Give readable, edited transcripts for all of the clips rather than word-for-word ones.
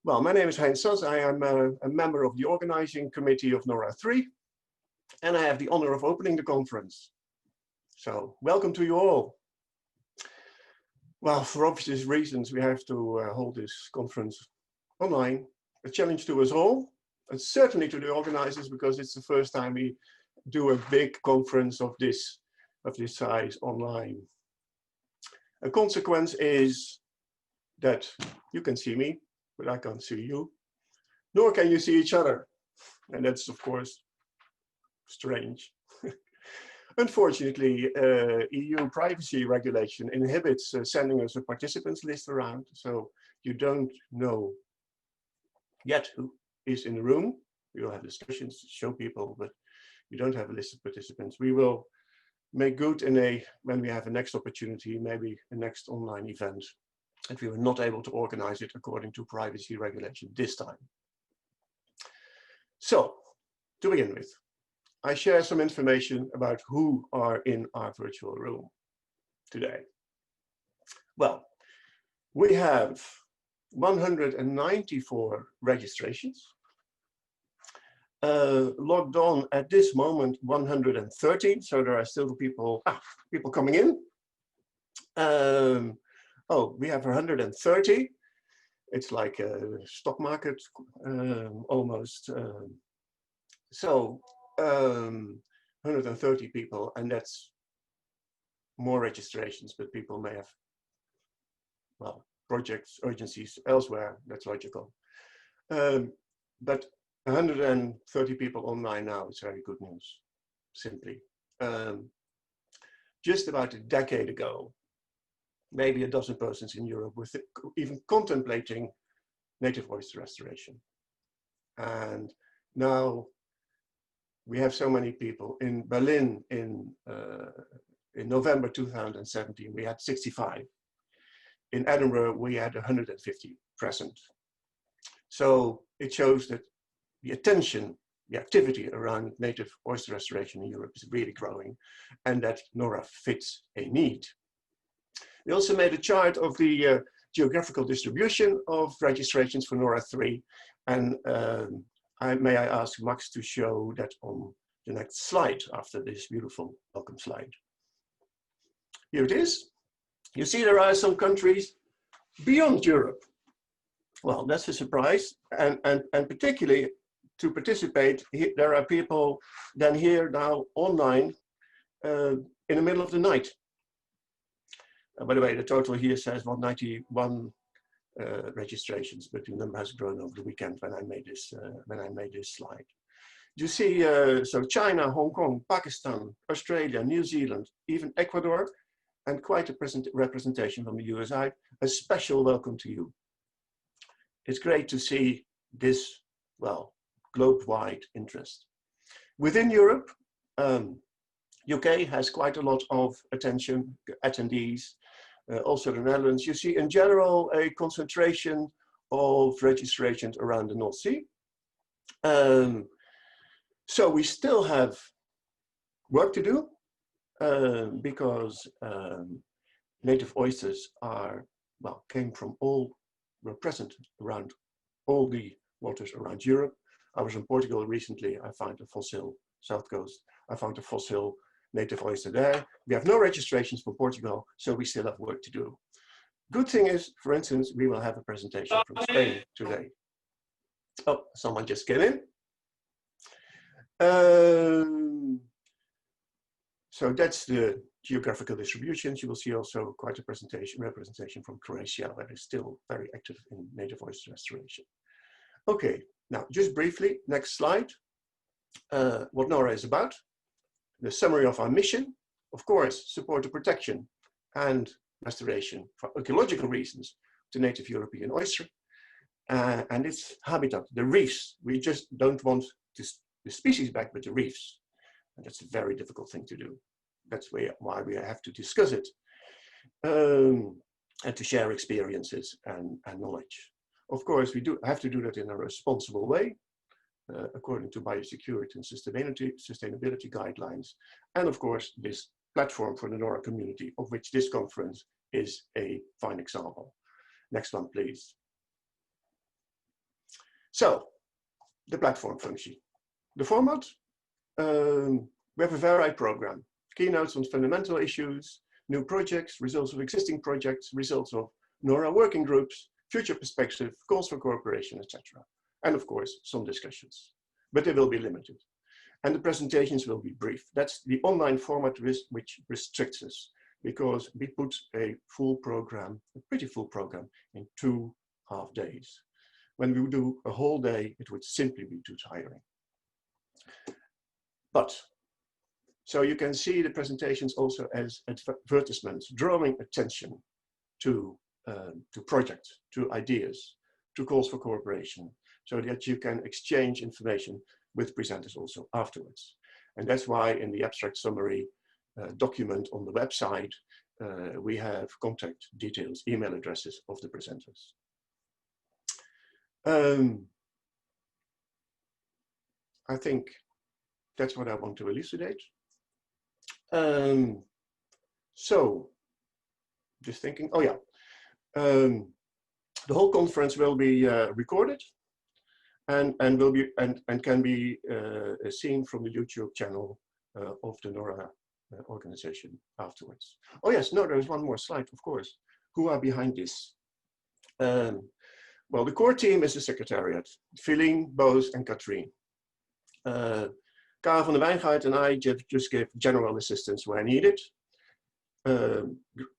Well, my name is Hein Sas. I am a member of the organizing committee of NORA 3, and I have the honor of opening the conference. So, welcome to you all. Well, for obvious reasons, we have to hold this conference online. A challenge to us all, and certainly to the organizers, because it's the first time we do a big conference of this size online. A consequence is that you can see me, but I can't see you, nor can you see each other. And that's, of course, strange. Unfortunately, EU privacy regulation inhibits sending us a participants list around, so you don't know yet who is in the room. We will have discussions to show people, but you don't have a list of participants. We will make good when we have a next opportunity, maybe a next online event, and we were not able to organize it according to privacy regulation this time. So, to begin with, I share some information about who are in our virtual room today. Well, we have 194 registrations. Logged on at this moment 130, so there are still people coming in. Oh, we have 130. It's like a stock market almost. So 130 people, and that's more registrations, but people may have, well, projects, urgencies elsewhere. That's logical. But 130 people online now is very good news, simply. Just about a decade ago, maybe a dozen persons in Europe were even contemplating native oyster restoration. And now we have so many people. In Berlin in November 2017, we had 65. In Edinburgh, we had 150 present. So it shows that the attention, the activity around native oyster restoration in Europe is really growing, and that NORA fits a need. We also made a chart of the geographical distribution of registrations for NORA 3, and may I ask Max to show that on the next slide after this beautiful welcome slide. Here it is. You see there are some countries beyond Europe. Well, that's a surprise, and particularly to participate, there are people then here now online in the middle of the night. By the way, the total here says 191 registrations, but the number has grown over the weekend when I made this slide. You see, so China, Hong Kong, Pakistan, Australia, New Zealand, even Ecuador, and quite a representation from the USA. A special welcome to you. It's great to see this, well, globe-wide interest. Within Europe, UK has quite a lot of attendees, also the Netherlands. You see in general a concentration of registrations around the North Sea. So we still have work to do because native oysters were present around all the waters around Europe. I was in Portugal recently. I found a fossil, south coast. I found a fossil native oyster there. We have no registrations for Portugal, so we still have work to do. Good thing is, for instance, we will have a presentation from Spain today. Oh, someone just came in. So that's the geographical distributions. You will see also quite a representation from Croatia, that is still very active in native oyster restoration. Okay, now just briefly, next slide. What NORA is about. The summary of our mission, of course, support the protection and restoration for ecological reasons to native European oyster and its habitat, the reefs. We just don't want the species back, but the reefs. And that's a very difficult thing to do. That's why we have to discuss it and to share experiences and knowledge. Of course, we have to do that in a responsible way, according to biosecurity and sustainability guidelines. And of course, this platform for the NORA community, of which this conference is a fine example. Next one, please. So, the platform function. The format, we have a varied program. Keynotes on fundamental issues, new projects, results of existing projects, results of NORA working groups, future perspective, calls for cooperation, etc. And of course, some discussions, but they will be limited. And the presentations will be brief. That's the online format which restricts us, because we put a full program, a pretty full program, in 2 half days. When we would do a whole day, it would simply be too tiring. But, so you can see the presentations also as advertisements, drawing attention to projects, to ideas, to calls for cooperation, so that you can exchange information with presenters also afterwards. And that's why in the abstract summary document on the website, we have contact details, email addresses of the presenters. I think that's what I want to elucidate. So, just thinking, oh yeah, the whole conference will be recorded and can be seen from the YouTube channel of the NORA organization afterwards. Oh yes, no, there's one more slide, of course. Who are behind this? Well, the core team is the secretariat, Philine, Boos and Katrien. Karel van der Wijngaard and I just give general assistance where needed.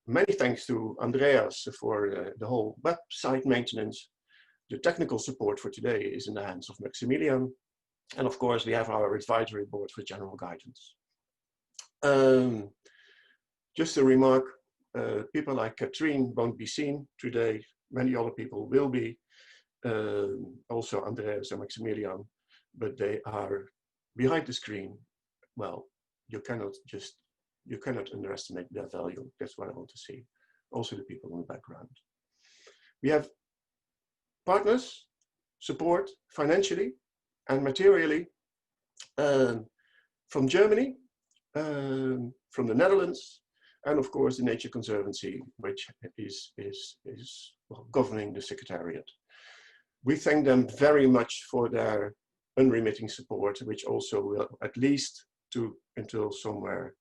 Many thanks to Andreas for the whole website maintenance. The technical support for today is in the hands of Maximilian. And of course, we have our advisory board for general guidance. Just a remark, people like Katrien won't be seen today. Many other people will be, also Andreas and Maximilian, but they are behind the screen. Well, you cannot underestimate their value. That's what I want to see. Also the people in the background. We have partners, support financially and materially from Germany, from the Netherlands, and of course the Nature Conservancy, which is well, governing the Secretariat. We thank them very much for their unremitting support, which also will at least until somewhere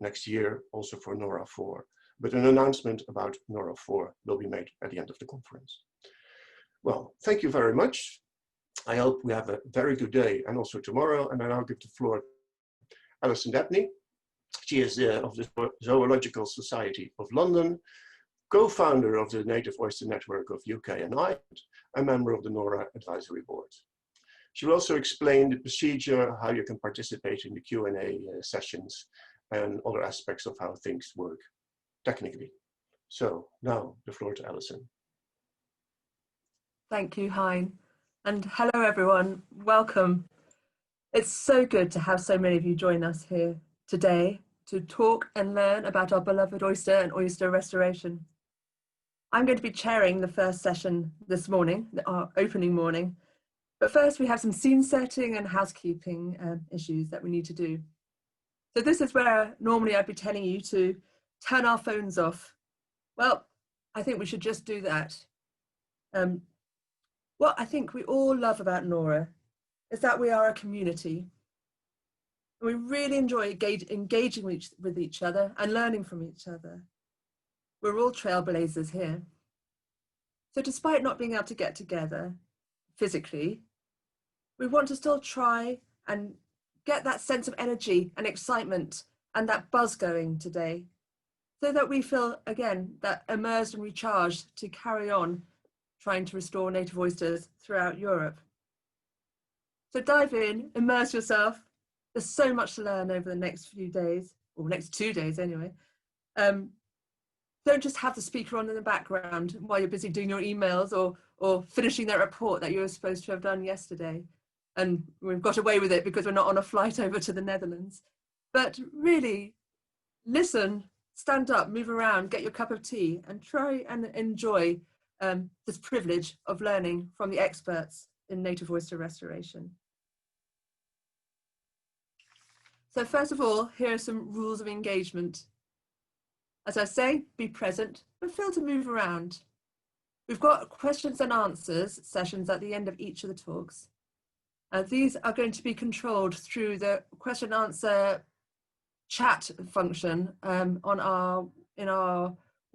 next year, also for NORA 4. But an announcement about NORA 4 will be made at the end of the conference. Well, thank you very much. I hope we have a very good day and also tomorrow. And I now give the floor to Alison Debney. She is of the Zoological Society of London, co-founder of the Native Oyster Network of UK and Ireland, a member of the NORA Advisory Board. She will also explain the procedure, how you can participate in the Q&A sessions, and other aspects of how things work technically. So now the floor to Alison. Thank you, Hein. And hello, everyone. Welcome. It's so good to have so many of you join us here today to talk and learn about our beloved oyster and oyster restoration. I'm going to be chairing the first session this morning, our opening morning. But first, we have some scene setting and housekeeping issues that we need to do. So this is where normally I'd be telling you to turn our phones off. Well, I think we should just do that. What I think we all love about NORA is that we are a community. We really enjoy engaging with each other and learning from each other. We're all trailblazers here. So despite not being able to get together physically, we want to still try and get that sense of energy and excitement and that buzz going today, so that we feel, again, that immersed and recharged to carry on trying to restore native oysters throughout Europe. So dive in, immerse yourself. There's so much to learn over the next few days, or next 2 days anyway. Don't just have the speaker on in the background while you're busy doing your emails or finishing that report that you were supposed to have done yesterday. And we've got away with it because we're not on a flight over to the Netherlands. But really, listen, stand up, move around, get your cup of tea, and try and enjoy this privilege of learning from the experts in native oyster restoration. So first of all, here are some rules of engagement. As I say, be present, but feel to move around. We've got questions and answers sessions at the end of each of the talks. These are going to be controlled through the question and answer chat function in our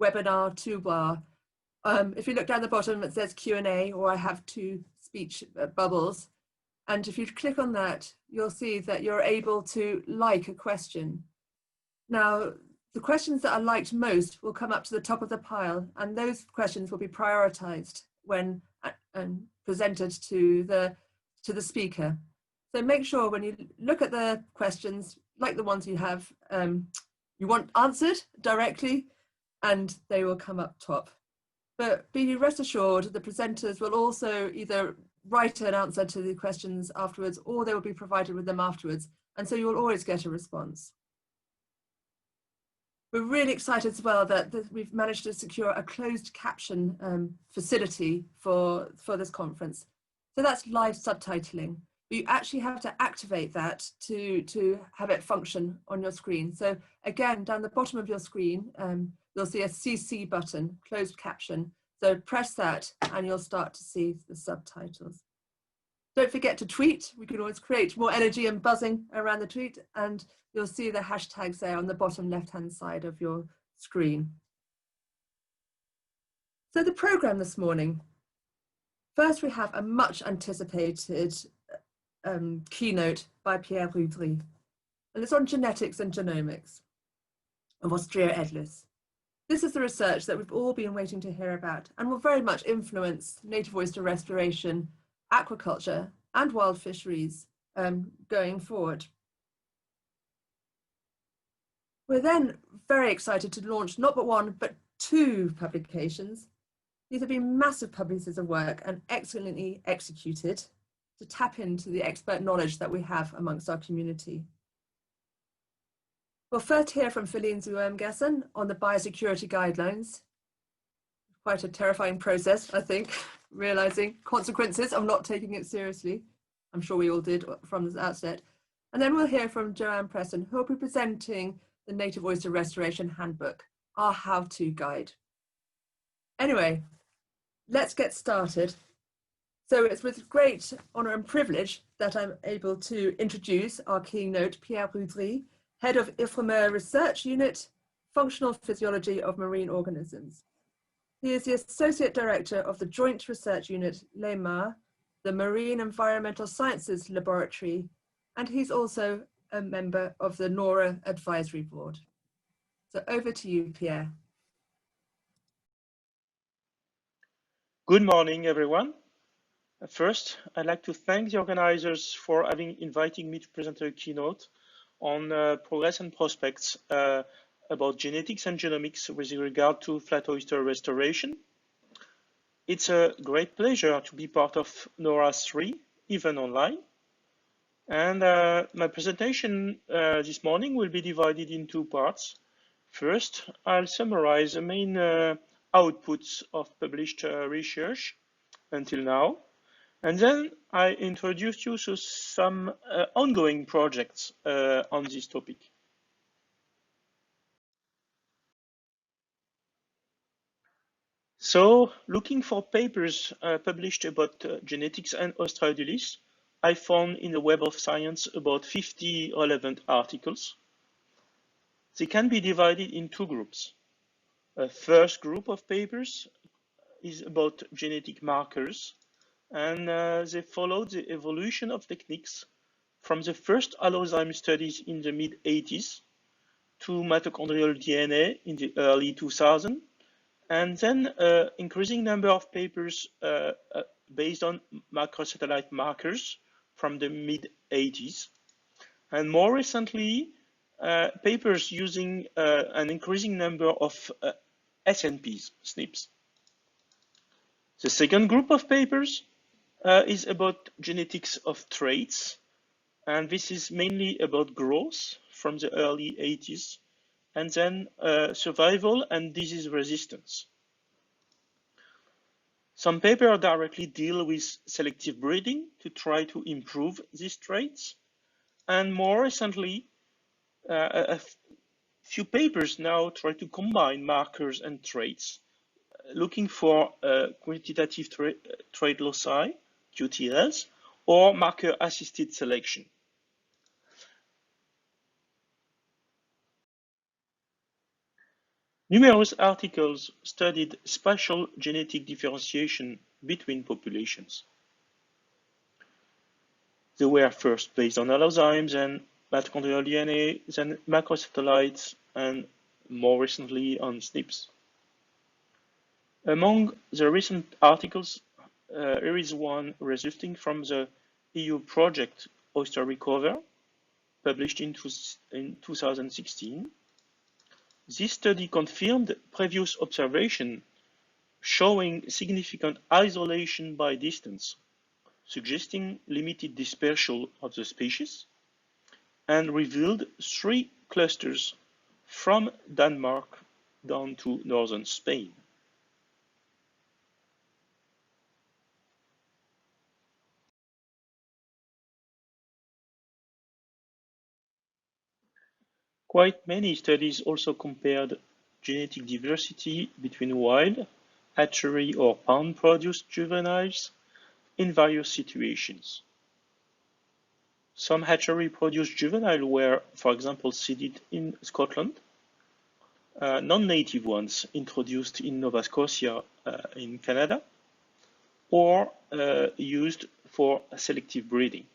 webinar toolbar. If you look down the bottom, it says Q&A, or I have two speech bubbles. And if you click on that, you'll see that you're able to like a question. Now, the questions that are liked most will come up to the top of the pile, and those questions will be prioritized when presented to the speaker. So make sure when you look at the questions, like the ones you have, you want answered directly, and they will come up top. But be rest assured, the presenters will also either write an answer to the questions afterwards, or they will be provided with them afterwards. And so you will always get a response. We're really excited as well that we've managed to secure a closed caption facility for this conference. So that's live subtitling. But you actually have to activate that to have it function on your screen. So again, down the bottom of your screen, you'll see a CC button, closed caption. So press that and you'll start to see the subtitles. Don't forget to tweet. We can always create more energy and buzzing around the tweet, and you'll see the hashtags there on the bottom left-hand side of your screen. So the program this morning. First, we have a much anticipated keynote by Pierre, and it's on genetics and genomics of Ostrea edulis. This is the research that we've all been waiting to hear about and will very much influence native oyster restoration, aquaculture, and wild fisheries going forward. We're then very excited to launch not but one, but two publications. These have been massive pieces of work and excellently executed to tap into the expert knowledge that we have amongst our community. We'll first hear from Philine's Ermgassen on the biosecurity guidelines. Quite a terrifying process, I think, realizing consequences of not taking it seriously. I'm sure we all did from the outset. And then we'll hear from Joanne and Preston, who will be presenting the Native Oyster Restoration Handbook, our how-to guide. Anyway, let's get started. So it's with great honor and privilege that I'm able to introduce our keynote, Pierre Boudry, Head of IFREMER Research Unit, Functional Physiology of Marine Organisms. He is the Associate Director of the Joint Research Unit, LEMA, the Marine Environmental Sciences Laboratory, and he's also a member of the NORA Advisory Board. So over to you, Pierre. Good morning, everyone. First, I'd like to thank the organizers for having invited me to present a keynote on progress and prospects about genetics and genomics with regard to flat oyster restoration. It's a great pleasure to be part of NORA 3, even online. And my presentation this morning will be divided in two parts. First, I'll summarize the main outputs of published research until now. And then I introduce you to some ongoing projects on this topic. So, looking for papers published about genetics and Ostrea edulis, I found in the Web of Science about 50 relevant articles. They can be divided in two groups. A first group of papers is about genetic markers, and they follow the evolution of techniques from the first allozyme studies in the mid-80s to mitochondrial DNA in the early 2000s, and then an increasing number of papers based on macrosatellite markers from the mid-80s, and more recently, papers using an increasing number of SNPs, SNPs. The second group of papers is about genetics of traits, and this is mainly about growth from the early 80s, and then survival and disease resistance. Some papers directly deal with selective breeding to try to improve these traits, and more recently, a few papers now try to combine markers and traits looking for quantitative trait loci, QTLs, or marker-assisted selection. Numerous articles studied spatial genetic differentiation between populations. They were first based on allozymes and mitochondrial DNA, then macrosatellites, and more recently on SNPs. Among the recent articles, here is one resulting from the EU project Oyster Recover, published in 2016. This study confirmed previous observation showing significant isolation by distance, suggesting limited dispersal of the species, and revealed 3 clusters from Denmark down to northern Spain. Quite many studies also compared genetic diversity between wild, hatchery or pound-produced juveniles in various situations. Some hatchery-produced juveniles were, for example, seeded in Scotland, non-native ones introduced in Nova Scotia in Canada, or used for selective breeding.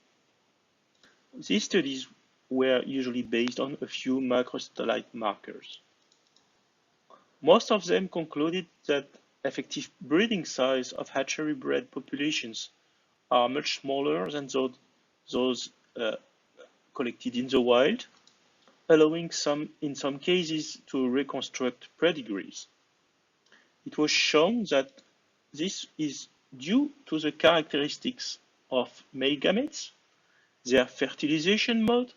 These studies were usually based on a few macrosatellite markers. Most of them concluded that effective breeding size of hatchery-bred populations are much smaller than those collected in the wild, allowing in some cases to reconstruct pedigrees. It was shown that this is due to the characteristics of male gametes, their fertilization mode,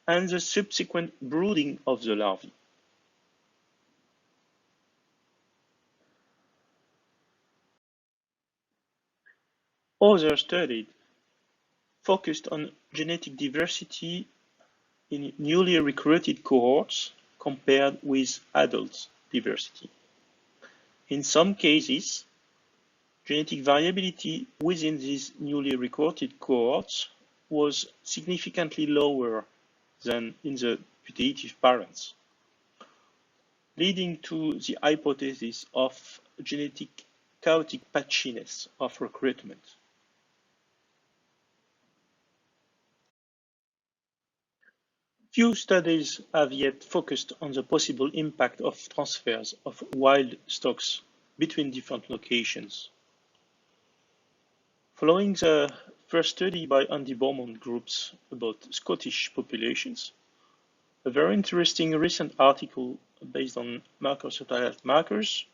and the subsequent brooding of the larvae. Other studies focused on genetic diversity in newly recruited cohorts compared with adult diversity. In some cases, genetic variability within these newly recruited cohorts was significantly lower than in the putative parents, leading to the hypothesis of genetic chaotic patchiness of recruitment. Few studies have yet focused on the possible impact of transfers of wild stocks between different locations. Following the first study by Andy Beaumont groups about Scottish populations, a very interesting recent article based on macrosatellite markers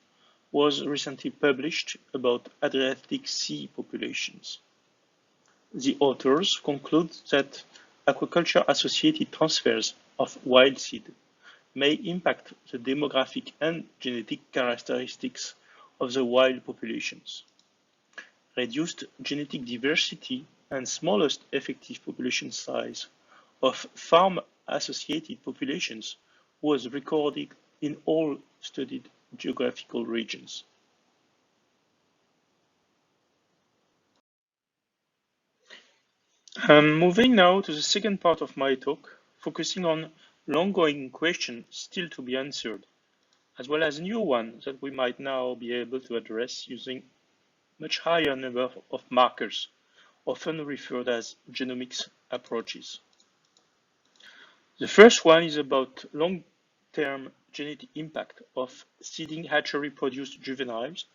was recently published about Adriatic Sea populations. The authors conclude that aquaculture-associated transfers of wild seed may impact the demographic and genetic characteristics of the wild populations. Reduced genetic diversity and smallest effective population size of farm-associated populations was recorded in all studied geographical regions. I'm moving now to the second part of my talk, focusing on long-going questions still to be answered, as well as new ones that we might now be able to address using much higher number of markers, often referred as genomics approaches. The first one is about long-term genetic impact of seeding hatchery-produced juveniles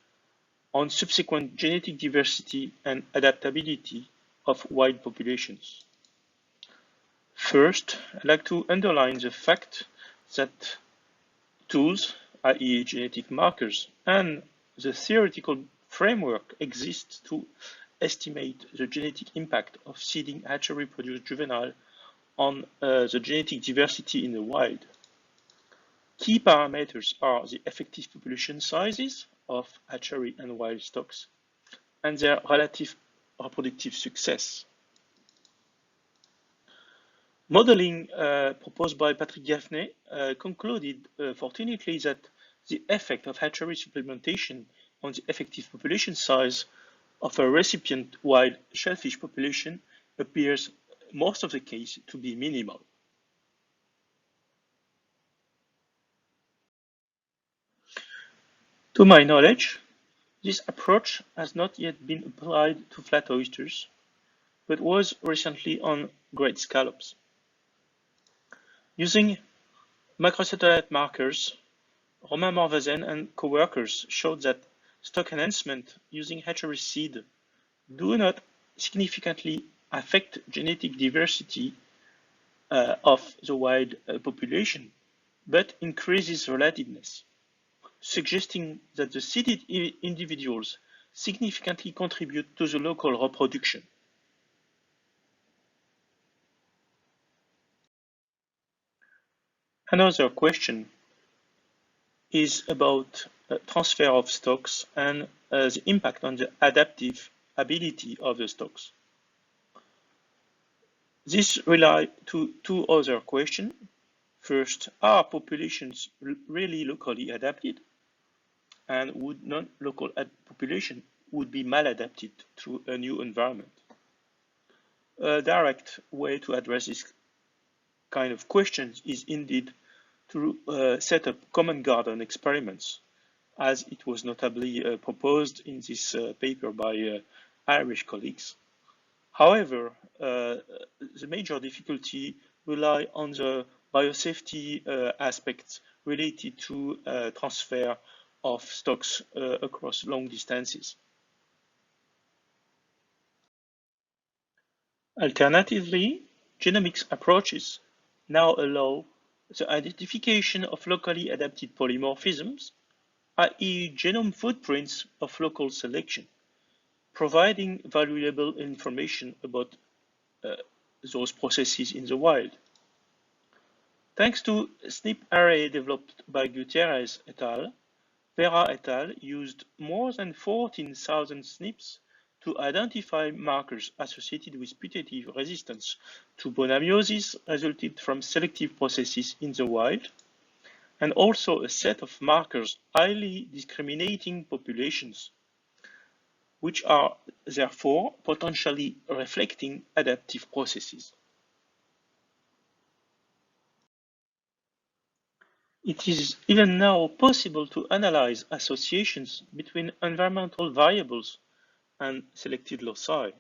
on subsequent genetic diversity and adaptability of wild populations. First, I'd like to underline the fact that tools, i.e. genetic markers, and the theoretical framework exists to estimate the genetic impact of seeding hatchery-produced juvenile on the genetic diversity in the wild. Key parameters are the effective population sizes of hatchery and wild stocks and their relative reproductive success. Modeling proposed by Patrick Gaffney concluded, fortunately, that the effect of hatchery supplementation on the effective population size of a recipient wild shellfish population appears most of the case to be minimal. To my knowledge, this approach has not yet been applied to flat oysters, but was recently on great scallops. Using microsatellite markers, Romain Morvazen and co-workers showed that stock enhancement using hatchery seed do not significantly affect genetic diversity of the wild population, but increases relatedness, suggesting that the seeded individuals significantly contribute to the local reproduction. Another question is about transfer of stocks and the impact on the adaptive ability of the stocks. This relies to two other questions. First, are populations really locally adapted? And would non-local population would be maladapted to a new environment? A direct way to address this kind of questions is indeed to set up common garden experiments, as it was notably proposed in this paper by Irish colleagues. However, the major difficulty rely on the biosafety aspects related to transfer of stocks across long distances. Alternatively, genomics approaches now allow the identification of locally adapted polymorphisms, i.e. genome footprints of local selection, providing valuable information about those processes in the wild. Thanks to SNP array developed by Gutierrez et al., Vera et al. Used more than 14,000 SNPs to identify markers associated with putative resistance to bonamiosis resulted from selective processes in the wild, and also a set of markers highly discriminating populations, which are therefore potentially reflecting adaptive processes. It is even now possible to analyze associations between environmental variables and selected loci.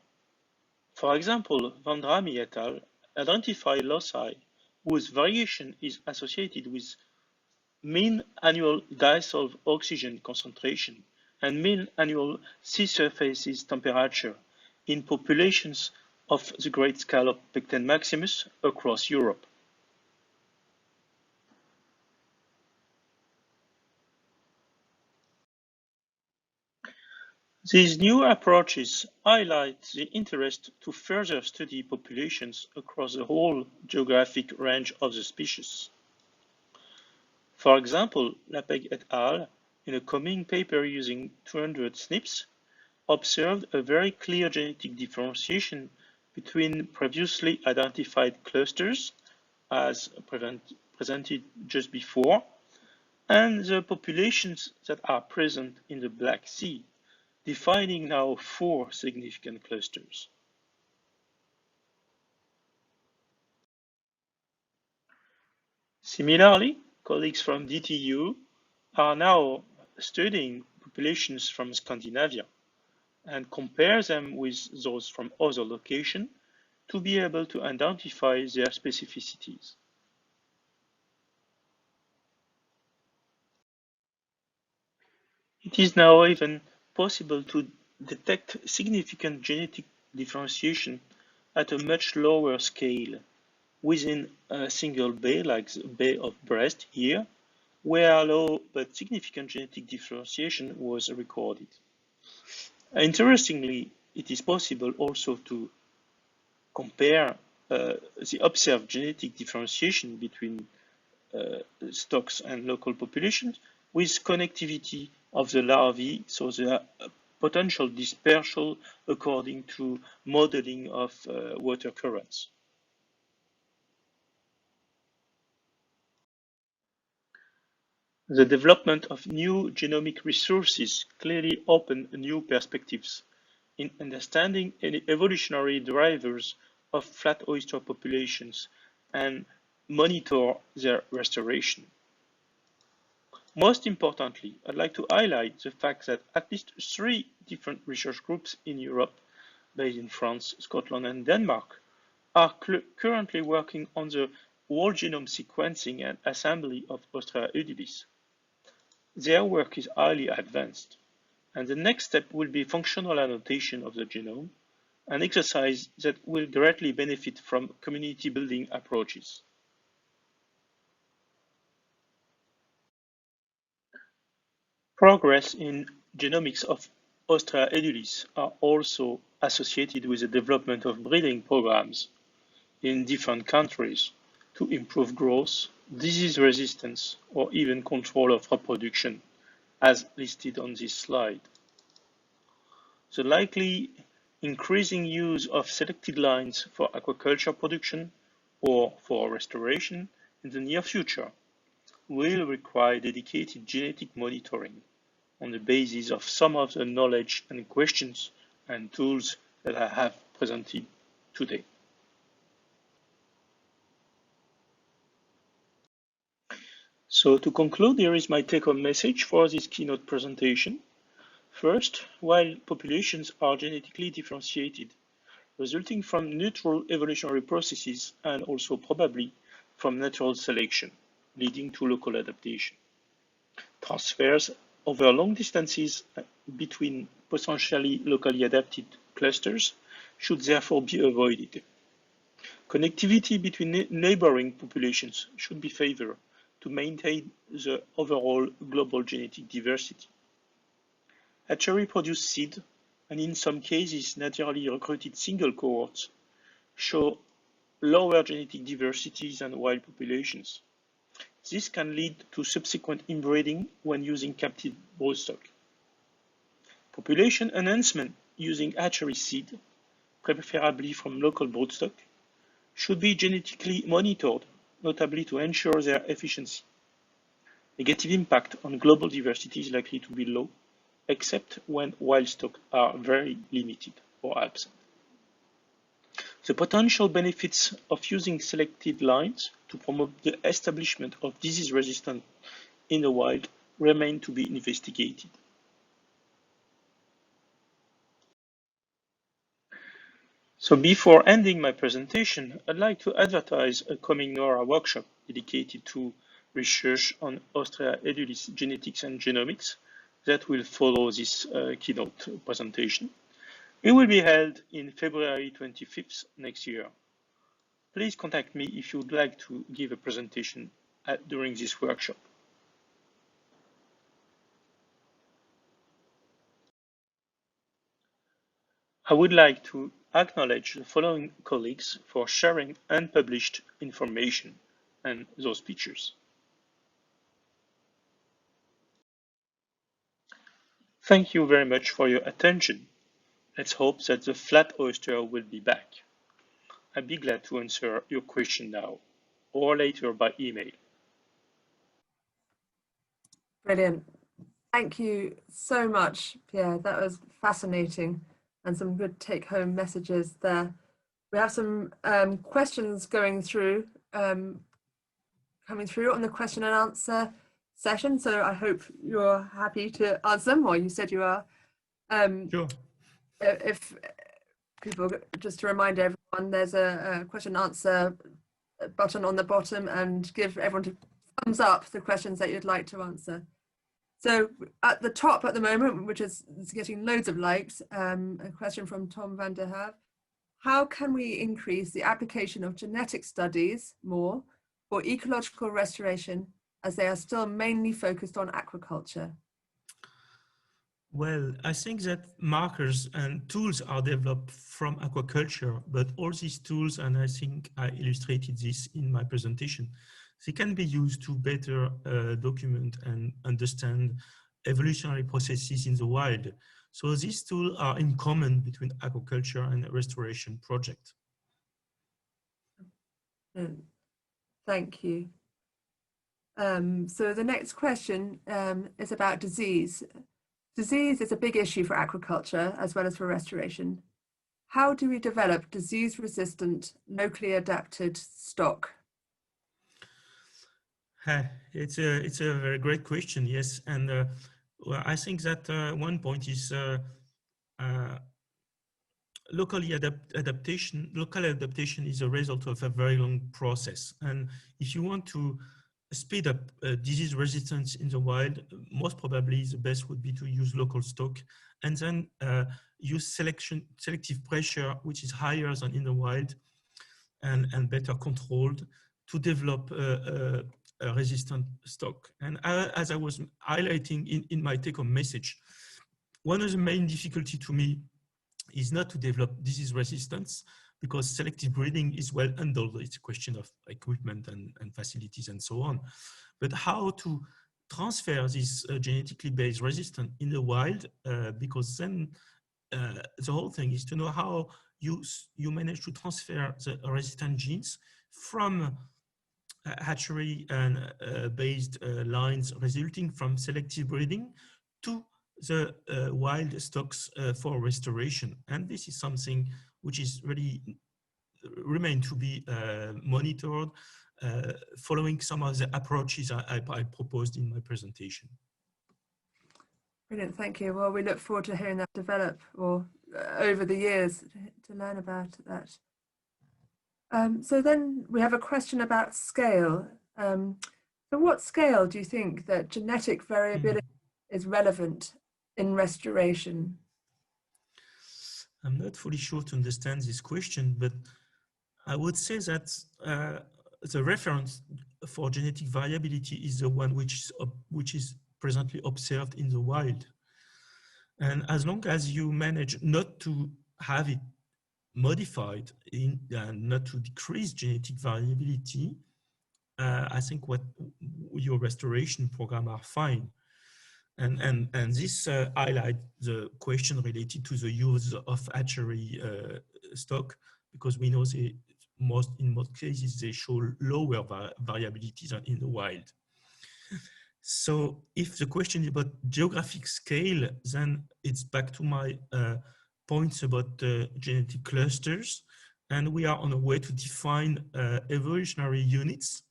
For example, Vandrami et al. Identify loci whose variation is associated with mean annual dissolved oxygen concentration and mean annual sea surface temperature in populations of the great scallop Pecten maximus across Europe. These new approaches highlight the interest to further study populations across the whole geographic range of the species. For example, Lapeg et al., in a coming paper using 200 SNPs, observed a very clear genetic differentiation between previously identified clusters, as presented just before, and the populations that are present in the Black Sea, defining now 4 significant clusters. Similarly, colleagues from DTU are now studying populations from Scandinavia and compare them with those from other locations to be able to identify their specificities. It is now even possible to detect significant genetic differentiation at a much lower scale within a single bay, like the Bay of Brest here, where low but significant genetic differentiation was recorded. Interestingly, it is possible also to compare the observed genetic differentiation between stocks and local populations with connectivity of the larvae, so the potential dispersal according to modeling of water currents. The development of new genomic resources clearly open new perspectives in understanding any evolutionary drivers of flat oyster populations and monitor their restoration. Most importantly, I'd like to highlight the fact that at least 3 different research groups in Europe, based in France, Scotland, and Denmark, are currently working on the whole genome sequencing and assembly of Ostrea edulis. Their work is highly advanced, and the next step will be functional annotation of the genome, an exercise that will greatly benefit from community building approaches. Progress in genomics of Ostrea edulis are also associated with the development of breeding programs in different countries to improve growth, disease resistance, or even control of reproduction, as listed on this slide. The likely increasing use of selected lines for aquaculture production or for restoration in the near future will require dedicated genetic monitoring on the basis of some of the knowledge and questions and tools that I have presented today. So to conclude, here is my take-home message for this keynote presentation. First, while populations are genetically differentiated, resulting from neutral evolutionary processes and also probably from natural selection, leading to local adaptation. Transfers over long distances between potentially locally adapted clusters should therefore be avoided. Connectivity between neighboring populations should be favored to maintain the overall global genetic diversity. Hatchery-produced seed, and in some cases naturally recruited single cohorts, show lower genetic diversity than wild populations. This can lead to subsequent inbreeding when using captive broodstock. Population enhancement using hatchery seed, preferably from local broodstock, should be genetically monitored, notably to ensure their efficiency. Negative impact on global diversity is likely to be low, except when wild stock are very limited or absent. The potential benefits of using selected lines to promote the establishment of disease resistance in the wild remain to be investigated. So before ending my presentation, I'd like to advertise a coming NORA workshop dedicated to research on Ostrea edulis genetics and genomics that will follow this keynote presentation. It will be held in February 25th next year. Please contact me if you would like to give a presentation during this workshop. I would like to acknowledge the following colleagues for sharing unpublished information and those pictures. Thank you very much for your attention. Let's hope that the flat oyster will be back. I'd be glad to answer your question now or later by email. Brilliant. Thank you so much, Pierre. That was fascinating and some good take-home messages there. We have some questions coming through on the question and answer session. So I hope you're happy to answer them, or you said you are. Sure. If people, just to remind everyone, there's a question and answer button on the bottom, and give everyone to thumbs up the questions that you'd like to answer. So at the top at the moment, which is getting loads of likes, a question from Tom van der Haaf. How can we increase the application of genetic studies more for ecological restoration, as they are still mainly focused on aquaculture? Well, I think that markers and tools are developed from aquaculture, but all these tools, and I think I illustrated this in my presentation, they can be used to better document and understand evolutionary processes in the wild. So these tools are in common between aquaculture and restoration project. Thank you. So the next question is about disease. Disease is a big issue for aquaculture as well as for restoration. How do we develop disease-resistant, locally adapted stock? It's a very great question, yes. And well, I think that one point is local adaptation is a result of a very long process. And if you want to speed up disease resistance in the wild, most probably the best would be to use local stock and then use selective pressure, which is higher than in the wild and better controlled to develop a resistant stock. And as I was highlighting in my take-home message, one of the main difficulty to me is not to develop disease resistance, because selective breeding is well handled. It's a question of equipment and facilities and so on. But how to transfer this genetically based resistance in the wild, because then the whole thing is to know how you manage to transfer the resistant genes from hatchery and based lines resulting from selective breeding to the wild stocks for restoration. And this is something which is really remain to be monitored, following some of the approaches I proposed in my presentation. Brilliant, thank you. Well, we look forward to hearing that develop or over the years to learn about that. So then we have a question about scale. So what scale do you think that genetic variability is relevant in restoration? I'm not fully sure to understand this question, but I would say that the reference for genetic variability is the one which is presently observed in the wild. And as long as you manage not to have it modified and not to decrease genetic variability, I think what your restoration program are fine. And this highlights the question related to the use of hatchery stock, because we know in most cases they show lower variability than in the wild. So if the question is about geographic scale, then it's back to my points about genetic clusters, and we are on a way to define evolutionary units,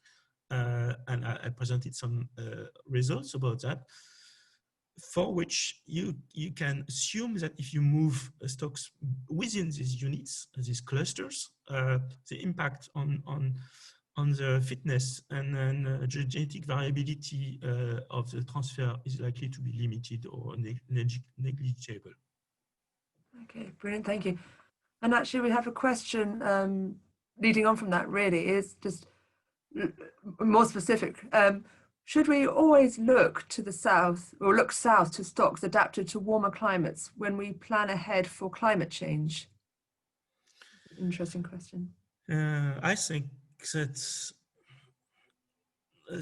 and I presented some results about that, for which you can assume that if you move stocks within these units, these clusters, the impact on the fitness and genetic variability of the transfer is likely to be limited or negligible. Okay, brilliant, thank you. And actually we have a question leading on from that, really, is just more specific. Should we always look to the south or look south to stocks adapted to warmer climates when we plan ahead for climate change? Interesting question. I think that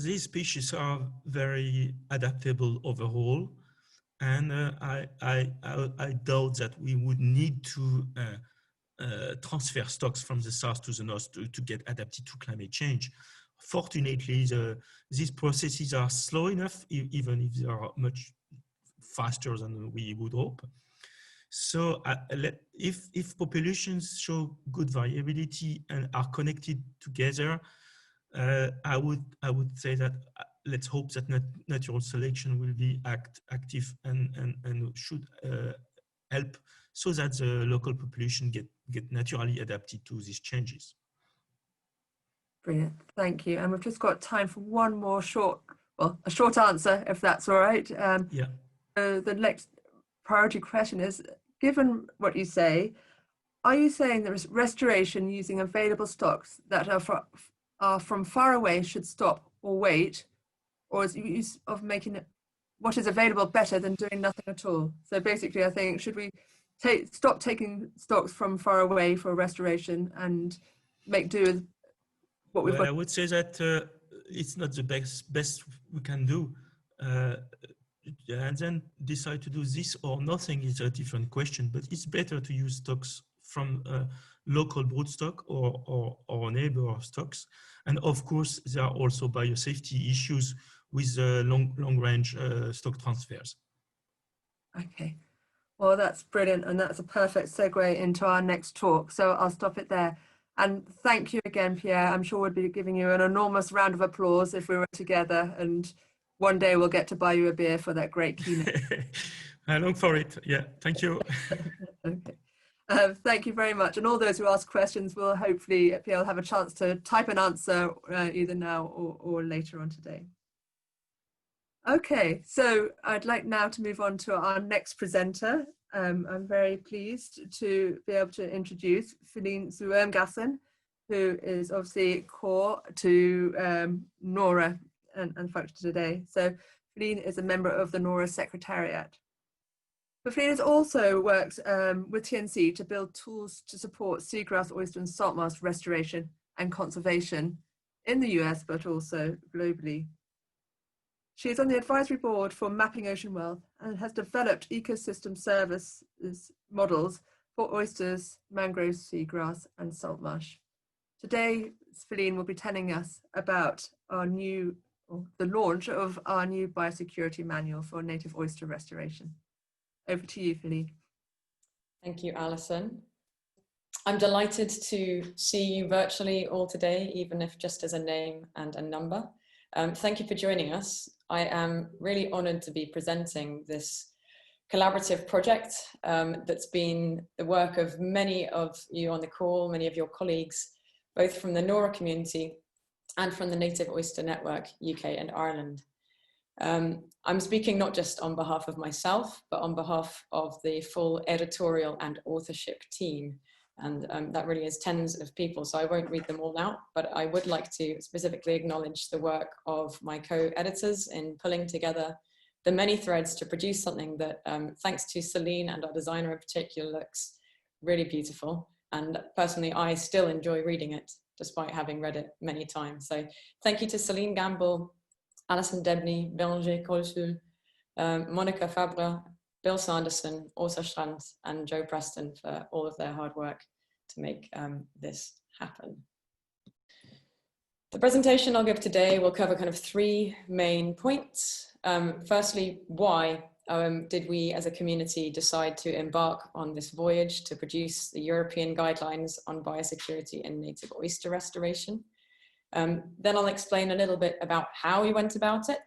these species are very adaptable overall, and I doubt that we would need to transfer stocks from the south to the north to get adapted to climate change. Fortunately, these processes are slow enough, even if they are much faster than we would hope. So if populations show good variability and are connected together, I would say that let's hope that natural selection will be active and should help so that the local population get naturally adapted to these changes. Brilliant, thank you. And we've just got time for one more a short answer, if that's all right. Yeah. The next priority question is, given what you say, are you saying that restoration using available stocks that are from far away should stop or wait, or is use of making it what is available better than doing nothing at all? So basically, I think, should we stop taking stocks from far away for restoration and make do with what we've got? I would say that it's not the best we can do. And then decide to do this or nothing is a different question, but it's better to use stocks from local broodstock or neighbor stocks. And of course, there are also biosafety issues with long-range stock transfers. Okay, well, that's brilliant. And that's a perfect segue into our next talk. So I'll stop it there. And thank you again, Pierre. I'm sure we'll be giving you an enormous round of applause if we were together. And one day we'll get to buy you a beer for that great keynote. I long for it. Yeah, thank you. Okay. Thank you very much. And all those who ask questions will hopefully, Pierre, will have a chance to type an answer either now or later on today. Okay, so I'd like now to move on to our next presenter. I'm very pleased to be able to introduce Philine Ermgassen, who is obviously core to NORA and function today. So Philine is a member of the NORA Secretariat. But Philine has also worked with TNC to build tools to support seagrass, oyster and saltmarsh restoration and conservation in the US, but also globally. She is on the advisory board for Mapping Ocean Wealth and has developed ecosystem services models for oysters, mangroves, seagrass, and saltmarsh. Today, Philine will be telling us about the launch of our new biosecurity manual for native oyster restoration. Over to you, Philine. Thank you, Alison. I'm delighted to see you virtually all today, even if just as a name and a number. Thank you for joining us. I am really honored to be presenting this collaborative project that's been the work of many of you on the call, many of your colleagues, both from the NORA community and from the Native Oyster Network, UK and Ireland. I'm speaking not just on behalf of myself, but on behalf of the full editorial and authorship team. And that really is tens of people, so I won't read them all out, but I would like to specifically acknowledge the work of my co-editors in pulling together the many threads to produce something that, thanks to Celine and our designer in particular, looks really beautiful. And personally, I still enjoy reading it, despite having read it many times. So thank you to Celine Gamble, Alison Debney, Bérenger, Colsoul, Monica Fabre, Bill Sanderson, Åsa Strand, and Joe Preston for all of their hard work to make this happen. The presentation I'll give today will cover kind of three main points. Firstly, why did we as a community decide to embark on this voyage to produce the European guidelines on biosecurity and native oyster restoration? Then I'll explain a little bit about how we went about it,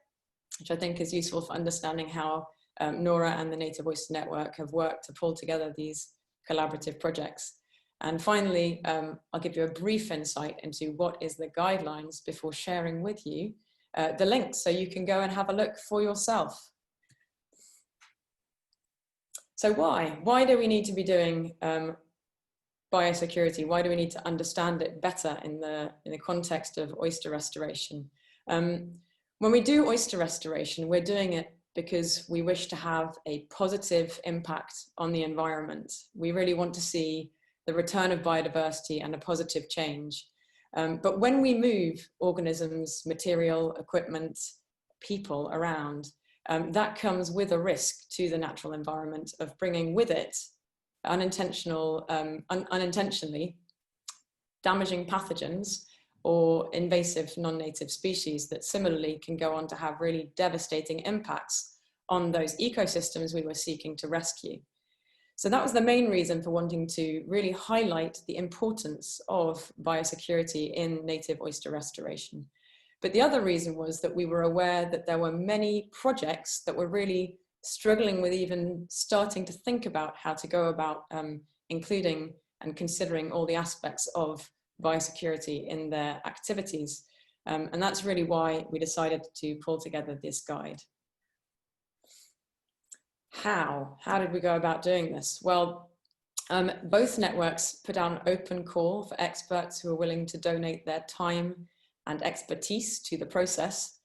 which I think is useful for understanding how NORA and the Native Oyster Network have worked to pull together these collaborative projects. And finally, I'll give you a brief insight into what is the guidelines before sharing with you the links so you can go and have a look for yourself. So why do we need to be doing biosecurity? Why do we need to understand it better in the context of oyster restoration? When we do oyster restoration, we're doing it because we wish to have a positive impact on the environment. We really want to see the return of biodiversity and a positive change. But when we move organisms, material, equipment, people around, that comes with a risk to the natural environment of bringing with it unintentionally damaging pathogens or invasive non-native species that similarly can go on to have really devastating impacts on those ecosystems we were seeking to rescue. So that was the main reason for wanting to really highlight the importance of biosecurity in native oyster restoration. But the other reason was that we were aware that there were many projects that were really struggling with even starting to think about how to go about including and considering all the aspects of biosecurity in their activities. And that's really why we decided to pull together this guide. How did we go about doing this? Well, both networks put out an open call for experts who are willing to donate their time and expertise to the process.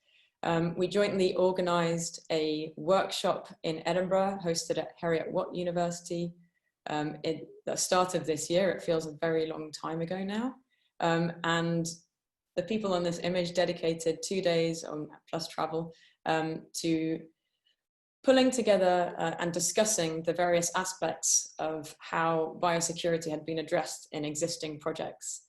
We jointly organised a workshop in Edinburgh, hosted at Heriot-Watt University at the start of this year. It feels a very long time ago now. And the people on this image dedicated 2 days plus travel to pulling together and discussing the various aspects of how biosecurity had been addressed in existing projects.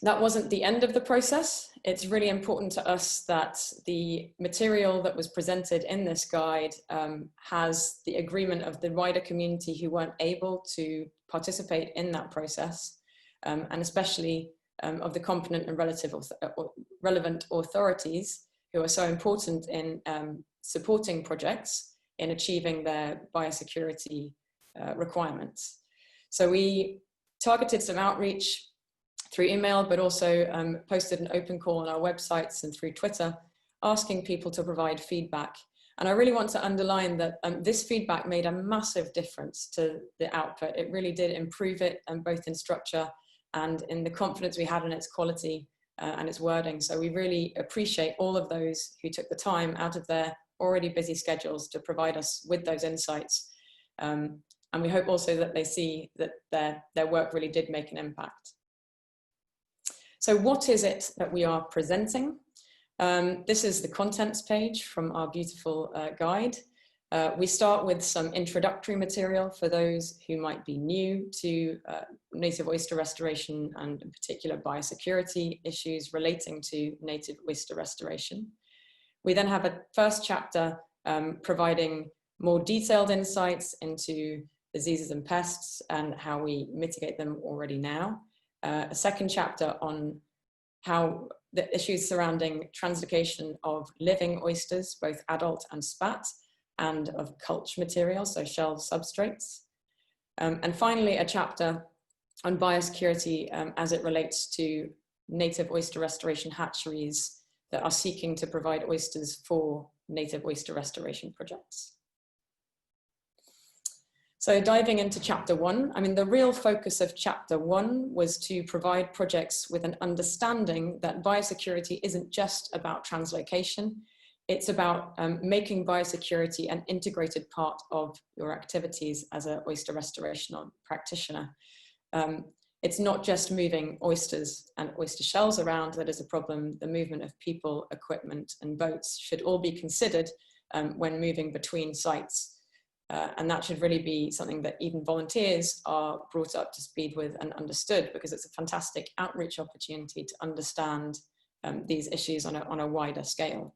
That wasn't the end of the process. It's really important to us that the material that was presented in this guide has the agreement of the wider community who weren't able to participate in that process, and especially of the competent and relevant authorities who are so important in supporting projects in achieving their biosecurity requirements. So we targeted some outreach through email, but also posted an open call on our websites and through Twitter, asking people to provide feedback. And I really want to underline that this feedback made a massive difference to the output. It really did improve it, both in structure and in the confidence we had in its quality and its wording. So we really appreciate all of those who took the time out of their already busy schedules to provide us with those insights. And we hope also that they see that their work really did make an impact. So what is it that we are presenting? This is the contents page from our beautiful guide. We start with some introductory material for those who might be new to native oyster restoration and in particular biosecurity issues relating to native oyster restoration. We then have a first chapter providing more detailed insights into diseases and pests and how we mitigate them already now. A second chapter on how the issues surrounding translocation of living oysters, both adult and spat, and of culture material, so shell substrates. And finally, a chapter on biosecurity as it relates to native oyster restoration hatcheries that are seeking to provide oysters for native oyster restoration projects. So diving into chapter 1, I mean, the real focus of chapter 1 was to provide projects with an understanding that biosecurity isn't just about translocation. It's about making biosecurity an integrated part of your activities as an oyster restoration practitioner. It's not just moving oysters and oyster shells around that is a problem. The movement of people, equipment, and boats should all be considered when moving between sites. And that should really be something that even volunteers are brought up to speed with and understood, because it's a fantastic outreach opportunity to understand these issues on a wider scale.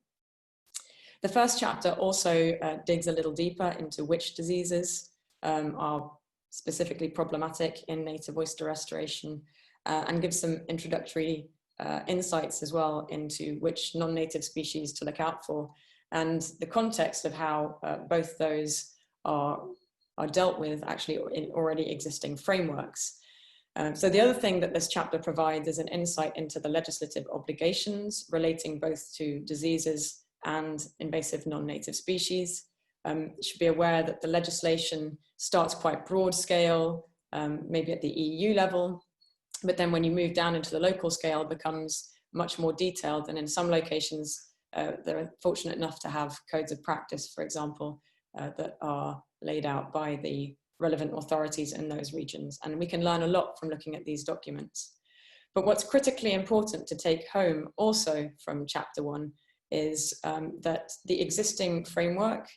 The first chapter also digs a little deeper into which diseases are specifically problematic in native oyster restoration and gives some introductory insights as well into which non-native species to look out for and the context of how both those are dealt with actually in already existing frameworks. So the other thing that this chapter provides is an insight into the legislative obligations relating both to diseases and invasive non-native species. You should be aware that the legislation starts quite broad scale, maybe at the EU level, but then when you move down into the local scale, it becomes much more detailed. And in some locations, they're fortunate enough to have codes of practice, for example, that are laid out by the relevant authorities in those regions. And we can learn a lot from looking at these documents. But what's critically important to take home also from chapter 1 is that the existing framework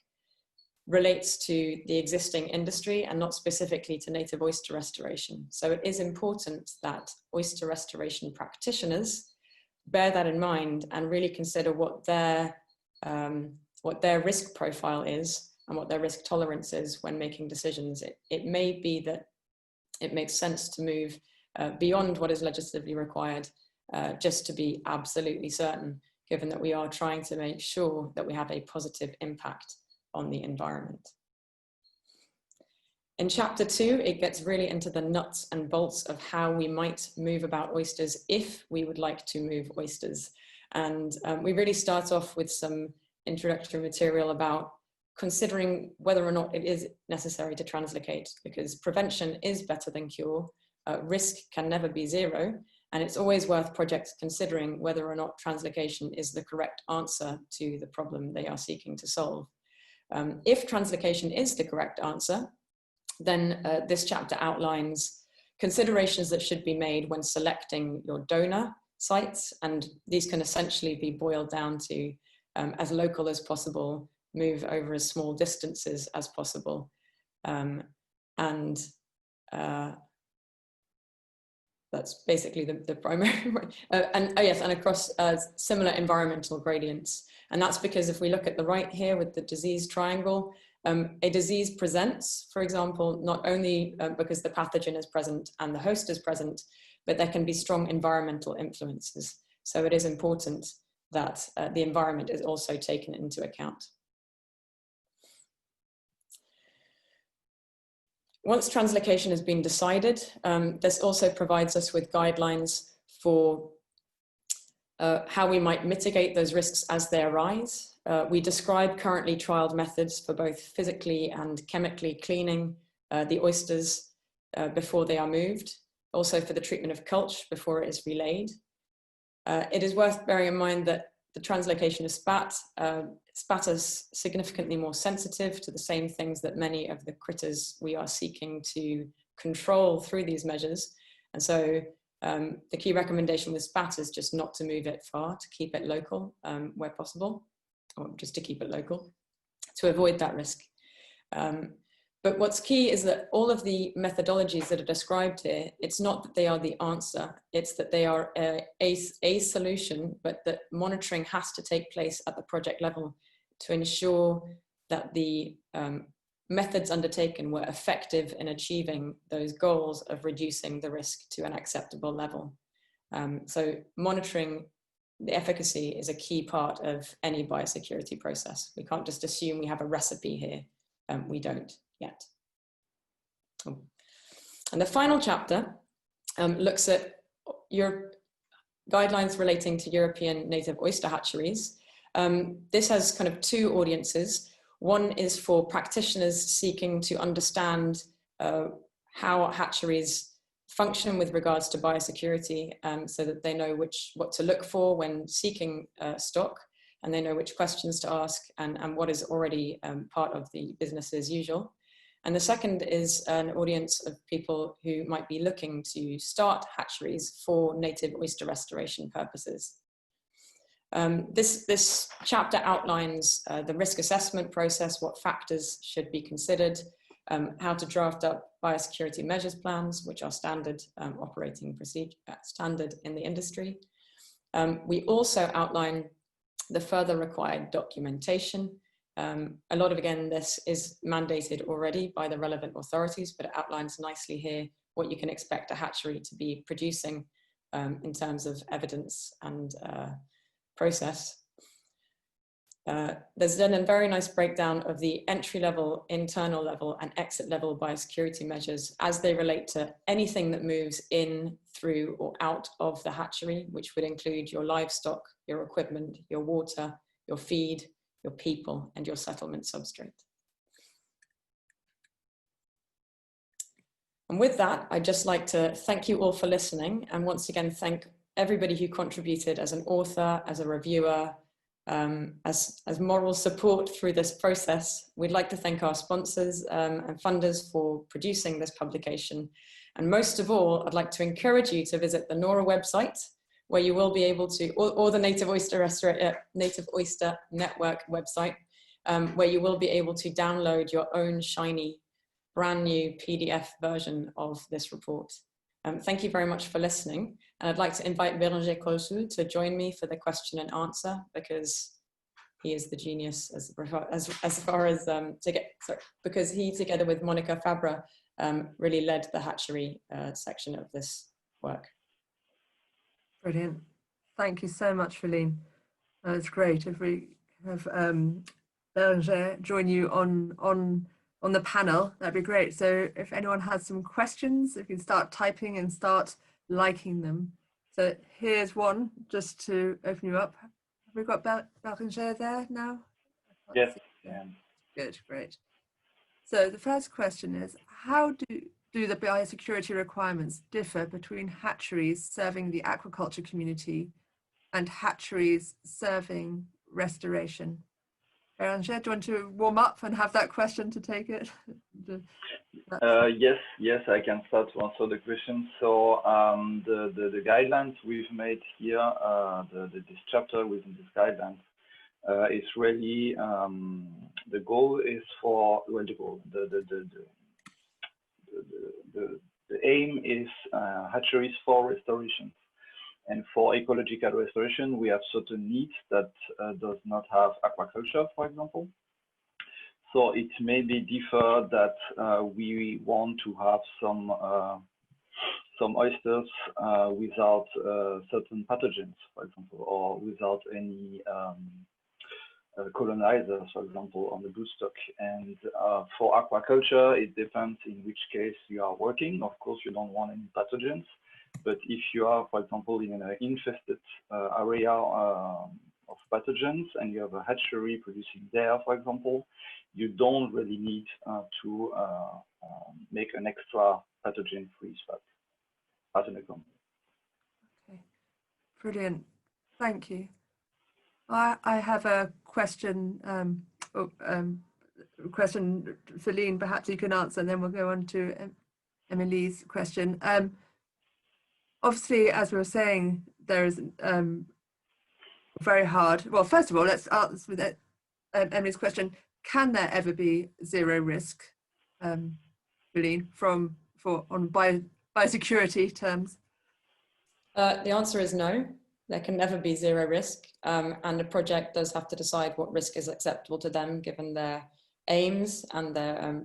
relates to the existing industry and not specifically to native oyster restoration. So it is important that oyster restoration practitioners bear that in mind and really consider what their risk profile is and what their risk tolerance is when making decisions. It may be that it makes sense to move beyond what is legislatively required just to be absolutely certain, given that we are trying to make sure that we have a positive impact on the environment. In chapter 2, it gets really into the nuts and bolts of how we might move about oysters if we would like to move oysters. And we really start off with some introductory material about considering whether or not it is necessary to translocate, because prevention is better than cure. Risk can never be zero, and it's always worth projects considering whether or not translocation is the correct answer to the problem they are seeking to solve. If translocation is the correct answer, then this chapter outlines considerations that should be made when selecting your donor sites, and these can essentially be boiled down to as local as possible, move over as small distances as possible. That's basically the primary, and across similar environmental gradients. And that's because if we look at the right here with the disease triangle, a disease presents, for example, not only because the pathogen is present and the host is present, but there can be strong environmental influences. So it is important that the environment is also taken into account. Once translocation has been decided, this also provides us with guidelines for how we might mitigate those risks as they arise. We describe currently trialed methods for both physically and chemically cleaning the oysters before they are moved, also for the treatment of culture before it is relayed. It is worth bearing in mind that the translocation of spat, spat is significantly more sensitive to the same things that many of the critters we are seeking to control through these measures. And so the key recommendation with spat is just not to move it far, to keep it local where possible, or just to keep it local, to avoid that risk. But what's key is that all of the methodologies that are described here, it's not that they are the answer, it's that they are a solution, but that monitoring has to take place at the project level to ensure that the methods undertaken were effective in achieving those goals of reducing the risk to an acceptable level. So monitoring the efficacy is a key part of any biosecurity process. We can't just assume we have a recipe here. We don't yet. And the final chapter looks at your guidelines relating to European native oyster hatcheries. This has kind of two audiences. One is for practitioners seeking to understand how hatcheries function with regards to biosecurity, so that they know what to look for when seeking stock, and they know which questions to ask and what is already part of the business as usual. And the second is an audience of people who might be looking to start hatcheries for native oyster restoration purposes. This chapter outlines the risk assessment process, what factors should be considered, how to draft up biosecurity measures plans, which are standard operating procedure, standard in the industry. We also outline the further required documentation. A lot of, again, this is mandated already by the relevant authorities, but it outlines nicely here what you can expect a hatchery to be producing in terms of evidence and process. There's then a very nice breakdown of the entry level, internal level, and exit level biosecurity measures as they relate to anything that moves in, through, or out of the hatchery, which would include your livestock, your equipment, your water, your feed, your people, and your settlement substrate. And with that, I'd just like to thank you all for listening, and once again thank everybody who contributed as an author, as a reviewer, as moral support through this process. We'd like to thank our sponsors and funders for producing this publication. And most of all, I'd like to encourage you to visit the NORA website, where you will be able to, or the Native Oyster Network website, where you will be able to download your own shiny, brand new PDF version of this report. Thank you very much for listening. And I'd like to invite Bérenger Colsoul to join me for the question and answer, because he is the genius as far as because he, together with Monica Fabra, really led the hatchery section of this work. Brilliant. Thank you so much, Philine. That's great. If we have Bérenger join you on the panel, that'd be great. So if anyone has some questions, if you can start typing and start liking them. So here's one just to open you up. Have we got Bérenger there now? Yes. Good, great. So the first question is, how do the biosecurity requirements differ between hatcheries serving the aquaculture community and hatcheries serving restoration? Bérenger, do you want to warm up and have that question to take it? Yes, I can start to answer the question. So the guidelines we've made here, this chapter within this guidelines, It's really the goal is for, well, the aim is hatcheries for restoration. And for ecological restoration, we have certain needs that does not have aquaculture, for example. So it may be differ that we want to have some oysters without certain pathogens, for example, or without any colonizers, for example, on the broodstock. And for aquaculture, it depends in which case you are working. Of course, you don't want any pathogens. But if you are, for example, in an infested area of pathogens and you have a hatchery producing there, for example, you don't really need to make an extra pathogen-free spot, as an example. Okay, brilliant. Thank you. I have a question, question, Philine, perhaps you can answer, and then we'll go on to Emily's question. Obviously, as we were saying, there is very hard. Well, first of all, let's answer with Emily's question: can there ever be zero risk, Philine, on biosecurity terms? The answer is no. There can never be zero risk, and the project does have to decide what risk is acceptable to them given their aims and their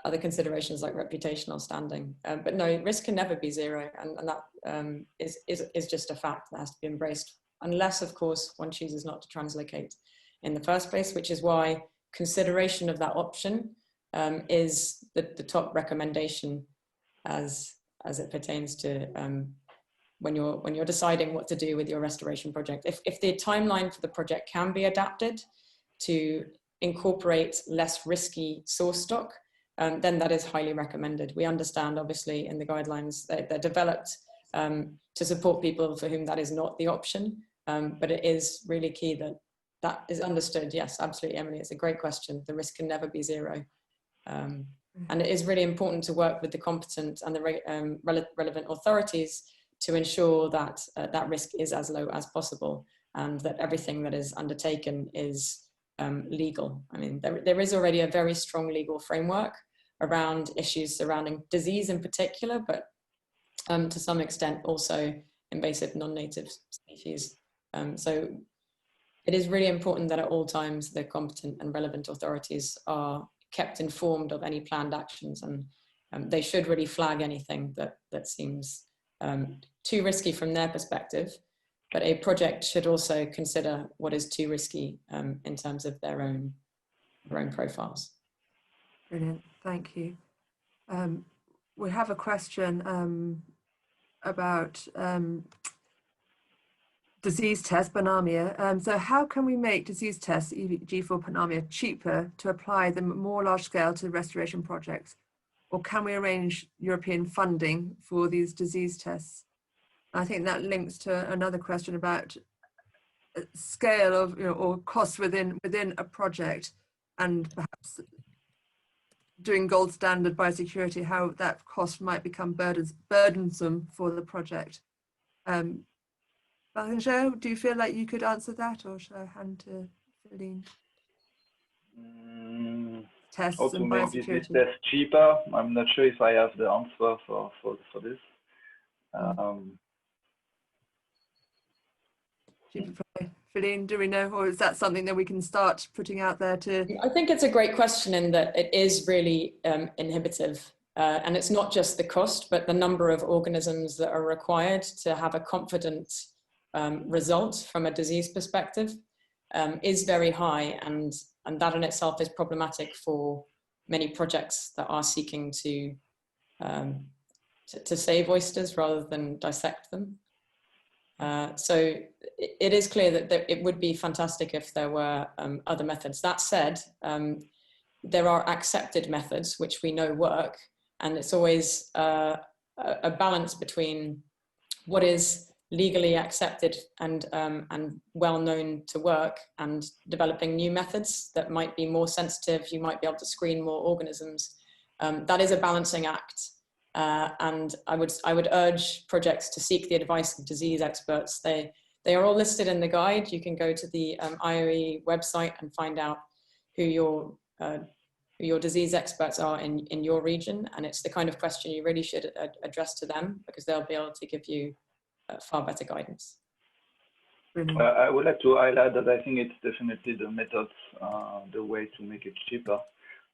other considerations like reputational standing. But no, risk can never be zero, and that is just a fact that has to be embraced, unless, of course, one chooses not to translocate in the first place, which is why consideration of that option is the top recommendation as it pertains to when you're deciding what to do with your restoration project. If the timeline for the project can be adapted to incorporate less risky source stock, then that is highly recommended. We understand, obviously, in the guidelines that they're developed to support people for whom that is not the option, but it is really key that is understood. Yes, absolutely, Emily, it's a great question. The risk can never be zero. And it is really important to work with the competent and the relevant authorities to ensure that that risk is as low as possible and that everything that is undertaken is legal. I mean, there is already a very strong legal framework around issues surrounding disease in particular, but to some extent also invasive non-native species. So it is really important that at all times the competent and relevant authorities are kept informed of any planned actions, and they should really flag anything that seems too risky from their perspective, but a project should also consider what is too risky in terms of their own profiles. Brilliant, thank you. We have a question about disease tests, Bonamia. So how can we make disease tests, e.g. for Bonamia, cheaper to apply them more large scale to restoration projects? Or can we arrange European funding for these disease tests? I think that links to another question about scale of, or costs within a project, and perhaps doing gold standard biosecurity, how that cost might become burdensome for the project. Bérenger, do you feel like you could answer that, or should I hand to Celine? Tests How to and make disease biosecurity. tests cheaper? I'm not sure if I have the answer for this. Philine, do we know, or is that something that we can start putting out there to? I think it's a great question in that it is really inhibitive. And it's not just the cost, but the number of organisms that are required to have a confident result from a disease perspective is very high. And that in itself is problematic for many projects that are seeking to save oysters rather than dissect them. So it is clear that it would be fantastic if there were other methods. That said, there are accepted methods which we know work, and it's always a balance between what is legally accepted and well known to work, and developing new methods that might be more sensitive. You might be able to screen more organisms. That is a balancing act. And I would urge projects to seek the advice of disease experts. They They are all listed in the guide. You can go to the IOE website and find out who your disease experts are in your region. And it's the kind of question you really should address to them, because they'll be able to give you far better guidance. I would like to highlight that I think it's definitely the methods, the way to make it cheaper.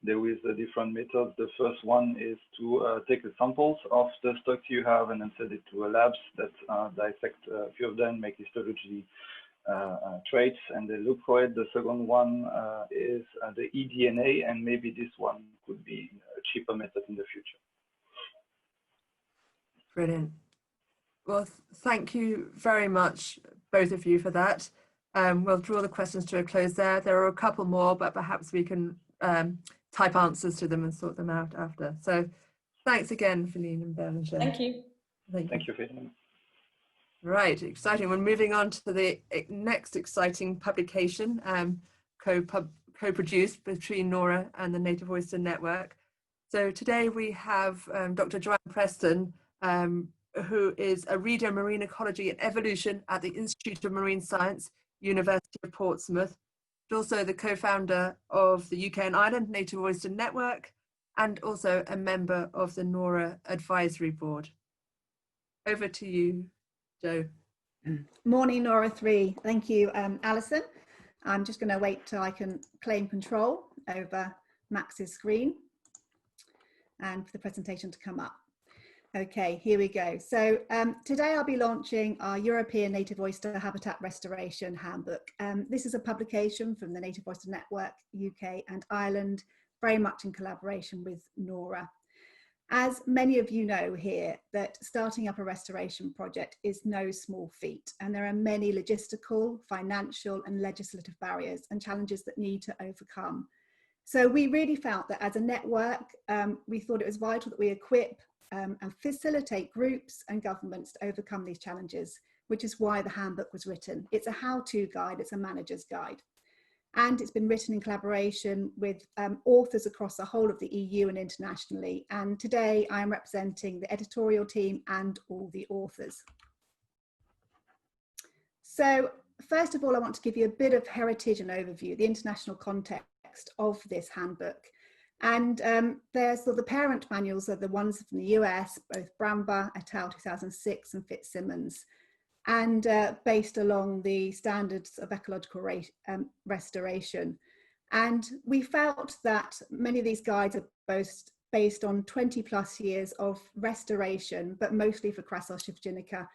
There is a different methods. The first one is to take the samples of the stocks you have and then send it to a labs that dissect a few of them, make histology traits, and they look for it. The second one is the eDNA, and maybe this one could be a cheaper method in the future. Brilliant. Well, thank you very much, both of you, for that. We'll draw the questions to a close there. There are a couple more, but perhaps we can type answers to them and sort them out after. So thanks again, Philine and Bérenger. Thank you. Thank you, Philine. Right, exciting. We're moving on to the next exciting publication, co-produced between NORA and the Native Oyster Network. So today we have Dr. Joanne Preston, who is a reader in marine ecology and evolution at the Institute of Marine Science, University of Portsmouth. She's also the co-founder of the UK and Ireland Native Oyster Network, and also a member of the NORA Advisory Board. Over to you, Jo. Morning, NORA 3. Thank you, Alison. I'm just going to wait till I can claim control over Max's screen and for the presentation to come up. Okay, here we go. So today I'll be launching our European Native Oyster Habitat Restoration Handbook. This is a publication from the Native Oyster Network, UK and Ireland, very much in collaboration with NORA. As many of you know here, that starting up a restoration project is no small feat, and there are many logistical, financial and legislative barriers and challenges that need to overcome. So we really felt that as a network, we thought it was vital that we equip and facilitate groups and governments to overcome these challenges, which is why the handbook was written. It's a how-to guide, it's a manager's guide. And it's been written in collaboration with authors across the whole of the EU and internationally. And today I am representing the editorial team and all the authors. So first of all, I want to give you a bit of heritage and overview, the international context of this handbook. And there's the parent manuals are the ones from the US, both Bramber et al. 2006 and Fitzsimmons, and based along the standards of ecological restoration. And we felt that many of these guides are both based on 20+ years of restoration, but mostly for Crassos virginica.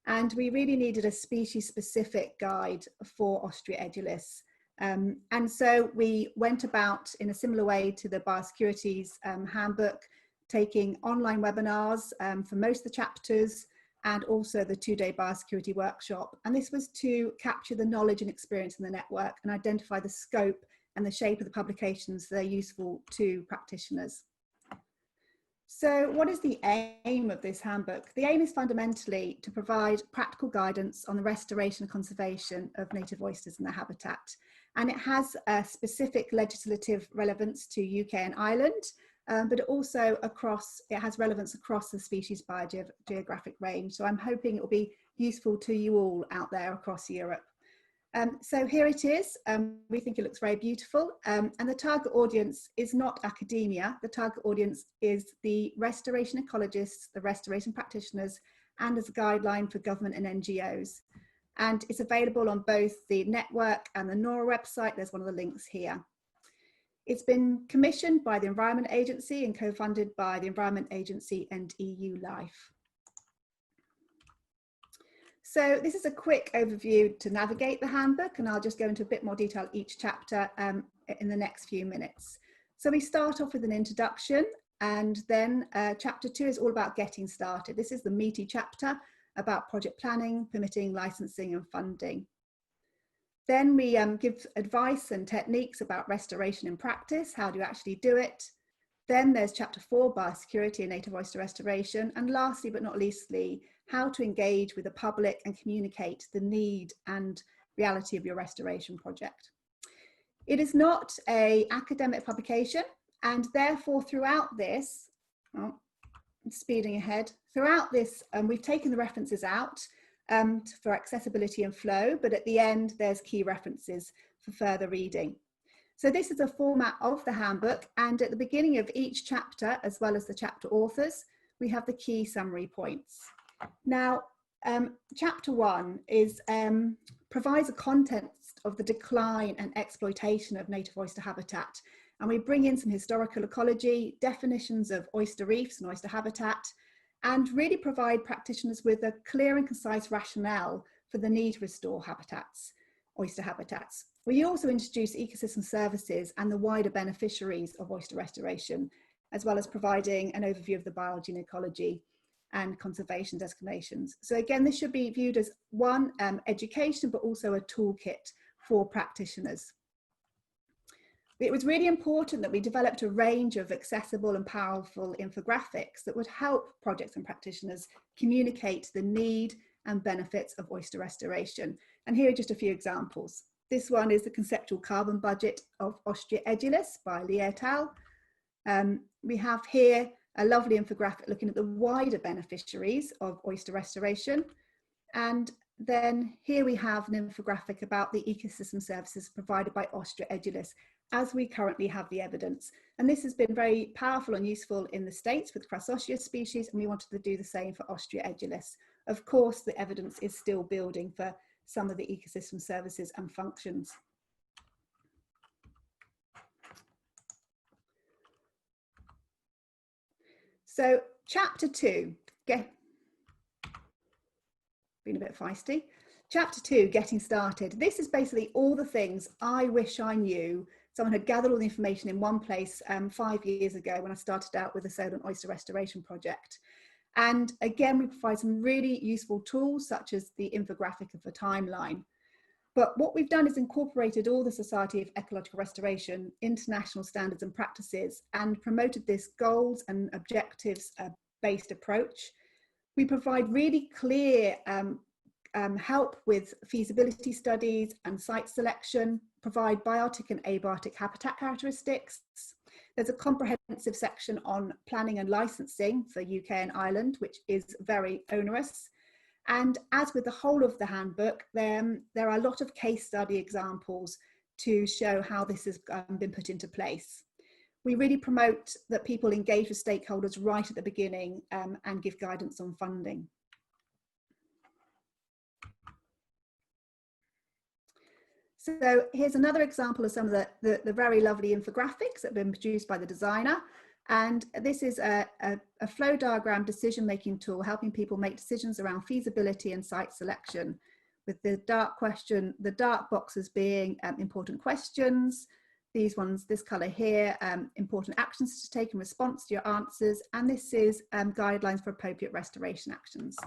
And we really needed a species-specific guide for Ostrea edulis. And so we went about in a similar way to the Biosecurity's handbook, taking online webinars for most of the chapters, and also the 2-day biosecurity workshop. And this was to capture the knowledge and experience in the network and identify the scope and the shape of the publications that are useful to practitioners. So what is the aim of this handbook? The aim is fundamentally to provide practical guidance on the restoration and conservation of native oysters and their habitat. And it has a specific legislative relevance to UK and Ireland, but also it has relevance across the species biogeographic range. So I'm hoping it will be useful to you all out there across Europe. So here it is. We think it looks very beautiful. And the target audience is not academia. The target audience is the restoration ecologists, the restoration practitioners, and as a guideline for government and NGOs. And it's available on both the network and the NORA website. There's one of the links here. It's been commissioned by the Environment Agency and co-funded by the Environment Agency and EU Life. So this is a quick overview to navigate the handbook, and I'll just go into a bit more detail each chapter in the next few minutes. So we start off with an introduction, and then chapter 2 is all about getting started. This is the meaty chapter about project planning, permitting, licensing and funding. Then we give advice and techniques about restoration in practice. How do you actually do it? Then there's chapter 4, biosecurity and native oyster restoration. And lastly, but not leastly, how to engage with the public and communicate the need and reality of your restoration project. It is not an academic publication, and therefore throughout this, speeding ahead, throughout this, we've taken the references out. for accessibility and flow, but at the end there's key references for further reading. So this is a format of the handbook, and at the beginning of each chapter, as well as the chapter authors, we have the key summary points. Now, chapter 1 is, provides a context of the decline and exploitation of native oyster habitat, and we bring in some historical ecology, definitions of oyster reefs and oyster habitat, and really provide practitioners with a clear and concise rationale for the need to restore habitats, oyster habitats. We also introduce ecosystem services and the wider beneficiaries of oyster restoration, as well as providing an overview of the biology and ecology and conservation designations. So again, this should be viewed as one, education, but also a toolkit for practitioners. It was really important that we developed a range of accessible and powerful infographics that would help projects and practitioners communicate the need and benefits of oyster restoration. And here are just a few examples. This one is the conceptual carbon budget of Ostrea edulis by Lee et al. We have here a lovely infographic looking at the wider beneficiaries of oyster restoration. And then here we have an infographic about the ecosystem services provided by Ostrea edulis, as we currently have the evidence. And this has been very powerful and useful in the States with Crassossia species, and we wanted to do the same for Ostrea edulis. Of course, the evidence is still building for some of the ecosystem services and functions. So chapter 2, been a bit feisty. Chapter 2, getting started. This is basically all the things I wish I knew. Someone had gathered all the information in one place 5 years ago when I started out with the Solent Oyster Restoration Project. And again, we provide some really useful tools, such as the infographic of the timeline. But what we've done is incorporated all the Society of Ecological Restoration, international standards and practices, and promoted this goals and objectives based approach. We provide really clear help with feasibility studies and site selection, provide biotic and abiotic habitat characteristics. There's a comprehensive section on planning and licensing for UK and Ireland, which is very onerous. And as with the whole of the handbook, there are a lot of case study examples to show how this has been put into place. We really promote that people engage with stakeholders right at the beginning and give guidance on funding. So here's another example of some of the very lovely infographics that have been produced by the designer. And this is a flow diagram decision-making tool helping people make decisions around feasibility and site selection, with the dark boxes being important questions, these ones, this colour here, important actions to take in response to your answers, and this is guidelines for appropriate restoration actions.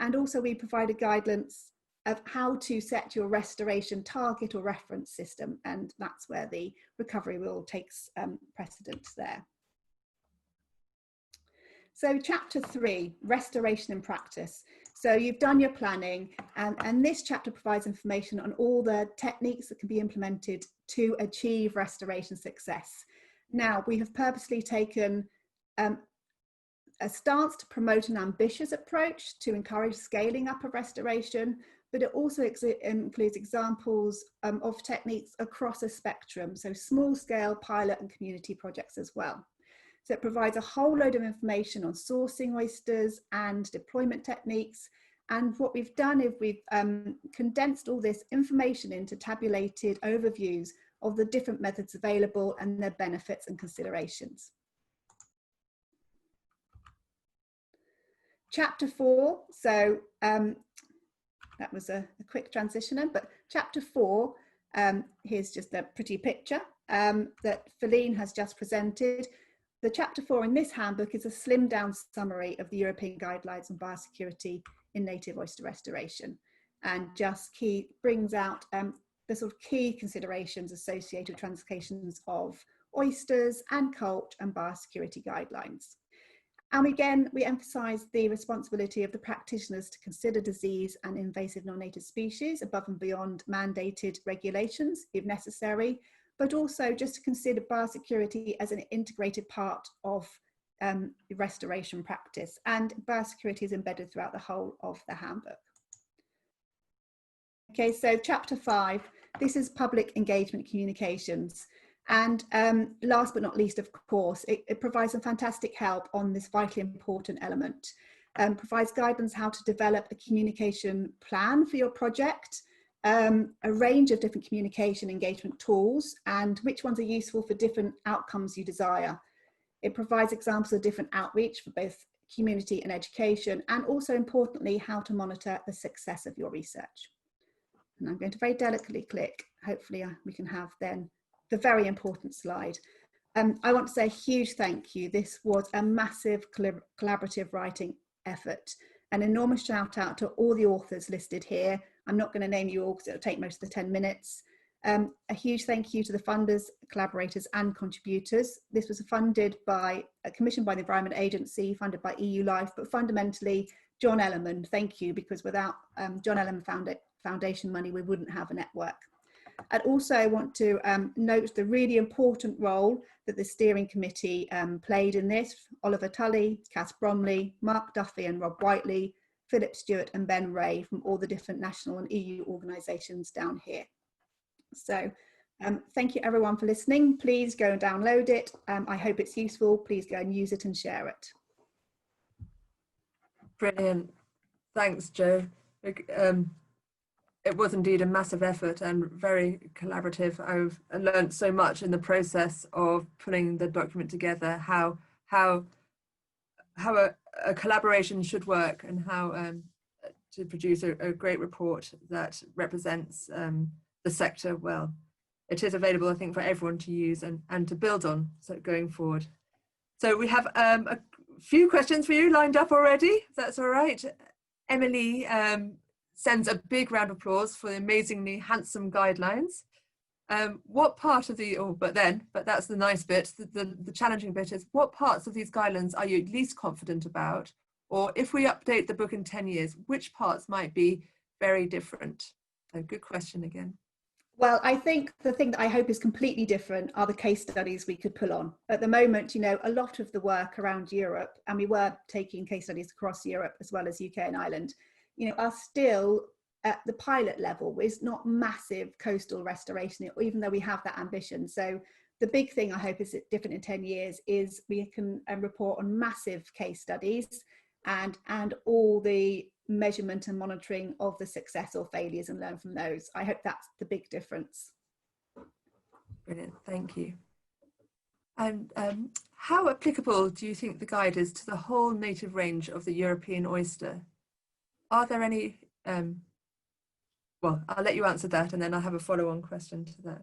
And also we provided guidelines of how to set your restoration target or reference system, and that's where the recovery rule takes precedence there. So chapter 3, restoration in practice. So you've done your planning, and this chapter provides information on all the techniques that can be implemented to achieve restoration success. Now, we have purposely taken a stance to promote an ambitious approach to encourage scaling up of restoration, but it also includes examples of techniques across a spectrum, so small scale, pilot and community projects as well. So it provides a whole load of information on sourcing oysters and deployment techniques. And what we've done is we've condensed all this information into tabulated overviews of the different methods available and their benefits and considerations. Chapter 4, so that was a quick transition in, but chapter 4, here's just a pretty picture that Philine has just presented. The chapter 4 in this handbook is a slimmed down summary of the European guidelines on biosecurity in native oyster restoration, and just brings out the sort of key considerations associated with translocations of oysters and cult and biosecurity guidelines. And again, we emphasise the responsibility of the practitioners to consider disease and invasive non-native species above and beyond mandated regulations if necessary, but also just to consider biosecurity as an integrated part of restoration practice. And biosecurity is embedded throughout the whole of the handbook. Okay, so chapter 5, this is public engagement communications. And last but not least, of course, it provides some fantastic help on this vitally important element. Provides guidance how to develop a communication plan for your project, a range of different communication engagement tools, and which ones are useful for different outcomes you desire. It provides examples of different outreach for both community and education, and also importantly, how to monitor the success of your research. And I'm going to very delicately click, hopefully we can have then the very important slide. I want to say a huge thank you. This was a massive collaborative writing effort. An enormous shout out to all the authors listed here. I'm not going to name you all because it'll take most of the 10 minutes. A huge thank you to the funders, collaborators and contributors. This was commissioned by the Environment Agency, funded by EU Life, but fundamentally John Ellerman, thank you, because without John Ellerman Foundation money, we wouldn't have a network. I'd also want to note the really important role that the steering committee played in this. Oliver Tully, Cass Bromley, Mark Duffy and Rob Whiteley, Philip Stewart and Ben Ray from all the different national and EU organisations down here. So thank you everyone for listening. Please go and download it. I hope it's useful. Please go and use it and share it. Brilliant. Thanks, Jo. It was indeed a massive effort and very collaborative. I've learned so much in the process of putting the document together, how a collaboration should work, and how to produce a great report that represents the sector well. It is available, I think, for everyone to use and to build on, so going forward. So we have a few questions for you lined up already, if that's all right. Emily sends a big round of applause for the amazingly handsome guidelines. What part of the, but that's the nice bit, the challenging bit is, what parts of these guidelines are you least confident about? Or if we update the book in 10 years, which parts might be very different? So good question again. Well, I think the thing that I hope is completely different are the case studies we could pull on. At the moment, you know, a lot of the work around Europe, and we were taking case studies across Europe as well as UK and Ireland, you know, are still at the pilot level. It's not massive coastal restoration, even though we have that ambition. So the big thing I hope is different in 10 years is we can report on massive case studies and all the measurement and monitoring of the success or failures and learn from those. I hope that's the big difference. Brilliant, thank you. And how applicable do you think the guide is to the whole native range of the European oyster? Are there any, well, I'll let you answer that and then I'll have a follow-on question to that.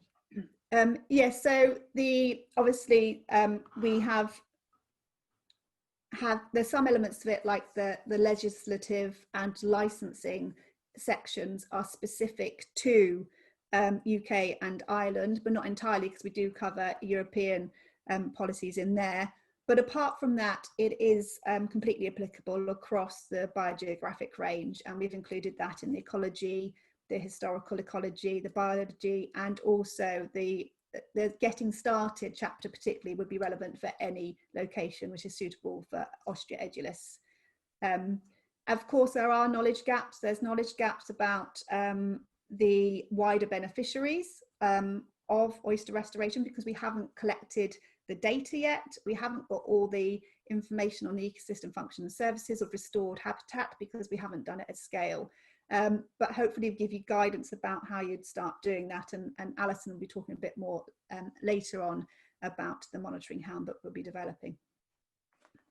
Yes, so obviously we have there's some elements of it, like the legislative and licensing sections are specific to UK and Ireland, but not entirely, because we do cover European policies in there. But apart from that, it is completely applicable across the biogeographic range, and we've included that in the ecology, the historical ecology, the biology, and also the getting started chapter particularly would be relevant for any location which is suitable for Ostrea edulis. Of course, there are knowledge gaps. There's knowledge gaps about the wider beneficiaries of oyster restoration, because we haven't collected the data yet. We haven't got all the information on the ecosystem function and services of restored habitat, because we haven't done it at scale. But hopefully give you guidance about how you'd start doing that, and Alison will be talking a bit more later on about the monitoring handbook we'll be developing.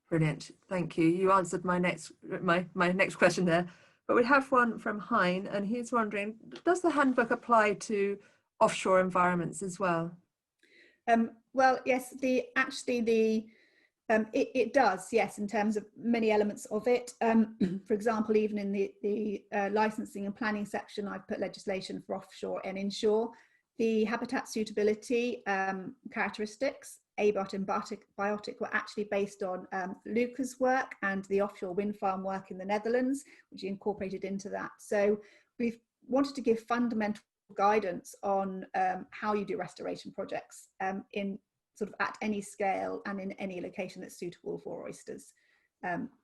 Brilliant, thank you. You answered my next question there, but we have one from Hein, and he's wondering, does the handbook apply to offshore environments as well? Well, yes, it does, yes, in terms of many elements of it. For example, even in the licensing and planning section, I've put legislation for offshore and inshore. The habitat suitability characteristics, ABOT and biotic, were actually based on Luca's work and the offshore wind farm work in the Netherlands, which he incorporated into that. So we've wanted to give fundamental guidance on how you do restoration projects in sort of at any scale and in any location that's suitable for oysters.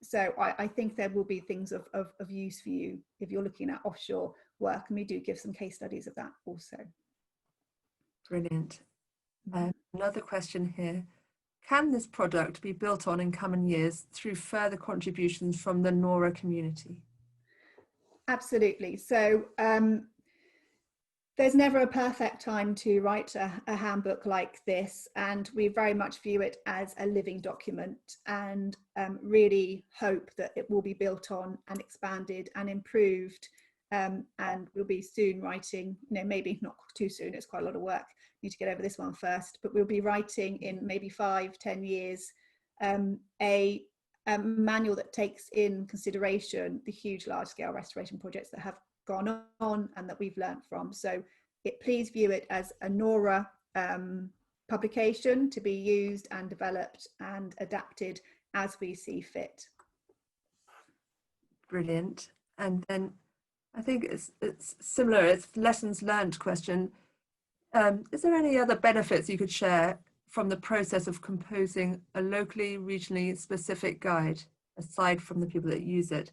So I think there will be things of use for you if you're looking at offshore work, and we do give some case studies of that also. Brilliant. Another question here. Can this product be built on in coming years through further contributions from the NORA community? Absolutely. So there's never a perfect time to write a handbook like this, and we very much view it as a living document, and really hope that it will be built on and expanded and improved, and we'll be soon writing, maybe not too soon, it's quite a lot of work, need to get over this one first, but we'll be writing in maybe 5-10 years a manual that takes in consideration the huge large-scale restoration projects that have gone on and that we've learned from. So please view it as a NORA publication to be used and developed and adapted as we see fit. Brilliant. And then I think it's similar, it's lessons learned question. Is there any other benefits you could share from the process of composing a locally, regionally specific guide, aside from the people that use it?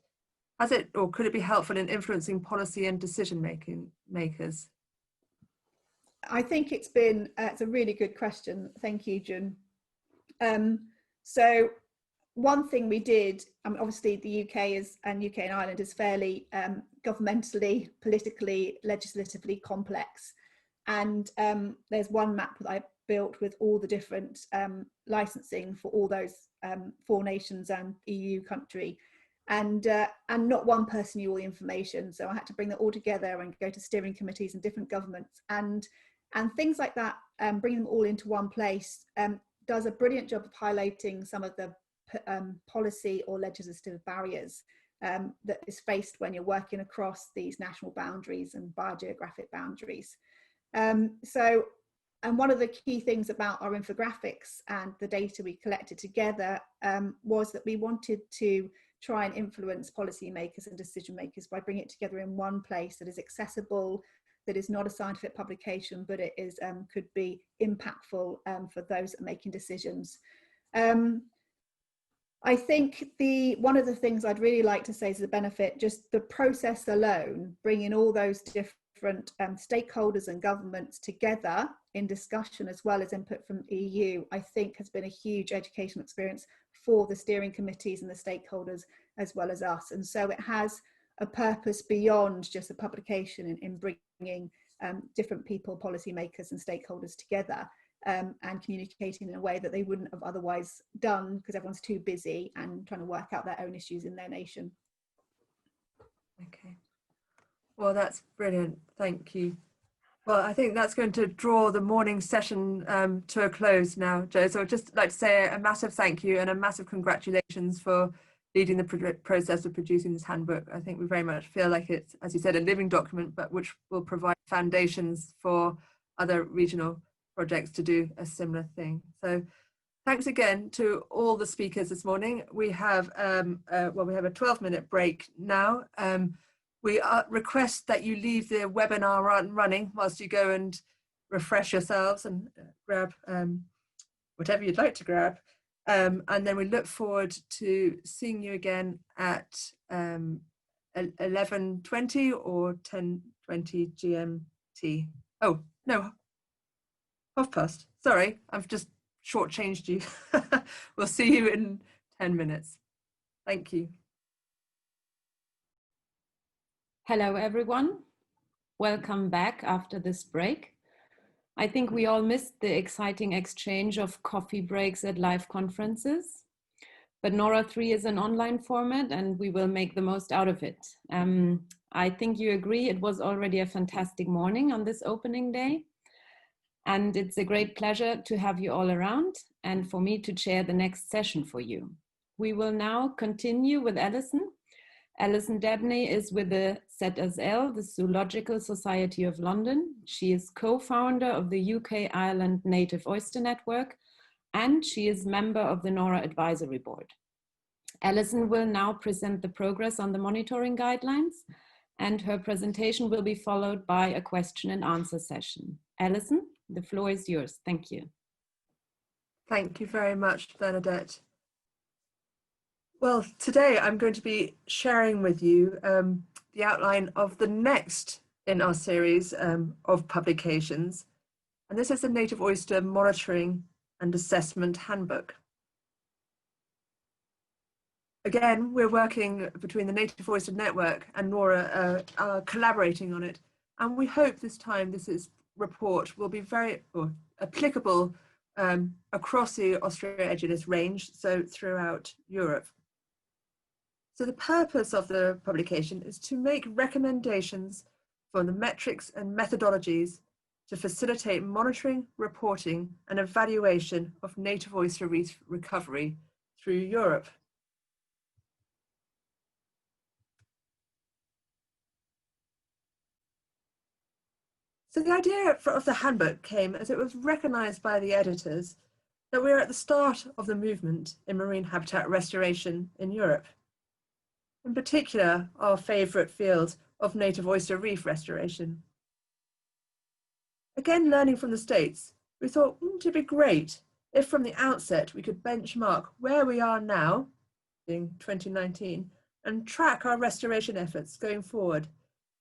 Has it, or could it be helpful in influencing policy and decision makers? I think it's a really good question. Thank you, June. So one thing we did, obviously the UK and Ireland is fairly governmentally, politically, legislatively complex. And there's one map that I built with all the different licensing for all those 4 nations and EU country. And not one person knew all the information. So I had to bring that all together and go to steering committees and different governments and things like that, bring them all into one place, does a brilliant job of highlighting some of the policy or legislative barriers that is faced when you're working across these national boundaries and biogeographic boundaries. And one of the key things about our infographics and the data we collected together was that we wanted to try and influence policymakers and decision makers by bringing it together in one place that is accessible, that is not a scientific publication, but it is could be impactful for those that are making decisions. I think one of the things I'd really like to say is the benefit, just the process alone, bringing all those different stakeholders and governments together in discussion as well as input from EU, I think has been a huge educational experience for the steering committees and the stakeholders as well as us. And so it has a purpose beyond just a publication in bringing different people, policymakers and stakeholders together and communicating in a way that they wouldn't have otherwise done because everyone's too busy and trying to work out their own issues in their nation. Okay. Well, that's brilliant. Thank you. Well, I think that's going to draw the morning session to a close now, Jo. So I'd just like to say a massive thank you and a massive congratulations for leading the process of producing this handbook. I think we very much feel like it's, as you said, a living document, but which will provide foundations for other regional projects to do a similar thing. So thanks again to all the speakers this morning. We have we have a 12-minute break now. We request that you leave the webinar running whilst you go and refresh yourselves and grab whatever you'd like to grab. And then we look forward to seeing you again at 11:20 or 10:20 GMT. Oh, no, 12:30. Sorry, I've just shortchanged you. We'll see you in 10 minutes. Thank you. Hello, everyone. Welcome back after this break. I think we all missed the exciting exchange of coffee breaks at live conferences, but NORA 3 is an online format and we will make the most out of it. I think you agree it was already a fantastic morning on this opening day, and it's a great pleasure to have you all around and for me to chair the next session for you. We will now continue with Alison. Alison Debney is with the ZSL, the Zoological Society of London. She is co-founder of the UK-Ireland Native Oyster Network, and she is member of the NORA Advisory Board. Alison will now present the progress on the monitoring guidelines, and her presentation will be followed by a question and answer session. Alison, the floor is yours. Thank you. Thank you very much, Bernadette. Well, today I'm going to be sharing with you the outline of the next in our series of publications. And this is the Native Oyster Monitoring and Assessment Handbook. Again, we're working between the Native Oyster Network and Nora collaborating on it. And we hope this time this report will be very applicable across the Ostrea edulis range, so throughout Europe. So the purpose of the publication is to make recommendations for the metrics and methodologies to facilitate monitoring, reporting, and evaluation of native oyster reef recovery through Europe. So the idea of the handbook came as it was recognised by the editors that we're at the start of the movement in marine habitat restoration in Europe. In particular, our favourite field of native oyster reef restoration. Again, learning from the States, we thought it'd be great if from the outset we could benchmark where we are now, in 2019, and track our restoration efforts going forward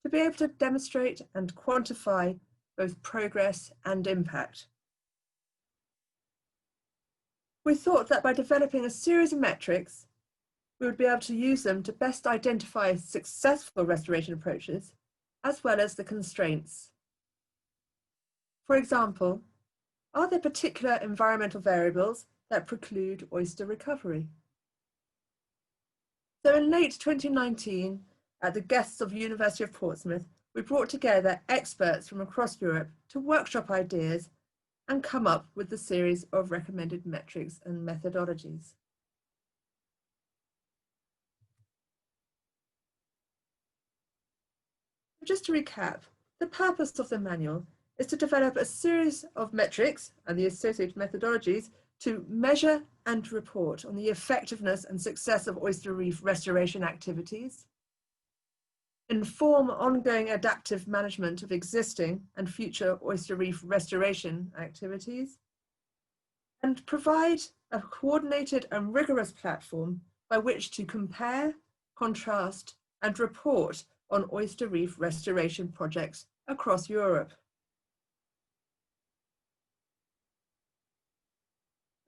to be able to demonstrate and quantify both progress and impact. We thought that by developing a series of metrics, we would be able to use them to best identify successful restoration approaches, as well as the constraints. For example, are there particular environmental variables that preclude oyster recovery? So in late 2019, at the guests of University of Portsmouth, we brought together experts from across Europe to workshop ideas and come up with the series of recommended metrics and methodologies. Just to recap, the purpose of the manual is to develop a series of metrics and the associated methodologies to measure and report on the effectiveness and success of oyster reef restoration activities, inform ongoing adaptive management of existing and future oyster reef restoration activities, and provide a coordinated and rigorous platform by which to compare, contrast, and report on oyster reef restoration projects across Europe.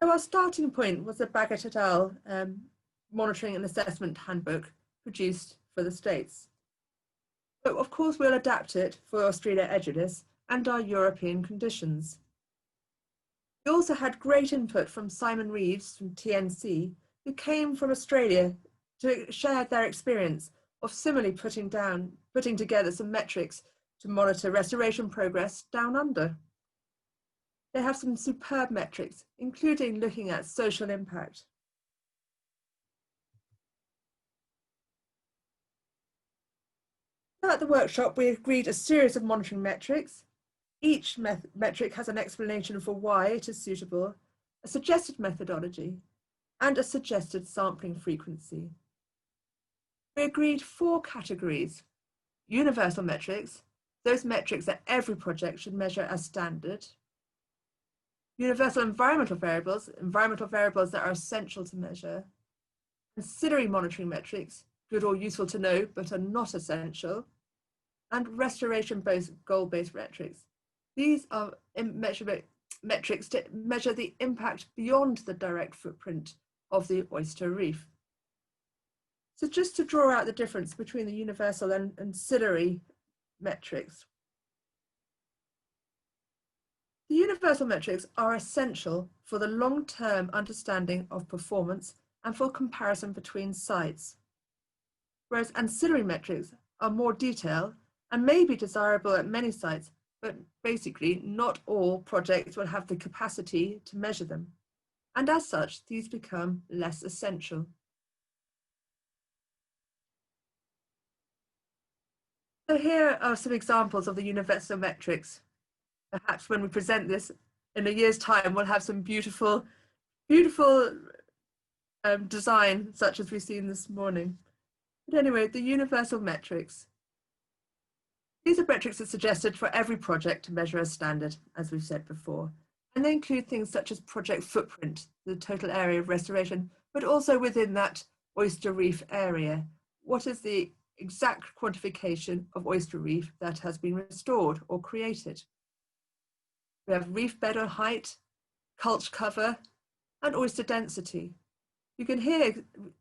So our starting point was the Baggett et al. Monitoring and Assessment Handbook produced for the States. But of course we'll adapt it for Ostrea edulis and our European conditions. We also had great input from Simon Reeves from TNC, who came from Australia to share their experience of similarly putting together some metrics to monitor restoration progress down under. They have some superb metrics, including looking at social impact. At the workshop, we agreed a series of monitoring metrics. Each metric has an explanation for why it is suitable, a suggested methodology, and a suggested sampling frequency. We agreed 4 categories: universal metrics, those metrics that every project should measure as standard; universal environmental variables that are essential to measure; ancillary monitoring metrics, good or useful to know but are not essential; and restoration-based goal-based metrics. These are metrics to measure the impact beyond the direct footprint of the oyster reef. So just to draw out the difference between the universal and ancillary metrics. The universal metrics are essential for the long-term understanding of performance and for comparison between sites, whereas ancillary metrics are more detailed and may be desirable at many sites, but basically not all projects will have the capacity to measure them, and as such these become less essential. So here are some examples of the universal metrics. Perhaps when we present this in a year's time, we'll have some beautiful design such as we've seen this morning. But anyway, the universal metrics. These are metrics that are suggested for every project to measure as standard, as we've said before. And they include things such as project footprint, the total area of restoration, but also within that oyster reef area. What is the exact quantification of oyster reef that has been restored or created. We have reef bed or height, culture cover, and oyster density. You can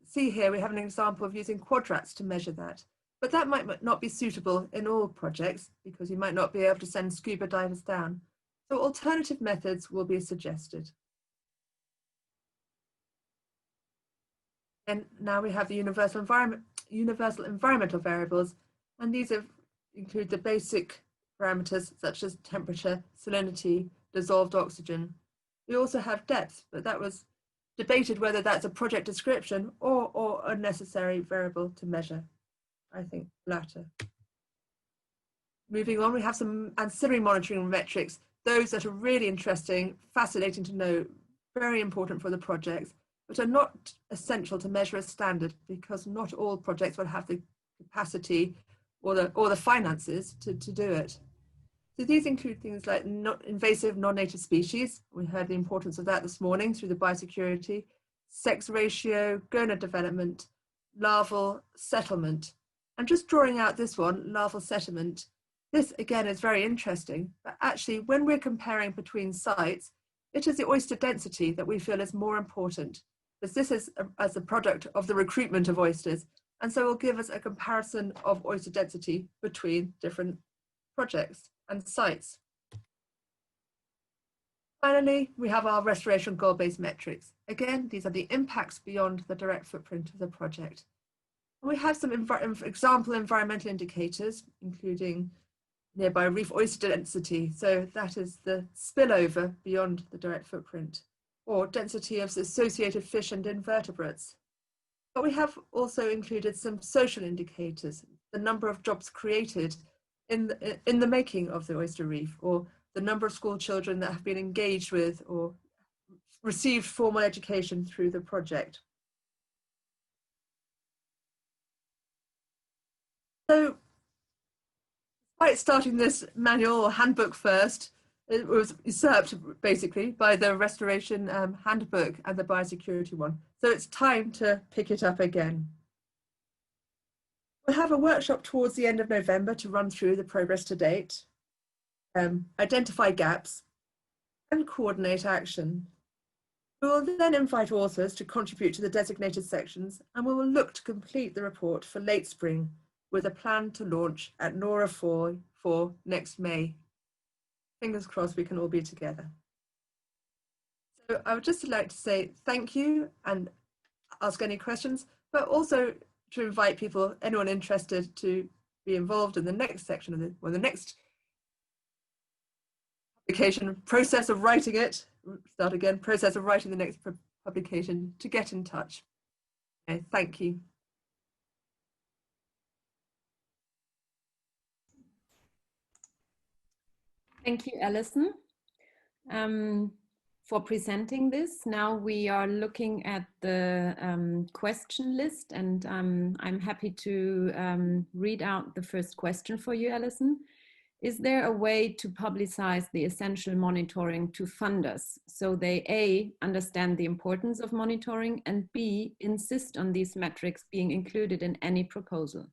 see here we have an example of using quadrats to measure that, but that might not be suitable in all projects because you might not be able to send scuba divers down. So alternative methods will be suggested. And now we have the universal environmental variables, and these include the basic parameters such as temperature, salinity, dissolved oxygen. We also have depth, but that was debated whether that's a project description or a necessary variable to measure. I think the latter. Moving on, we have some ancillary monitoring metrics, those that are really interesting, fascinating to know, very important for the projects, but are not essential to measure a standard because not all projects will have the capacity or the finances to do it. So these include things like invasive non-native species. We heard the importance of that this morning through the biosecurity, sex ratio, gonad development, larval settlement. And just drawing out this one, larval settlement, this again is very interesting, but actually when we're comparing between sites, it is the oyster density that we feel is more important, because this is as a product of the recruitment of oysters, and so will give us a comparison of oyster density between different projects and sites. Finally, we have our restoration goal-based metrics. Again, these are the impacts beyond the direct footprint of the project. And we have some example environmental indicators, including nearby reef oyster density. So that is the spillover beyond the direct footprint, or density of associated fish and invertebrates. But we have also included some social indicators, the number of jobs created in the making of the oyster reef, or the number of school children that have been engaged with or received formal education through the project. So, despite starting this manual or handbook first, it was usurped basically by the restoration handbook and the biosecurity one. So it's time to pick it up again. We'll have a workshop towards the end of November to run through the progress to date, identify gaps, and coordinate action. We will then invite authors to contribute to the designated sections, and we will look to complete the report for late spring with a plan to launch at NORA for next May. Fingers crossed we can all be together. So I would just like to say thank you and ask any questions, but also to invite people, anyone interested, to be involved in the next section of the next publication process of writing it. Start again, process of writing the next publication, to get in touch. Okay, thank you. Thank you, Alison, for presenting this. Now we are looking at the question list, and I'm happy to read out the first question for you, Alison. Is there a way to publicize the essential monitoring to funders so they A, understand the importance of monitoring, and B, insist on these metrics being included in any proposal?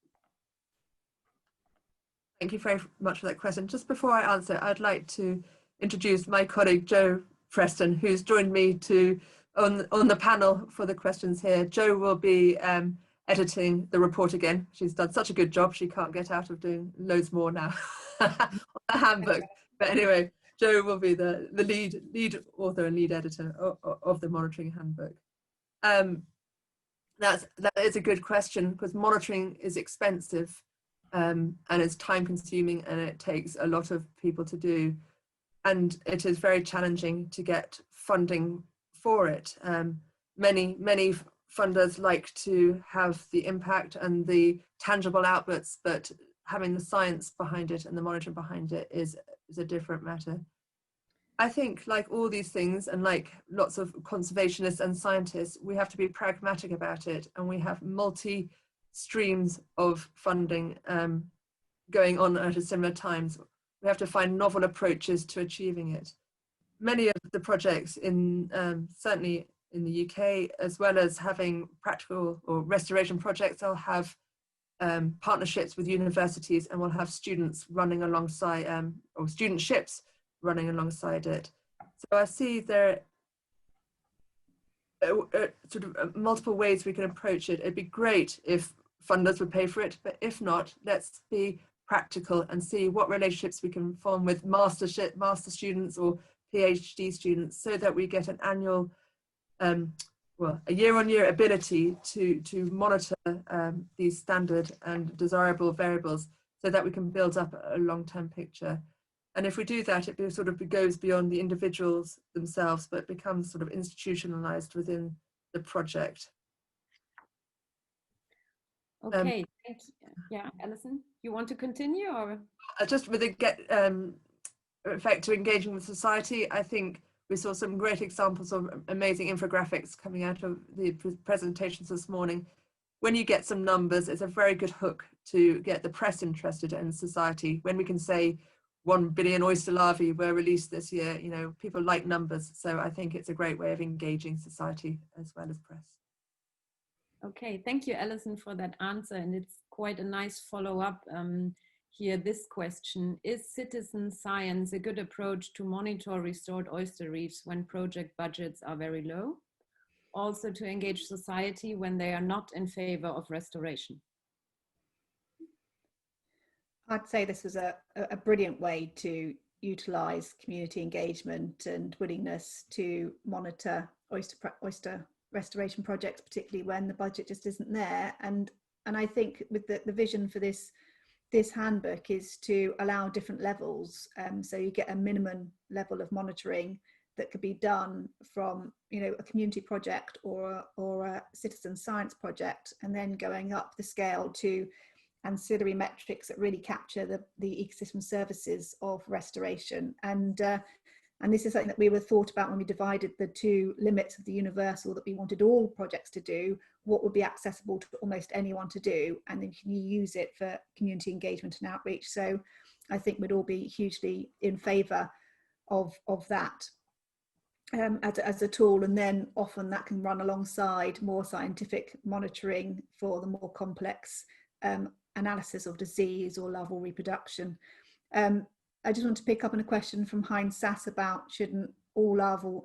Thank you very much for that question. Just before I answer, I'd like to introduce my colleague, Jo Preston, who's joined me on the panel for the questions here. Jo will be editing the report again. She's done such a good job, she can't get out of doing loads more now on the handbook. But anyway, Jo will be the lead author and lead editor of the monitoring handbook. That is a good question, because monitoring is expensive. And it's time consuming, and it takes a lot of people to do, and it is very challenging to get funding for it. Many funders like to have the impact and the tangible outputs, but having the science behind it and the monitoring behind it is a different matter. I think, like all these things, and like lots of conservationists and scientists, we have to be pragmatic about it, and we have multi streams of funding going on at a similar times. We have to find novel approaches to achieving it. Many of the projects certainly in the UK, as well as having practical or restoration projects, they'll have partnerships with universities, and we'll have students running alongside, or studentships running alongside it. So I see there sort of multiple ways we can approach it. It'd be great if funders would pay for it, but if not, let's be practical and see what relationships we can form with master students or PhD students, so that we get an annual, well, a year-on-year ability to monitor these standard and desirable variables, so that we can build up a long-term picture. And if we do that, it sort of goes beyond the individuals themselves, but becomes sort of institutionalized within the project. Okay, thank you. Yeah, Alison, you want to continue, or? Just with the effect to engaging with society, I think we saw some great examples of amazing infographics coming out of the presentations this morning. When you get some numbers, it's a very good hook to get the press interested in society. When we can say 1 billion oyster larvae were released this year, you know, people like numbers. So I think it's a great way of engaging society as well as press. Okay, thank you, Alison, for that answer. And it's quite a nice follow-up here. This question: is citizen science a good approach to monitor restored oyster reefs when project budgets are very low? Also to engage society when they are not in favor of restoration? I'd say this was a brilliant way to utilise community engagement and willingness to monitor oyster restoration projects, particularly when the budget just isn't there. And I think with the vision for this handbook is to allow different levels. So you get a minimum level of monitoring that could be done from, you know, a community project or a citizen science project, and then going up the scale to ancillary metrics that really capture the ecosystem services of restoration. And this is something that we were thought about when we divided the two limits of the universal that we wanted all projects to do, what would be accessible to almost anyone to do, and then can you use it for community engagement and outreach. So I think we'd all be hugely in favour of that as a tool, and then often that can run alongside more scientific monitoring for the more complex analysis of disease or larval reproduction. I just want to pick up on a question from Hein Sas about shouldn't larval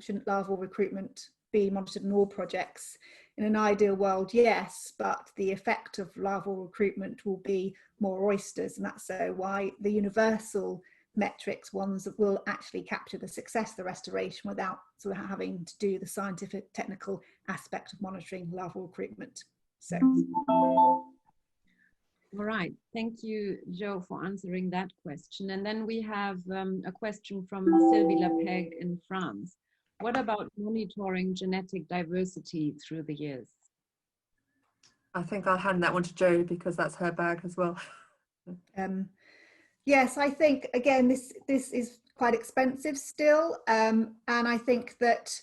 recruitment be monitored in all projects? In an ideal world, yes, but the effect of larval recruitment will be more oysters, and that's so why the universal metrics ones that will actually capture the success of the restoration without sort of having to do the scientific technical aspect of monitoring larval recruitment. So. All right, thank you, Jo, for answering that question. And then we have a question from Sylvie Lapeg in France. What about monitoring genetic diversity through the years? I think I'll hand that one to Jo because that's her bag as well. Yes, I think, again, this is quite expensive still. And I think that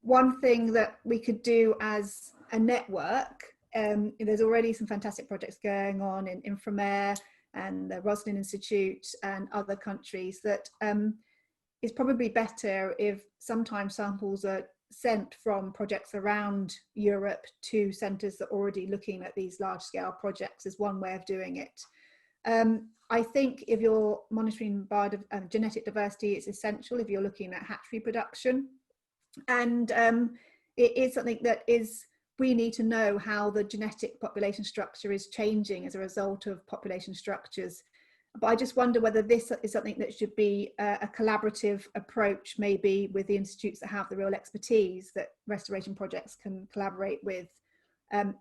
one thing that we could do as a network, there's already some fantastic projects going on in Inframare and the Roslin Institute and other countries, that is probably better if sometimes samples are sent from projects around Europe to centres that are already looking at these large scale projects as one way of doing it. I think if you're monitoring genetic diversity, it's essential if you're looking at hatchery production. And it is something that we need to know how the genetic population structure is changing as a result of population structures. But I just wonder whether this is something that should be a collaborative approach, maybe with the institutes that have the real expertise that restoration projects can collaborate with.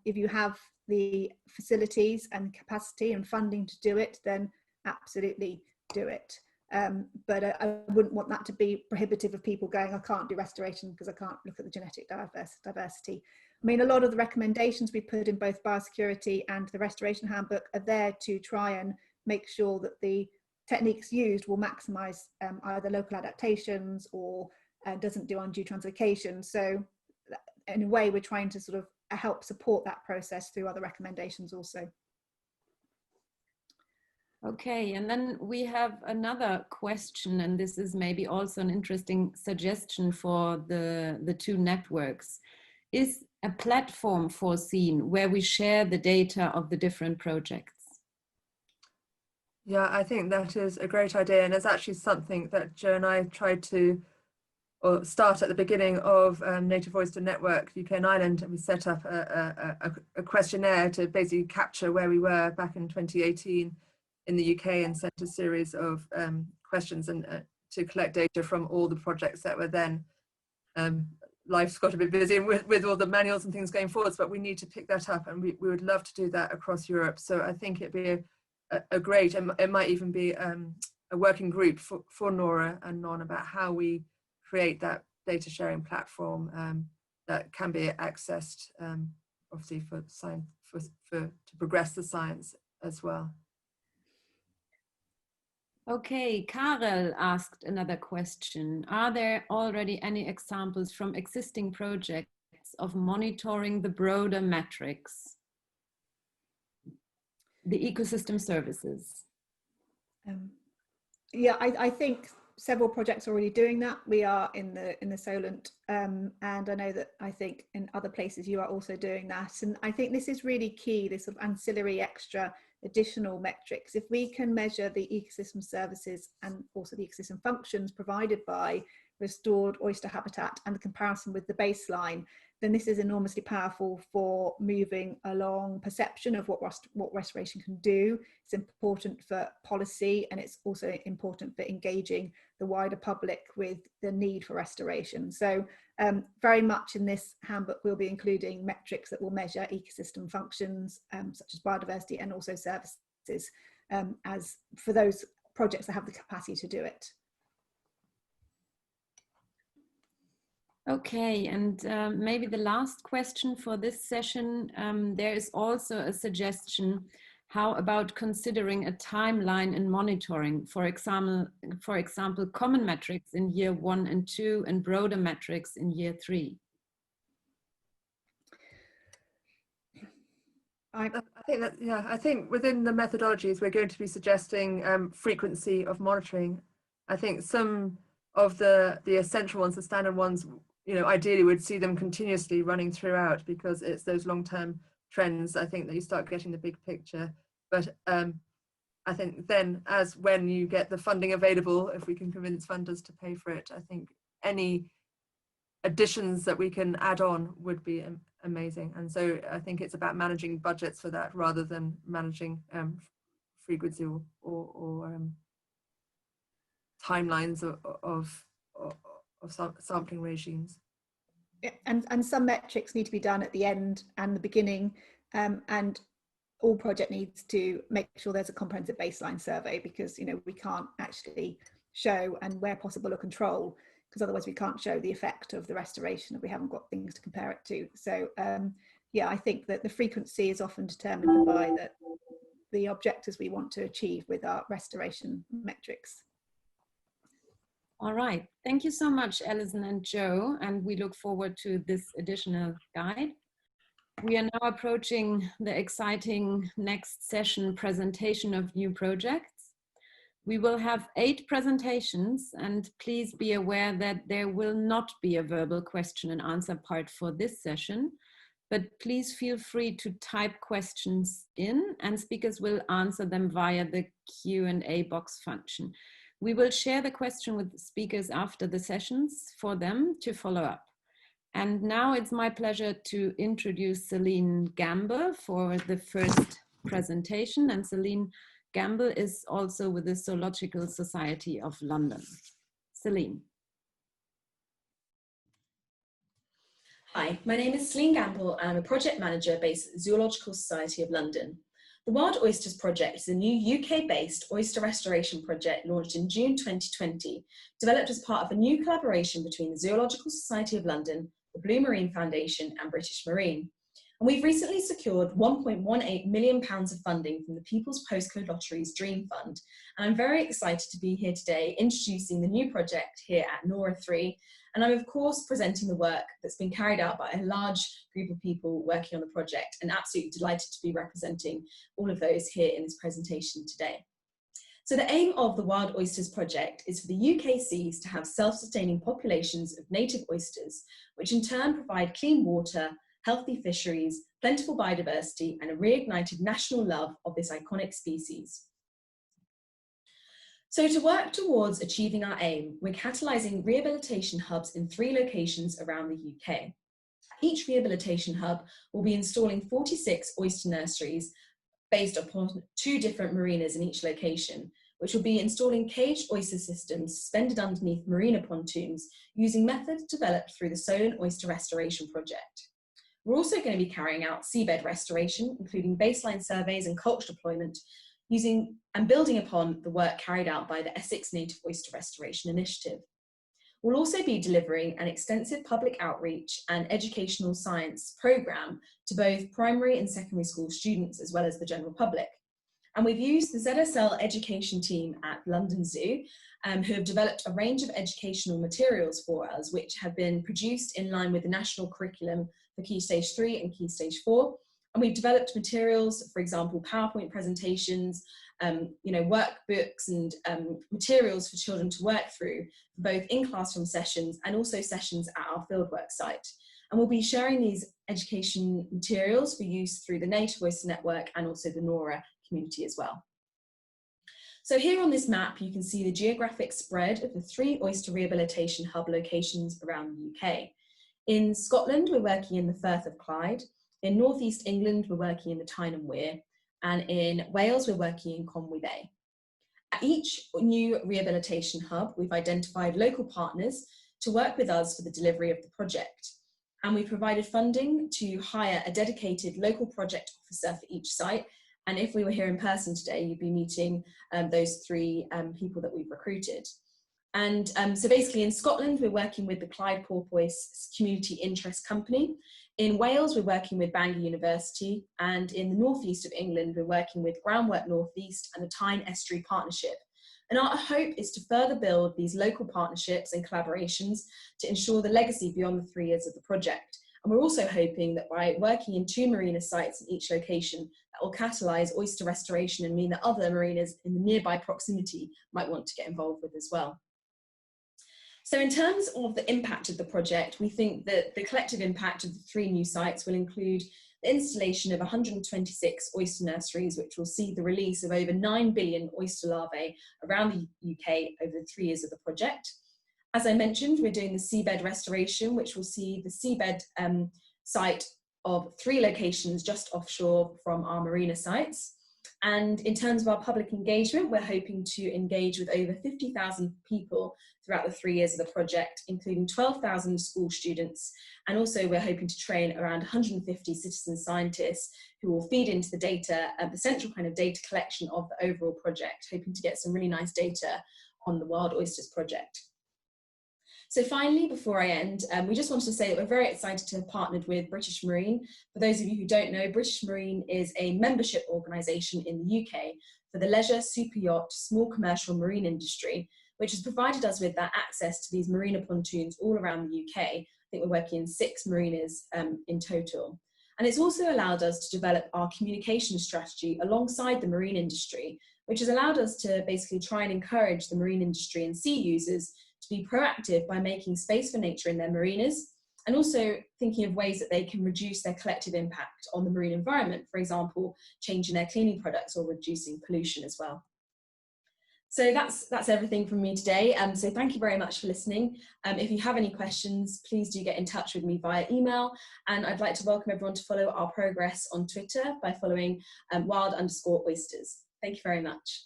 If you have the facilities and capacity and funding to do it, then absolutely do it. But I wouldn't want that to be prohibitive of people going, I can't do restoration because I can't look at the genetic diversity. I mean, a lot of the recommendations we put in both Biosecurity and the Restoration Handbook are there to try and make sure that the techniques used will maximise either local adaptations or doesn't do undue translocation. So in a way, we're trying to sort of help support that process through other recommendations also. Okay, and then we have another question, and this is maybe also an interesting suggestion for the two networks. Is a platform foreseen where we share the data of the different projects? Yeah, I think that is a great idea, and it's actually something that Jo and I tried to start at the beginning of Native Oyster Network UK and Ireland. We set up a questionnaire to basically capture where we were back in 2018 in the UK, and sent a series of questions and to collect data from all the projects that were then. Life's got a bit busy with all the manuals and things going forwards, but we need to pick that up, and we would love to do that across Europe. So I think it'd be a great, and it might even be a working group for Nora and Non about how we create that data sharing platform that can be accessed, obviously for science, to progress the science as well. Okay, Karel asked another question. Are there already any examples from existing projects of monitoring the broader metrics, the ecosystem services? Yeah, I think several projects are already doing that. We are in the Solent, and I know that I think in other places you are also doing that. And I think this is really key, this sort of ancillary extra additional metrics. If we can measure the ecosystem services and also the ecosystem functions provided by restored oyster habitat and the comparison with the baseline, then this is enormously powerful for moving along perception of what restoration can do. It's important for policy, and it's also important for engaging the wider public with the need for restoration. So very much in this handbook, we'll be including metrics that will measure ecosystem functions, such as biodiversity, and also services, as for those projects that have the capacity to do it. Okay, and maybe the last question for this session, there is also a suggestion. How about considering a timeline in monitoring, for example, common metrics in year 1 and 2 and broader metrics in year 3? I think that, yeah, I think within the methodologies, we're going to be suggesting frequency of monitoring. I think some of the essential ones, the standard ones, you know, ideally would see them continuously running throughout, because it's those long-term trends, I think, that you start getting the big picture. But I think then, as when you get the funding available, if we can convince funders to pay for it, I think any additions that we can add on would be amazing. And so I think it's about managing budgets for that rather than managing frequency or timelines of sampling regimes. And some metrics need to be done at the end and the beginning, and all project needs to make sure there's a comprehensive baseline survey, because, you know, we can't actually show, and where possible, a control, because otherwise we can't show the effect of the restoration if we haven't got things to compare it to. So yeah, I think that the frequency is often determined by the objectives we want to achieve with our restoration metrics. All right, thank you so much, Alison and Jo, and we look forward to this additional guide. We are now approaching the exciting next session, presentation of new projects. We will have 8 presentations, and please be aware that there will not be a verbal question and answer part for this session, but please feel free to type questions in, and speakers will answer them via the Q&A box function. We will share the question with speakers after the sessions for them to follow up. And now it's my pleasure to introduce Celine Gamble for the first presentation. And Celine Gamble is also with the Zoological Society of London. Celine. Hi, my name is Celine Gamble, and I'm a project manager based at the Zoological Society of London. The Wild Oysters project is a new UK-based oyster restoration project launched in June 2020, developed as part of a new collaboration between the Zoological Society of London, the Blue Marine Foundation, and British Marine. And we've recently secured £1.18 million of funding from the People's Postcode Lottery's Dream Fund. And I'm very excited to be here today introducing the new project here at NORA 3. And I'm of course presenting the work that's been carried out by a large group of people working on the project, and absolutely delighted to be representing all of those here in this presentation today. So the aim of the Wild Oysters project is for the UK seas to have self-sustaining populations of native oysters, which in turn provide clean water healthy fisheries, plentiful biodiversity, and a reignited national love of this iconic species. So to work towards achieving our aim, we're catalysing rehabilitation hubs in 3 locations around the UK. Each rehabilitation hub will be installing 46 oyster nurseries based upon 2 different marinas in each location, which will be installing caged oyster systems suspended underneath marina pontoons using methods developed through the Solent Oyster Restoration Project. We're also going to be carrying out seabed restoration, including baseline surveys and culture deployment, using and building upon the work carried out by the Essex Native Oyster Restoration Initiative. We'll also be delivering an extensive public outreach and educational science programme to both primary and secondary school students as well as the general public. And we've used the ZSL education team at London Zoo, who have developed a range of educational materials for us, which have been produced in line with the national curriculum for Key Stage 3 and Key Stage 4. And we've developed materials, for example, PowerPoint presentations, workbooks and materials for children to work through, both in classroom sessions and also sessions at our fieldwork site. And we'll be sharing these education materials for use through the Native Oyster Network and also the NORA community as well. So here on this map, you can see the geographic spread of the 3 oyster rehabilitation hub locations around the UK. In Scotland, we're working in the Firth of Clyde. In North East England, we're working in the Tyne and Wear. And in Wales, we're working in Conwy Bay. At each new rehabilitation hub, we've identified local partners to work with us for the delivery of the project. And we provided funding to hire a dedicated local project officer for each site. And if we were here in person today, you'd be meeting those 3 people that we've recruited. And so basically in Scotland, we're working with the Clyde Porpoise Community Interest Company. In Wales, we're working with Bangor University. And in the northeast of England, we're working with Groundwork Northeast and the Tyne Estuary Partnership. And our hope is to further build these local partnerships and collaborations to ensure the legacy beyond the 3 years of the project. And we're also hoping that by working in 2 marina sites in each location, that will catalyse oyster restoration and mean that other marinas in the nearby proximity might want to get involved with as well. So in terms of the impact of the project, we think that the collective impact of the 3 new sites will include the installation of 126 oyster nurseries, which will see the release of over 9 billion oyster larvae around the UK over the 3 years of the project. As I mentioned, we're doing the seabed restoration, which will see the seabed site of 3 locations just offshore from our marina sites. And in terms of our public engagement, we're hoping to engage with over 50,000 people throughout the 3 years of the project, including 12,000 school students. And also we're hoping to train around 150 citizen scientists who will feed into the data, the central kind of data collection of the overall project, hoping to get some really nice data on the Wild Oysters project. So finally, before I end, we just wanted to say that we're very excited to have partnered with British Marine. For those of you who don't know, British Marine is a membership organisation in the UK for the leisure, super yacht, small commercial marine industry, which has provided us with that access to these marina pontoons all around the UK. I think we're working in 6 marinas in total. And it's also allowed us to develop our communication strategy alongside the marine industry, which has allowed us to basically try and encourage the marine industry and sea users to be proactive by making space for nature in their marinas, and also thinking of ways that they can reduce their collective impact on the marine environment, for example, changing their cleaning products or reducing pollution as well. So that's everything from me today. So thank you very much for listening. If you have any questions, please do get in touch with me via email. And I'd like to welcome everyone to follow our progress on Twitter by following wild_oysters. Thank you very much.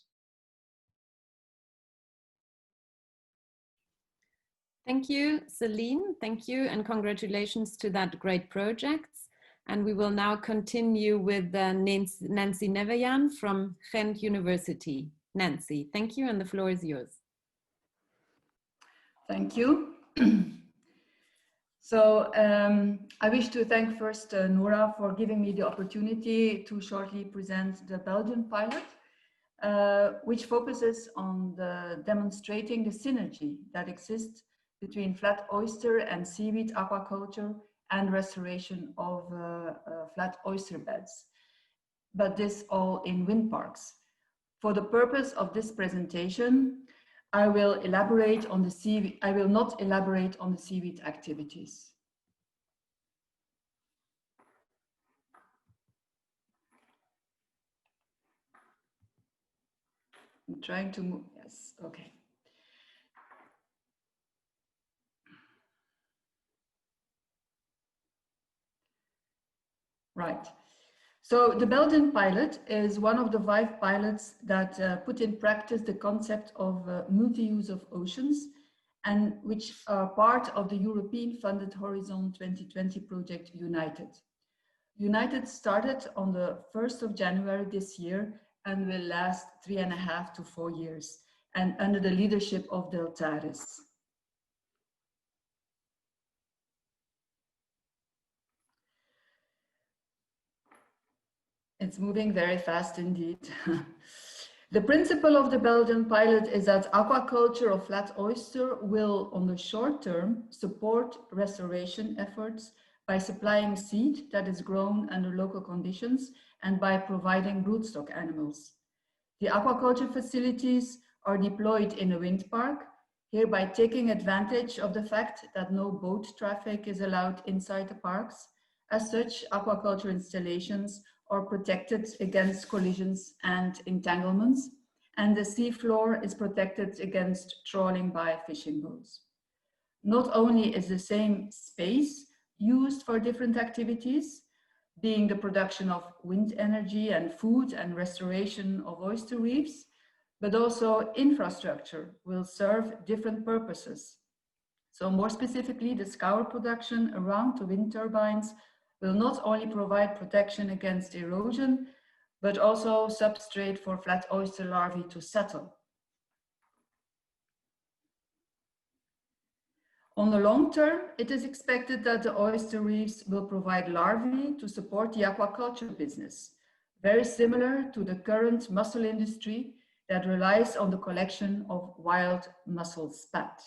Thank you, Celine. Thank you, and congratulations to that great project. And we will now continue with Nancy Nevejan from Ghent University. Nancy, thank you, and the floor is yours. Thank you. So I wish to thank first Nora for giving me the opportunity to shortly present the Belgian pilot, which focuses on demonstrating the synergy that exists between flat oyster and seaweed aquaculture and restoration of flat oyster beds, but this all in wind parks. For the purpose of this presentation, I will not elaborate on the seaweed activities. I'm trying to move, yes, okay. Right. So the Belgian pilot is one of the 5 pilots that put in practice the concept of multi-use of oceans, and which are part of the European funded Horizon 2020 project United. United started on the 1st of January this year and will last 3.5 to 4 years, and under the leadership of Deltares. It's moving very fast indeed. The principle of the Belgian pilot is that aquaculture of flat oyster will, on the short term, support restoration efforts by supplying seed that is grown under local conditions and by providing broodstock animals. The aquaculture facilities are deployed in a wind park, hereby taking advantage of the fact that no boat traffic is allowed inside the parks. As such, aquaculture installations are protected against collisions and entanglements, and the seafloor is protected against trawling by fishing boats. Not only is the same space used for different activities, being the production of wind energy and food and restoration of oyster reefs, but also infrastructure will serve different purposes. So more specifically, the scour production around the wind turbines will not only provide protection against erosion, but also substrate for flat oyster larvae to settle. On the long term, it is expected that the oyster reefs will provide larvae to support the aquaculture business, very similar to the current mussel industry that relies on the collection of wild mussel spat.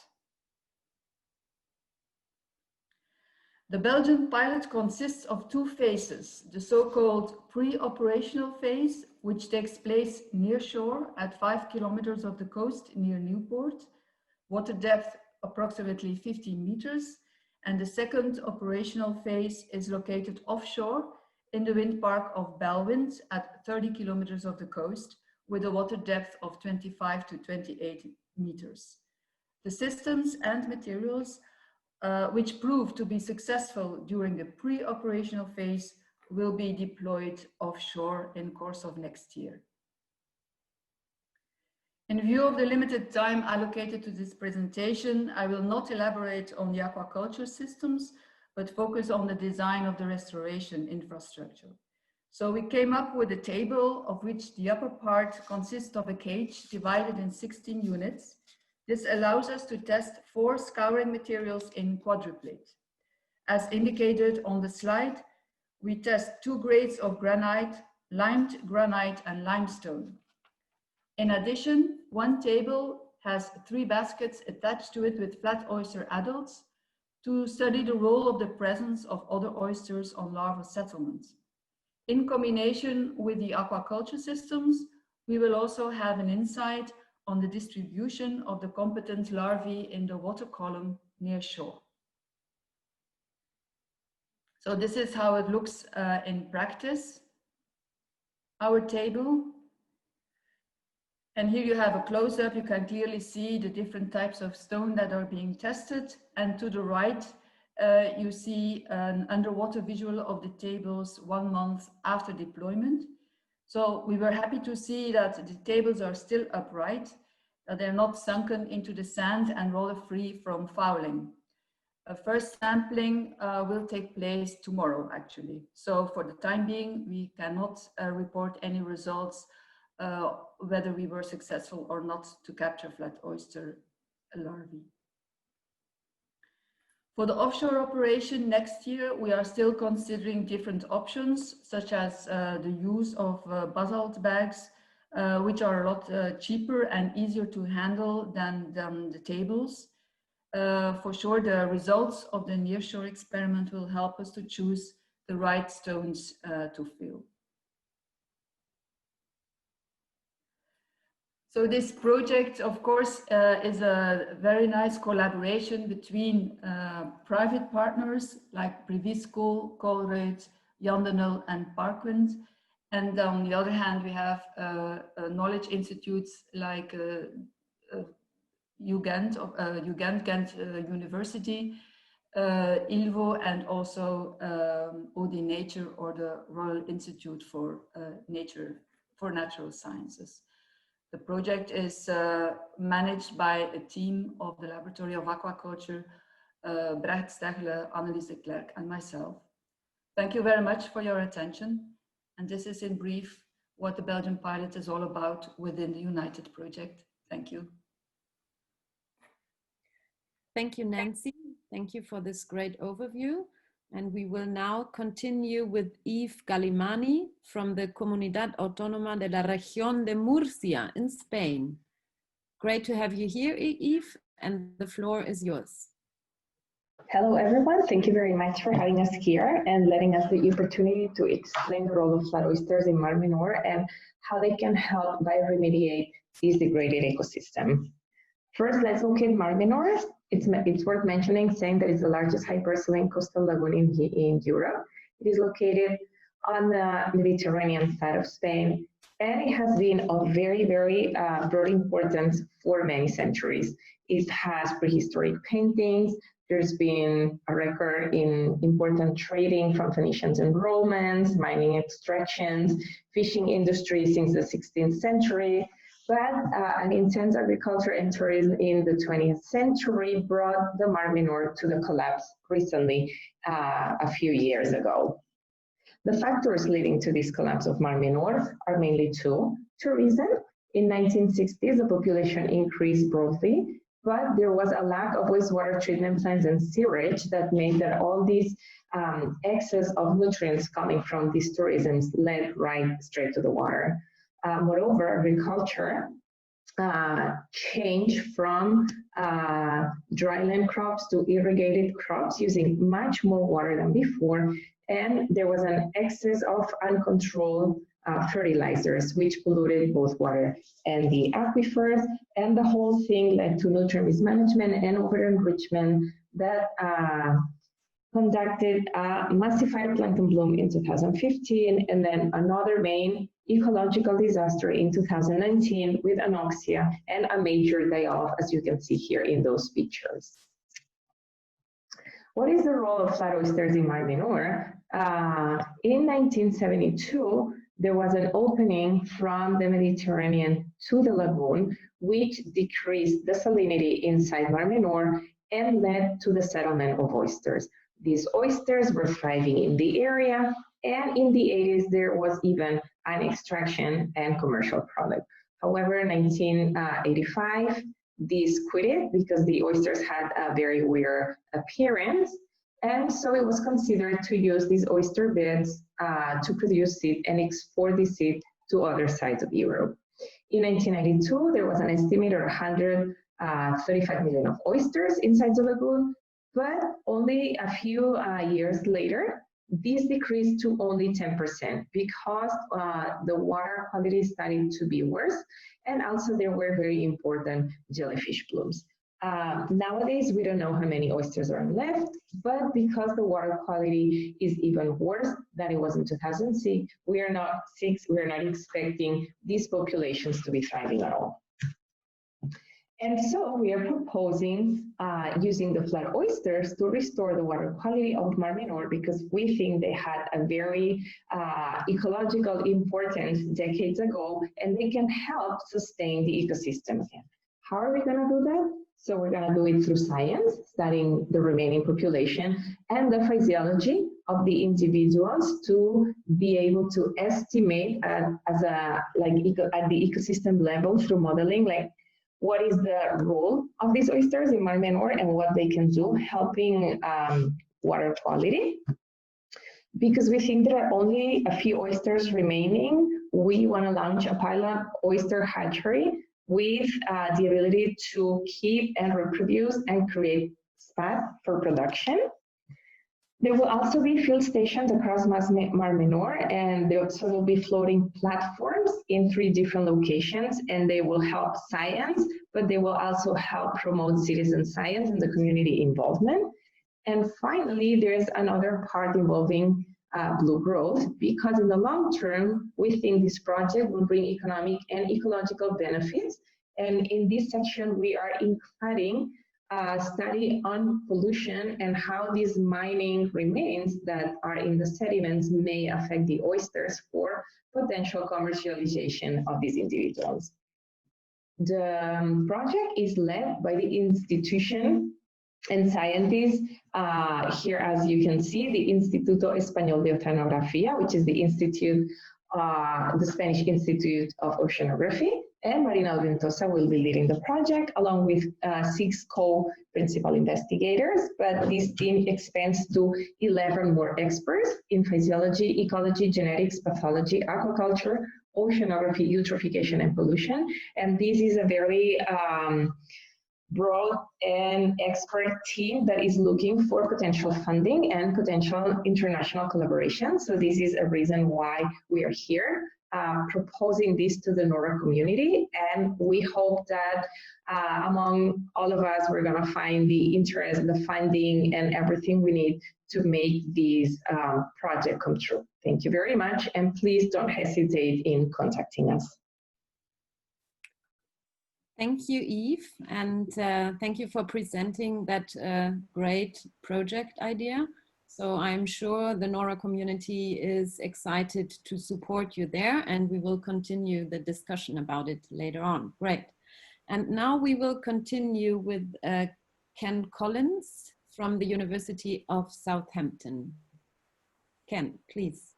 The Belgian pilot consists of 2 phases, the so-called pre-operational phase, which takes place near shore at 5 kilometers of the coast near Newport, water depth approximately 15 meters, and the second operational phase is located offshore in the wind park of Belwind at 30 kilometers of the coast, with a water depth of 25 to 28 meters. The systems and materials which proved to be successful during the pre-operational phase will be deployed offshore in course of next year. In view of the limited time allocated to this presentation, I will not elaborate on the aquaculture systems, but focus on the design of the restoration infrastructure. So we came up with a table of which the upper part consists of a cage divided in 16 units. This allows us to test 4 scouring materials in quadruplet. As indicated on the slide, we test 2 grades of granite, limed granite and limestone. In addition, one table has 3 baskets attached to it with flat oyster adults to study the role of the presence of other oysters on larval settlement. In combination with the aquaculture systems, we will also have an insight on the distribution of the competent larvae in the water column near shore. So this is how it looks in practice, our table. And here you have a close-up. You can clearly see the different types of stone that are being tested. And to the right, you see an underwater visual of the tables 1 month after deployment. So we were happy to see that the tables are still upright, that they're not sunken into the sand and rather free from fouling. First sampling will take place tomorrow, actually. So for the time being, we cannot report any results whether we were successful or not to capture flat oyster larvae. For the offshore operation next year, we are still considering different options, such as the use of basalt bags, which are a lot cheaper and easier to handle than the tables. For sure, the results of the nearshore experiment will help us to choose the right stones to fill. So this project, of course, is a very nice collaboration between private partners like Previsco, Colruyt, Jan de Nul and Parkwind, And on the other hand, we have knowledge institutes like UGent Ghent University, ILVO, and also OD Nature, or the Royal Institute for Natural Sciences. The project is managed by a team of the Laboratory of Aquaculture, Bert Stegle, Annelies de Klerk, and myself. Thank you very much for your attention. And this is in brief what the Belgian pilot is all about within the United project. Thank you. Thank you, Nancy. Thank you for this great overview. And we will now continue with Yves Galimany from the Comunidad Autónoma de la Región de Murcia in Spain. Great to have you here, Yves, and the floor is yours. Hello, everyone. Thank you very much for having us here and letting us the opportunity to explain the role of flat oysters in Mar Menor and how they can help bioremediate this degraded ecosystem. First, let's look at Mar Menor. It's worth mentioning, saying that it's the largest hypersaline coastal lagoon in Europe. It is located on the Mediterranean side of Spain, and it has been of very, very broad importance for many centuries. It has prehistoric paintings. There's been a record in important trading from Phoenicians and Romans, mining extractions, fishing industry since the 16th century. But an intense agriculture and tourism in the 20th century brought the Mar Menor to the collapse recently, a few years ago. The factors leading to this collapse of Mar Menor are mainly two reasons. In 1960s, the population increased broadly, but there was a lack of wastewater treatment plants and sewage that made that all these excess of nutrients coming from these tourisms led right straight to the water. Moreover, agriculture changed from dryland crops to irrigated crops using much more water than before, and there was an excess of uncontrolled fertilizers, which polluted both water and the aquifers, and the whole thing led to nutrient mismanagement and over-enrichment that conducted a massive phytoplankton bloom in 2015, and then another main ecological disaster in 2019 with anoxia and a major die-off, as you can see here in those pictures. What is the role of flat oysters in Mar Menor? In 1972, there was an opening from the Mediterranean to the lagoon, which decreased the salinity inside Mar Menor and led to the settlement of oysters. These oysters were thriving in the area, and in the 80s, there was even an extraction and commercial product. However, in 1985, this quit because the oysters had a very weird appearance, and so it was considered to use these oyster beds to produce seed and export the seed to other sides of Europe. In 1992, there was an estimated 135 million of oysters inside the lagoon, but only a few years later, this decreased to only 10% because the water quality started to be worse, and also there were very important jellyfish blooms. Nowadays, we don't know how many oysters are left, but because the water quality is even worse than it was in 2006, we are not expecting these populations to be thriving at all. And so we are proposing using the flat oysters to restore the water quality of Mar Menor because we think they had a very ecological importance decades ago, and they can help sustain the ecosystem again. How are we going to do that? So we're going to do it through science, studying the remaining population and the physiology of the individuals to be able to estimate at the ecosystem level through modeling, like what is the role of these oysters in Mar Menor and what they can do helping water quality. Because we think there are only a few oysters remaining, we want to launch a pilot oyster hatchery with the ability to keep and reproduce and create spat for production. There will also be field stations across Mar Menor, and there also will be floating platforms in 3 different locations, and they will help science, but they will also help promote citizen science and the community involvement. And finally, there's another part involving blue growth, because in the long term, we think this project will bring economic and ecological benefits. And in this section, we are including a study on pollution and how these mining remains that are in the sediments may affect the oysters for potential commercialization of these individuals. The project is led by the institution and scientists. Here, as you can see, the Instituto Español de Oceanografía, which is the institute, the Spanish Institute of Oceanography, and Marina Ventosa will be leading the project along with 6 co-principal investigators, but this team expands to 11 more experts in physiology, ecology, genetics, pathology, aquaculture, oceanography, eutrophication, and pollution. And this is a very broad and expert team that is looking for potential funding and potential international collaboration. So this is a reason why we are here proposing this to the NORA community. And we hope that among all of us, we're going to find the interest, the funding, and everything we need to make this project come true. Thank you very much. And please don't hesitate in contacting us. Thank you, Eve, and thank you for presenting that great project idea. So I'm sure the NORA community is excited to support you there, and we will continue the discussion about it later on. Great. And now we will continue with Ken Collins from the University of Southampton. Ken, please.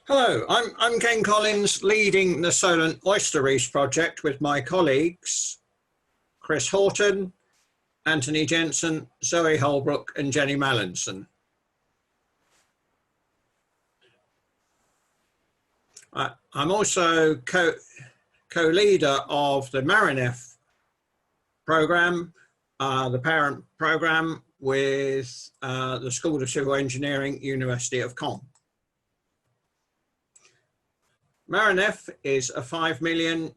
Hello, I'm Ken Collins, leading the Solent Oyster Reefs project with my colleagues, Chris Horton, Anthony Jensen, Zoe Holbrook, and Jenny Mallinson. I'm also co-leader of the MARINEFF program, the parent program with the School of Civil Engineering, University of Caen. MARINEFF is a €5 million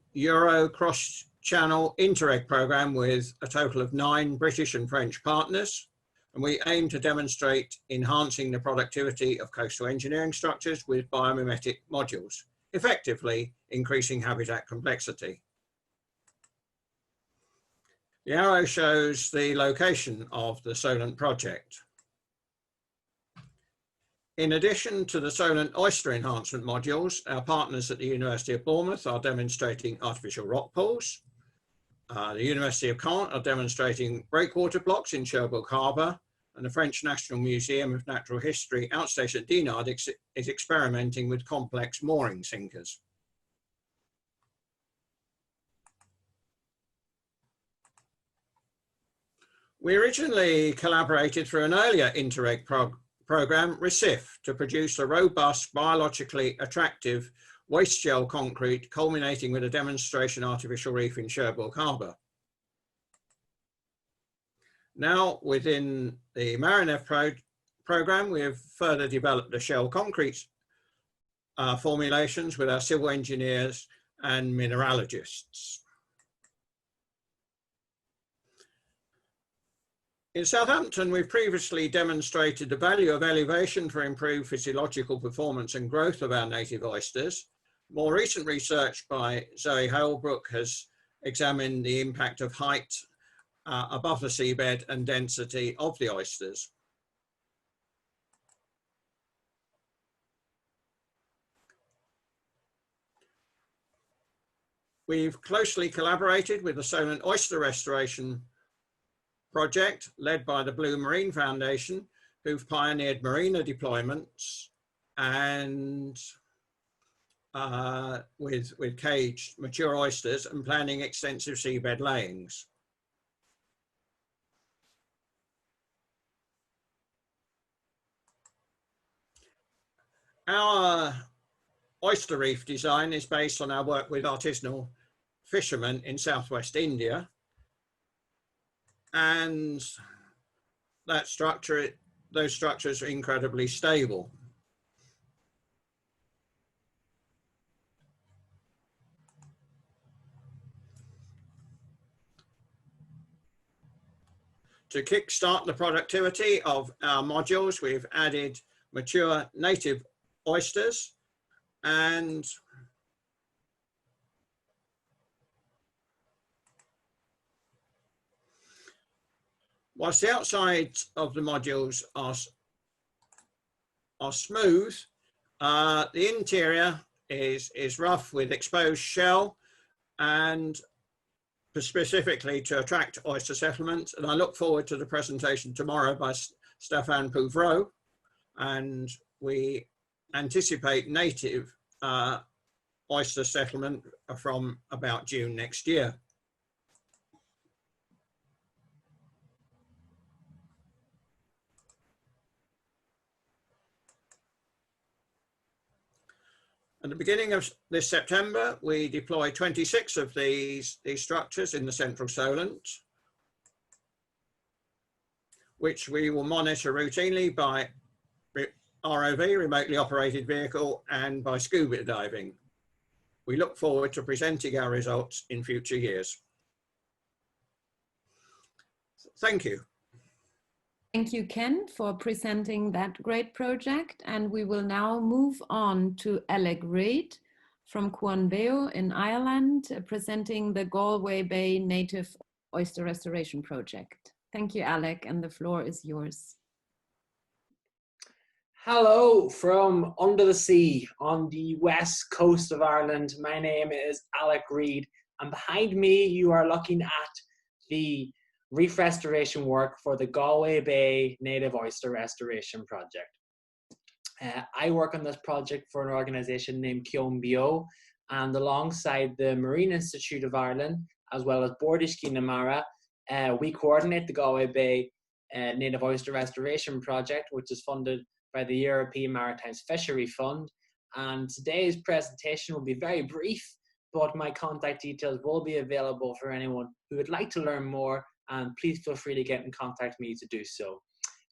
cross-channel Interreg program with a total of 9 British and French partners, and we aim to demonstrate enhancing the productivity of coastal engineering structures with biomimetic modules, effectively increasing habitat complexity. The arrow shows the location of the Solent project. In addition to the Solent oyster enhancement modules, our partners at the University of Bournemouth are demonstrating artificial rock pools. The University of Caen are demonstrating breakwater blocks in Cherbourg Harbour, and the French National Museum of Natural History outstation at Dinard is experimenting with complex mooring sinkers. We originally collaborated through an earlier Interreg program, RECIF, to produce a robust, biologically attractive waste gel concrete, culminating with a demonstration artificial reef in Cherbourg Harbour. Now, within the MARINEFF program, we have further developed the shell concrete formulations with our civil engineers and mineralogists. In Southampton, we've previously demonstrated the value of elevation for improved physiological performance and growth of our native oysters. More recent research by Zoe Holbrook has examined the impact of height above the seabed and density of the oysters. We've closely collaborated with the Solent Oyster Restoration project led by the Blue Marine Foundation, who've pioneered marina deployments and with caged mature oysters and planning extensive seabed layings. Our oyster reef design is based on our work with artisanal fishermen in southwest India. And that structure, those structures are incredibly stable. To kickstart the productivity of our modules, we've added mature native oysters, and whilst the outsides of the modules are smooth, the interior is rough with exposed shell, and specifically to attract oyster settlement. And I look forward to the presentation tomorrow by Stéphane Pouvreau, and we anticipate native oyster settlement from about June next year. At the beginning of this September, we deployed 26 of these structures in the central Solent, which we will monitor routinely by ROV, remotely operated vehicle, and by scuba diving. We look forward to presenting our results in future years. Thank you. Thank you, Ken, for presenting that great project. And we will now move on to Alec Reid from Cuanbeo in Ireland, presenting the Galway Bay Native Oyster Restoration Project. Thank you, Alec, and the floor is yours. Hello from under the sea on the west coast of Ireland. My name is Alec Reid, and behind me you are looking at the reef restoration work for the Galway Bay Native Oyster Restoration Project. I work on this project for an organisation named Cuanbeo, and alongside the Marine Institute of Ireland, as well as Bordisci Namara, we coordinate the Galway Bay Native Oyster Restoration Project, which is funded by the European Maritime Fishery Fund. And today's presentation will be very brief, but my contact details will be available for anyone who would like to learn more, and please feel free to get in contact with me to do so.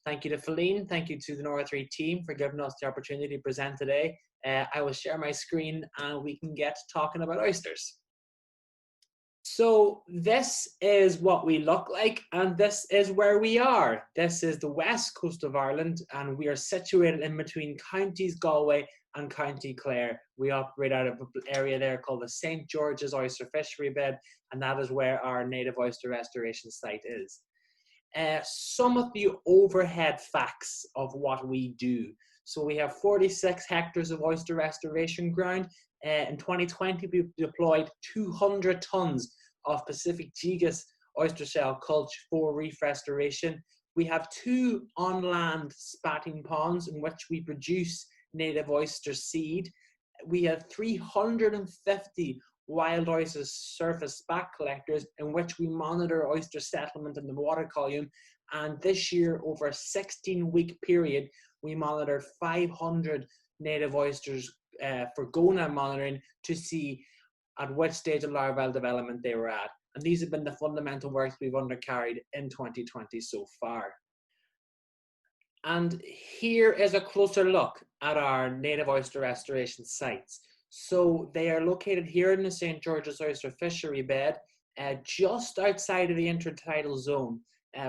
Thank you to Philine, thank you to the North 3 team for giving us the opportunity to present today. I will share my screen and we can get talking about oysters. So this is what we look like, and this is where we are. This is the west coast of Ireland, and we are situated in between counties Galway and County Clare. We operate out of an area there called the St. George's Oyster Fishery Bed, and that is where our native oyster restoration site is. Some of the overhead facts of what we do. So we have 46 hectares of oyster restoration ground. In 2020, we deployed 200 tons of Pacific Gigas oyster shell culture for reef restoration. We have 2 on-land spatting ponds in which we produce native oyster seed. We have 350 wild oyster surface spat collectors in which we monitor oyster settlement in the water column. And this year, over a 16-week period, we monitor 500 native oysters for gonad monitoring to see at which stage of larval development they were at. And these have been the fundamental works we've undercarried in 2020 so far. And here is a closer look at our native oyster restoration sites. So they are located here in the St. George's Oyster Fishery Bed, just outside of the intertidal zone.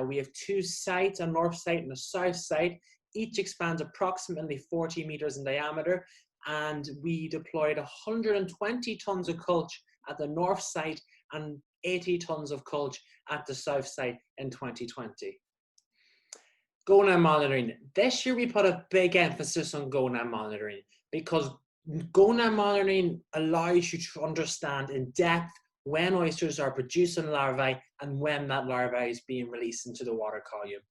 We have 2 sites, a north site and a south site. Each expands approximately 40 meters in diameter, and we deployed 120 tons of culch at the north site and 80 tons of culch at the south site in 2020. Gonad monitoring. This year we put a big emphasis on gonad monitoring because gonad monitoring allows you to understand in depth when oysters are producing larvae and when that larvae is being released into the water column.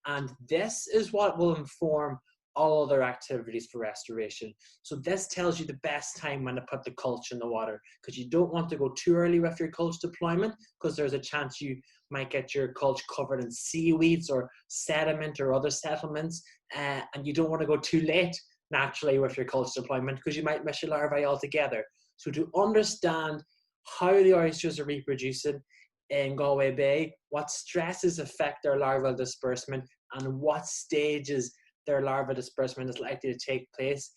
And this is what will inform all other activities for restoration. So this tells you the best time when to put the culch in the water, because you don't want to go too early with your culch deployment, because there's a chance you might get your culch covered in seaweeds or sediment or other settlements, and you don't want to go too late naturally with your culch deployment because you might miss your larvae altogether. So to understand how the oysters are reproducing in Galway Bay, what stresses affect their larval disbursement, and what stages their larva disbursement is likely to take place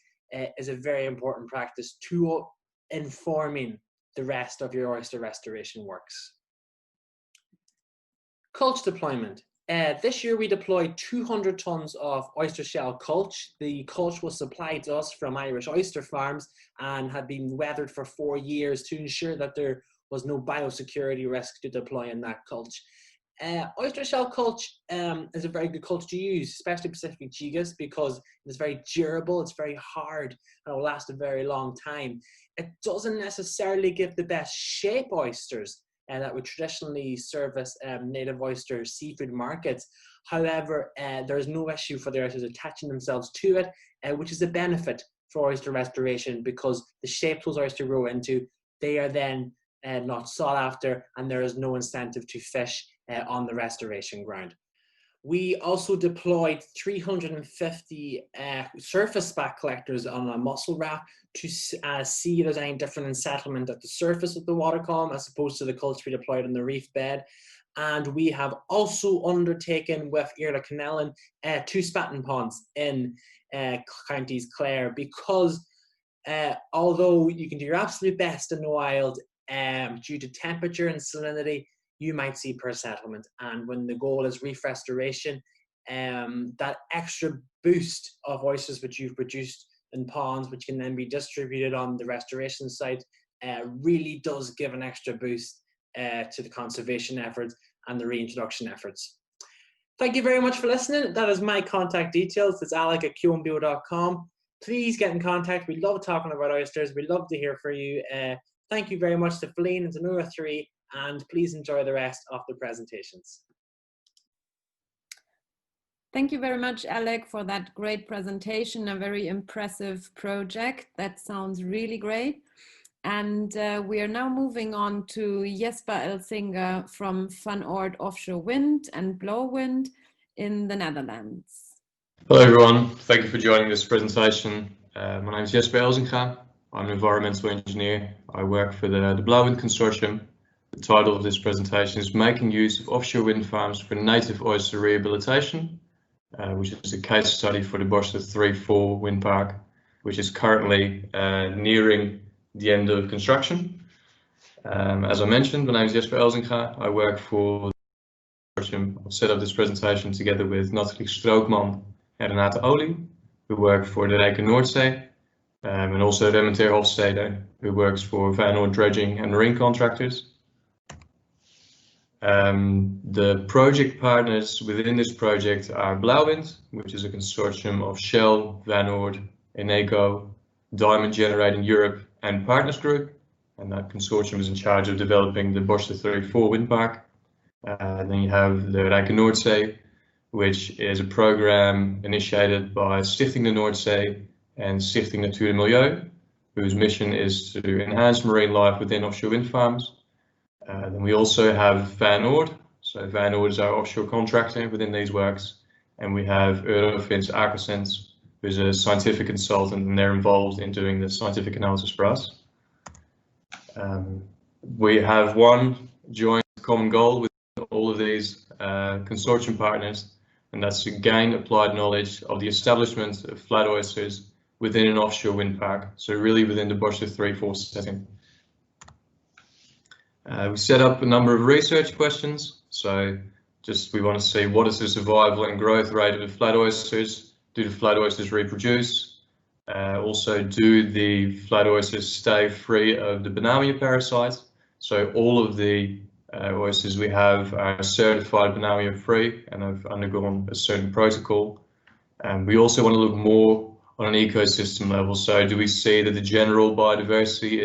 is a very important practice to informing the rest of your oyster restoration works. Culch deployment. This year we deployed 200 tons of oyster shell culch. The culch was supplied to us from Irish oyster farms and had been weathered for 4 years to ensure that there was no biosecurity risk to deploying that culch. Oyster shell culch is a very good culch to use, especially Pacific gigas, because it's very durable, it's very hard, and it will last a very long time. It doesn't necessarily give the best shape oysters that would traditionally service native oyster seafood markets. However, there is no issue for the oysters attaching themselves to it, which is a benefit for oyster restoration, because the shapes those oysters grow into, they are then not sought after, and there is no incentive to fish on the restoration ground. We also deployed 350 surface spat collectors on a mussel raft to see if there's any difference in settlement at the surface of the water column as opposed to the culture we deployed on the reef bed. And we have also undertaken with Iarla Canellan 2 spatting ponds in counties Clare, because although you can do your absolute best in the wild, due to temperature and salinity, you might see per settlement. And when the goal is reef restoration, that extra boost of oysters which you've produced in ponds, which can then be distributed on the restoration site, really does give an extra boost to the conservation efforts and the reintroduction efforts. Thank you very much for listening. That is my contact details. It's alec@qmbio.com. Please get in contact. We love talking about oysters. We love to hear from you. Thank you very much to Philine and to Nora 3, and please enjoy the rest of the presentations. Thank you very much, Alec, for that great presentation, a very impressive project. That sounds really great. And we are now moving on to Jesper Elsinger from Van Oord Offshore Wind and Blow Wind in the Netherlands. Hello everyone, thank you for joining this presentation. My name is Jesper Elsinger. I'm an environmental engineer. I work for the Blow Wind Consortium. The title of this presentation is Making Use of Offshore Wind Farms for Native Oyster Rehabilitation, which is a case study for the Borstel 3-4 wind park, which is currently nearing the end of construction. As I mentioned, my name is Jesper Elsinger. I work for the consortium. I've set up this presentation together with Nathalie Strookman and Renate Olie, who work for the Rijke Noordzee, and also Remmert Hofstede, who works for Van Oord Dredging and Marine Contractors. The project partners within this project are Blauwind, which is a consortium of Shell, Van Oord, Eneco, Diamond Generating Europe and Partners Group, and that consortium is in charge of developing the Borstel 34 wind park. Then you have the Rijke Noordzee, which is a program initiated by Stichting de Noordzee and Stichting Natuur en Milieu, whose mission is to enhance marine life within offshore wind farms. Then we also have Van Oord. So Van Oord is our offshore contractor within these works. And we have Eurofins Aquasens, who's a scientific consultant, and they're involved in doing the scientific analysis for us. We have one joint common goal with all of these consortium partners, and that's to gain applied knowledge of the establishment of flat oysters within an offshore wind park, so really within the Borstel 3-4 setting. We set up a number of research questions. So we want to see, what is the survival and growth rate of the flat oysters? Do the flat oysters reproduce? Also, do the flat oysters stay free of the Benamia parasite? So all of the oysters we have are certified Benamia free and have undergone a certain protocol. We also want to look more on an ecosystem level. So do we see that the general biodiversity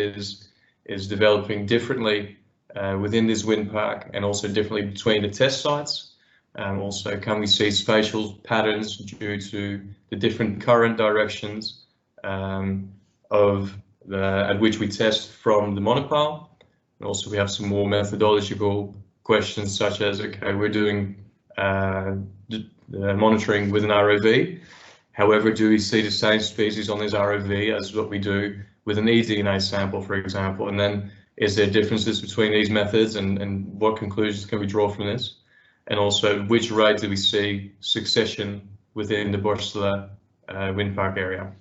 is developing differently within this wind park, and also differently between the test sites? Also, can we see spatial patterns due to the different current directions at which we test from the monopile? And also we have some more methodological questions, such as, okay, we're doing the monitoring with an ROV. However, do we see the same species on this ROV as what we do with an eDNA sample, for example? And then is there differences between these methods, and what conclusions can we draw from this? And also, which rate do we see succession within the Borstel wind park area?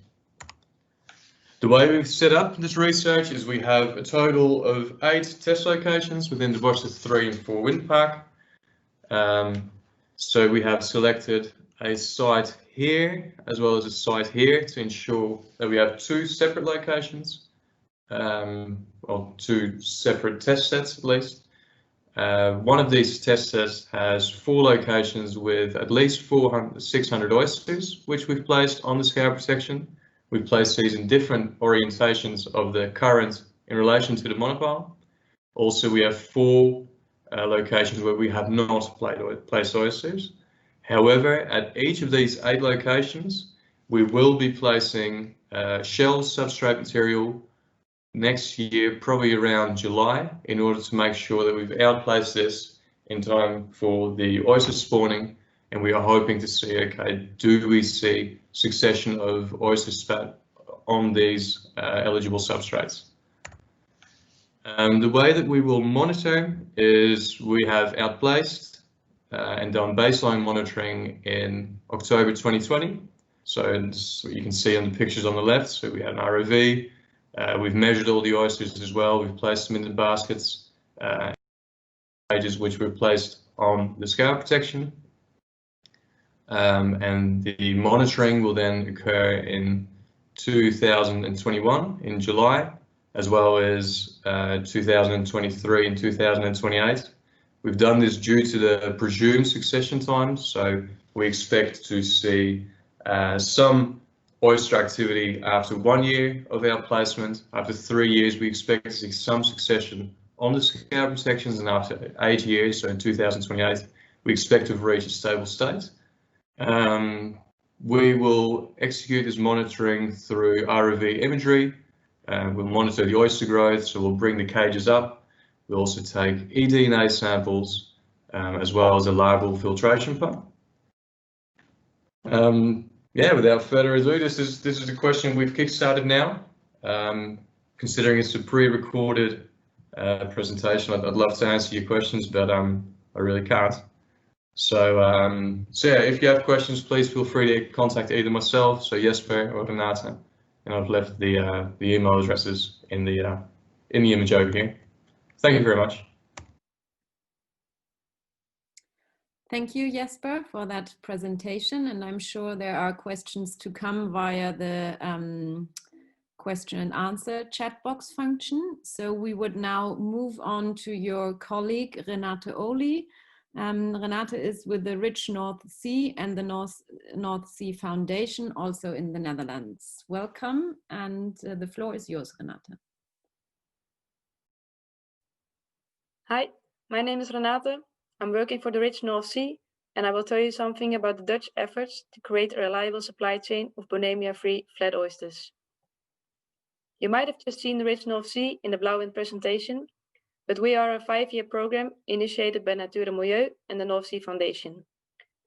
The way we've set up this research is we have a total of 8 test locations within the Borstel 3 and 4 wind park. So we have selected a site here as well as a site here to ensure that we have two separate locations, or two separate test sets at least. One of these test sets has 4 locations with at least 600 oysters, which we've placed on the scour protection. We've placed these in different orientations of the current in relation to the monopile. Also, we have 4 locations where we have not placed oysters. However, at each of these 8 locations, we will be placing shell substrate material next year, probably around July, in order to make sure that we've outplaced this in time for the oyster spawning. And we are hoping to see, okay, do we see succession of oyster spat on these eligible substrates? The way that we will monitor is we have outplaced and done baseline monitoring in October 2020. So this, you can see on the pictures on the left, so we had an ROV. We've measured all the oysters as well. We've placed them in the baskets, pages which were placed on the scour protection. And the monitoring will then occur in 2021 in July, as well as 2023 and 2028. We've done this due to the presumed succession times, so we expect to see some oyster activity after 1 year of our placement. After 3 years, we expect to see some succession on the scour protections, and after 8 years, so in 2028, we expect to have reached a stable state. We will execute this monitoring through ROV imagery. We'll monitor the oyster growth, so we'll bring the cages up. We'll also take eDNA samples, as well as a larval filtration pump. Yeah, without further ado, this is a question we've kickstarted now. Considering it's a pre-recorded presentation, I'd love to answer your questions, but I really can't. So yeah, if you have questions, please feel free to contact either myself, so Jesper or Renata, and I've left the email addresses in the image over here. Thank you very much. Thank you, Jesper, for that presentation, and I'm sure there are questions to come via the question and answer chat box function. So we would now move on to your colleague, Renate Olie. Renate is with the Rich North Sea and the North Sea Foundation, also in the Netherlands. Welcome, and the floor is yours, Renate. Hi, my name is Renate. I'm working for the Rich North Sea, and I will tell you something about the Dutch efforts to create a reliable supply chain of Bonemia-free flat oysters. You might have just seen the Rich North Sea in the Blauwind presentation, but we are a 5-year program initiated by Natura Milieu and the North Sea Foundation.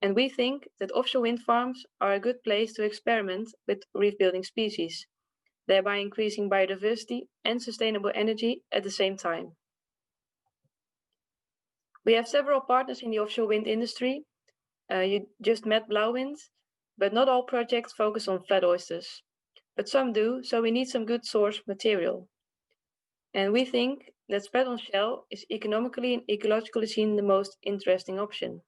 And we think that offshore wind farms are a good place to experiment with reef building species, thereby increasing biodiversity and sustainable energy at the same time. We have several partners in the offshore wind industry. You just met Blauwind, but not all projects focus on flat oysters, but some do, so we need some good source material. And we think that spread on shell is economically and ecologically seen the most interesting option.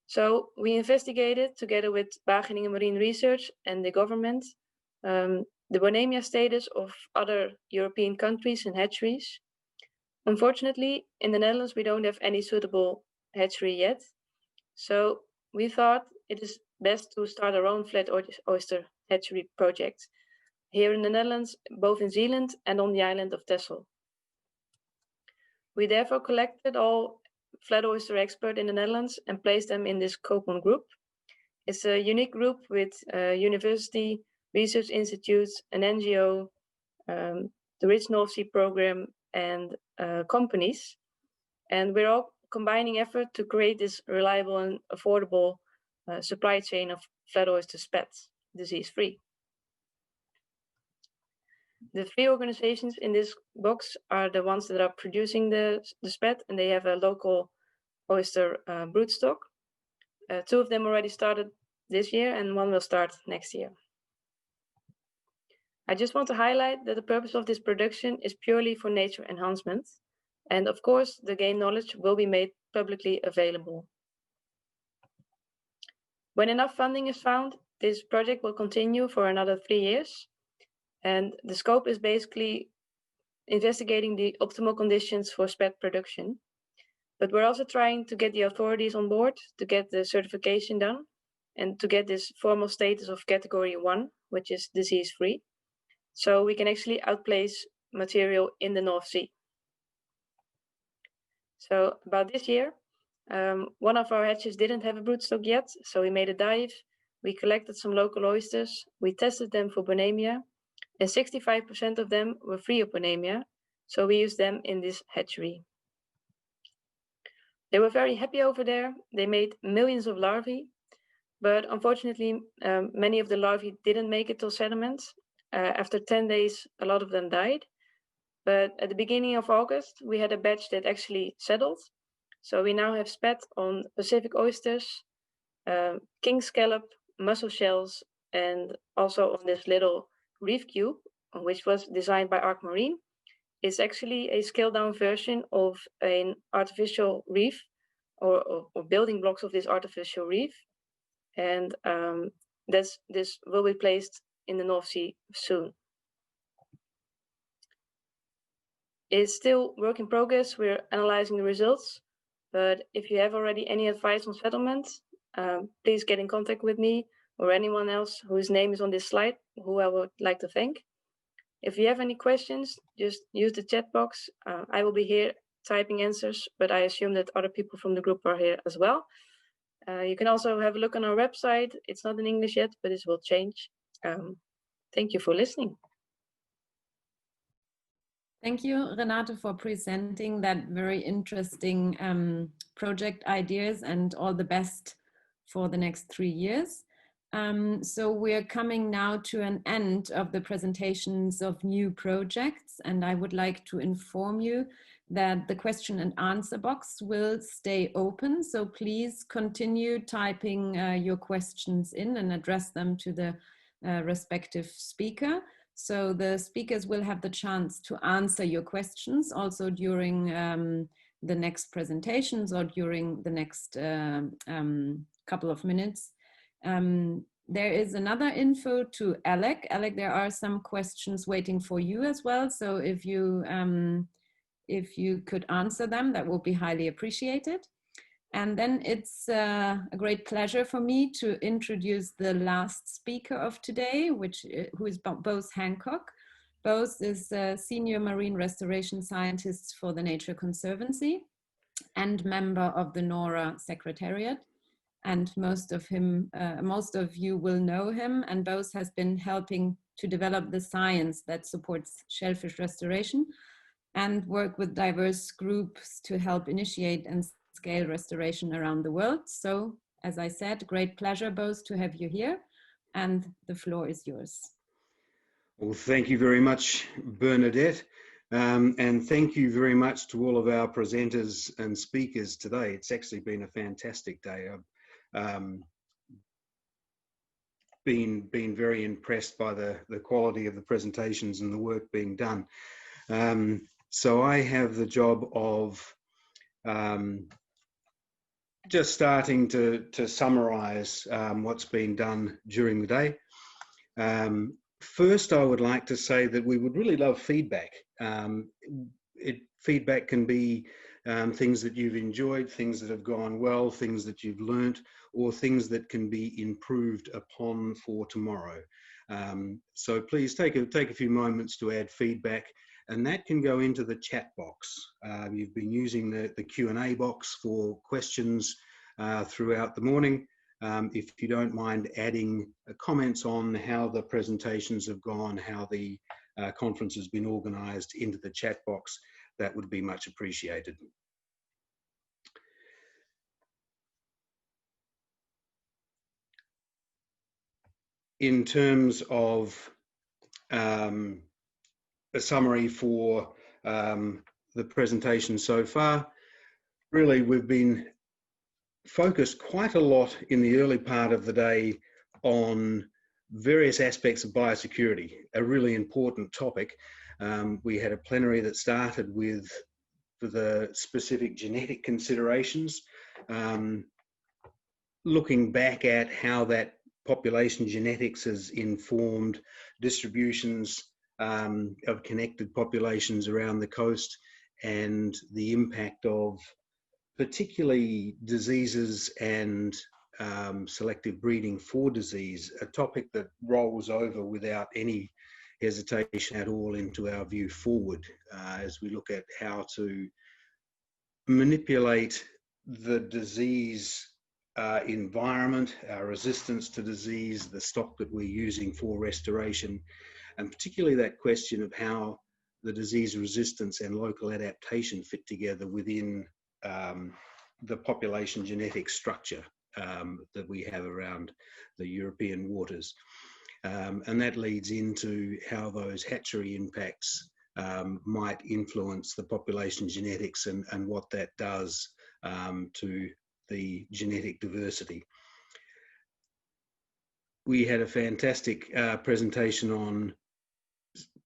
So we investigated together with Wageningen Marine Research and the government, the Bonemia status of other European countries and hatcheries. Unfortunately, in the Netherlands, we don't have any suitable hatchery yet. So we thought it is best to start our own flat oyster hatchery project here in the Netherlands, both in Zealand and on the island of Texel. We therefore collected all flat oyster experts in the Netherlands and placed them in this Koopman group. It's a unique group with university, research institutes, an NGO, the Rich North Sea program, and companies. And we're all combining effort to create this reliable and affordable supply chain of flat oyster spat, disease-free. The 3 organizations in this box are the ones that are producing the spat, and they have a local oyster broodstock. 2 of them already started this year, and 1 will start next year. I just want to highlight that the purpose of this production is purely for nature enhancement. And of course, the gained knowledge will be made publicly available. When enough funding is found, this project will continue for another 3 years. And the scope is basically investigating the optimal conditions for SPET production. But we're also trying to get the authorities on board to get the certification done and to get this formal status of category 1, which is disease-free. So we can actually outplace material in the North Sea. So about this year, one of our hatches didn't have a broodstock yet, so we made a dive. We collected some local oysters. We tested them for bulimia, and 65% of them were free of bulimia. So we used them in this hatchery. They were very happy over there. They made millions of larvae, but unfortunately, many of the larvae didn't make it to sediment. After 10 days, a lot of them died. But at the beginning of August, we had a batch that actually settled. So we now have SPET on Pacific oysters, king scallop, mussel shells, and also on this little reef cube, which was designed by Arc Marine. It's actually a scaled down version of an artificial reef or building blocks of this artificial reef. And this will be placed in the North Sea soon. It's still work in progress. We're analyzing the results. But if you have already any advice on settlement, please get in contact with me or anyone else whose name is on this slide, who I would like to thank. If you have any questions, just use the chat box. I will be here typing answers, but I assume that other people from the group are here as well. You can also have a look on our website. It's not in English yet, but it will change. Thank you for listening. Thank you, Renate, for presenting that very interesting project ideas, and all the best for the next 3 years. So we're coming now to an end of the presentations of new projects, and I would like to inform you that the question and answer box will stay open. So please continue typing your questions in and address them to the respective speaker. So the speakers will have the chance to answer your questions also during the next presentations or during the next couple of minutes. There is another info to Alec. Alec, there are some questions waiting for you as well. So if you could answer them, that would be highly appreciated. And then it's a great pleasure for me to introduce the last speaker of today, who is Bose Hancock. Bose is a senior marine restoration scientist for the Nature Conservancy and member of the NORA Secretariat. And most of you will know him. And Bose has been helping to develop the science that supports shellfish restoration and work with diverse groups to help initiate and scale restoration around the world. So, as I said, great pleasure, Bose, to have you here, and the floor is yours. Well, thank you very much, Bernadette, and thank you very much to all of our presenters and speakers today. It's actually been a fantastic day. I've been very impressed by the quality of the presentations and the work being done. So I have the job of just starting to summarize what's been done during the day. First, I would like to say that we would really love feedback. Feedback can be things that you've enjoyed, things that have gone well, things that you've learnt, or things that can be improved upon for tomorrow. So please take a few moments to add feedback, and that can go into the chat box. You've been using the Q&A box for questions throughout the morning. If you don't mind adding comments on how the presentations have gone, how the conference has been organised into the chat box, that would be much appreciated. In terms of a summary for the presentation so far, really we've been focused quite a lot in the early part of the day on various aspects of biosecurity, a really important topic. We had a plenary that started with the specific genetic considerations. looking back at how that population genetics has informed distributions of connected populations around the coast, and the impact of particularly diseases and selective breeding for disease, a topic that rolls over without any hesitation at all into our view forward as we look at how to manipulate the disease environment, our resistance to disease, the stock that we're using for restoration, and particularly that question of how the disease resistance and local adaptation fit together within the population genetic structure that we have around the European waters. And that leads into how those hatchery impacts might influence the population genetics and what that does to the genetic diversity. We had a fantastic presentation on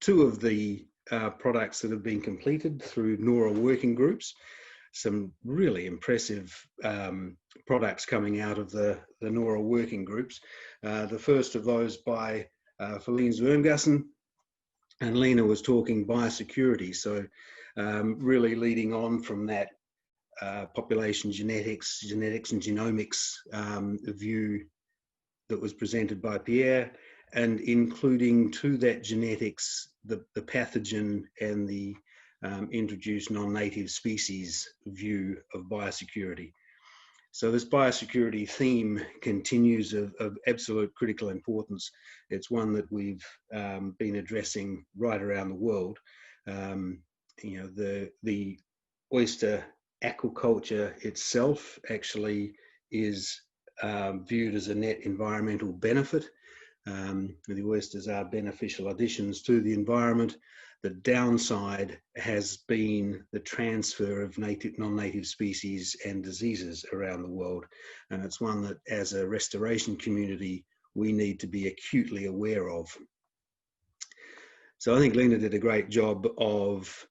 two of the products that have been completed through NORA working groups. Some really impressive products coming out of the NORA working groups. The first of those by Philine's Ermgassen, and Lena was talking biosecurity. So really leading on from that population genetics and genomics view that was presented by Pierre, and including to that genetics the pathogen and the introduced non-native species view of biosecurity. So this biosecurity theme continues of absolute critical importance. It's one that we've been addressing right around the world. You know, the oyster aquaculture itself actually is viewed as a net environmental benefit. The oysters are beneficial additions to the environment. The downside has been the transfer of non-native species and diseases around the world. And it's one that as a restoration community, we need to be acutely aware of. So I think Lena did a great job of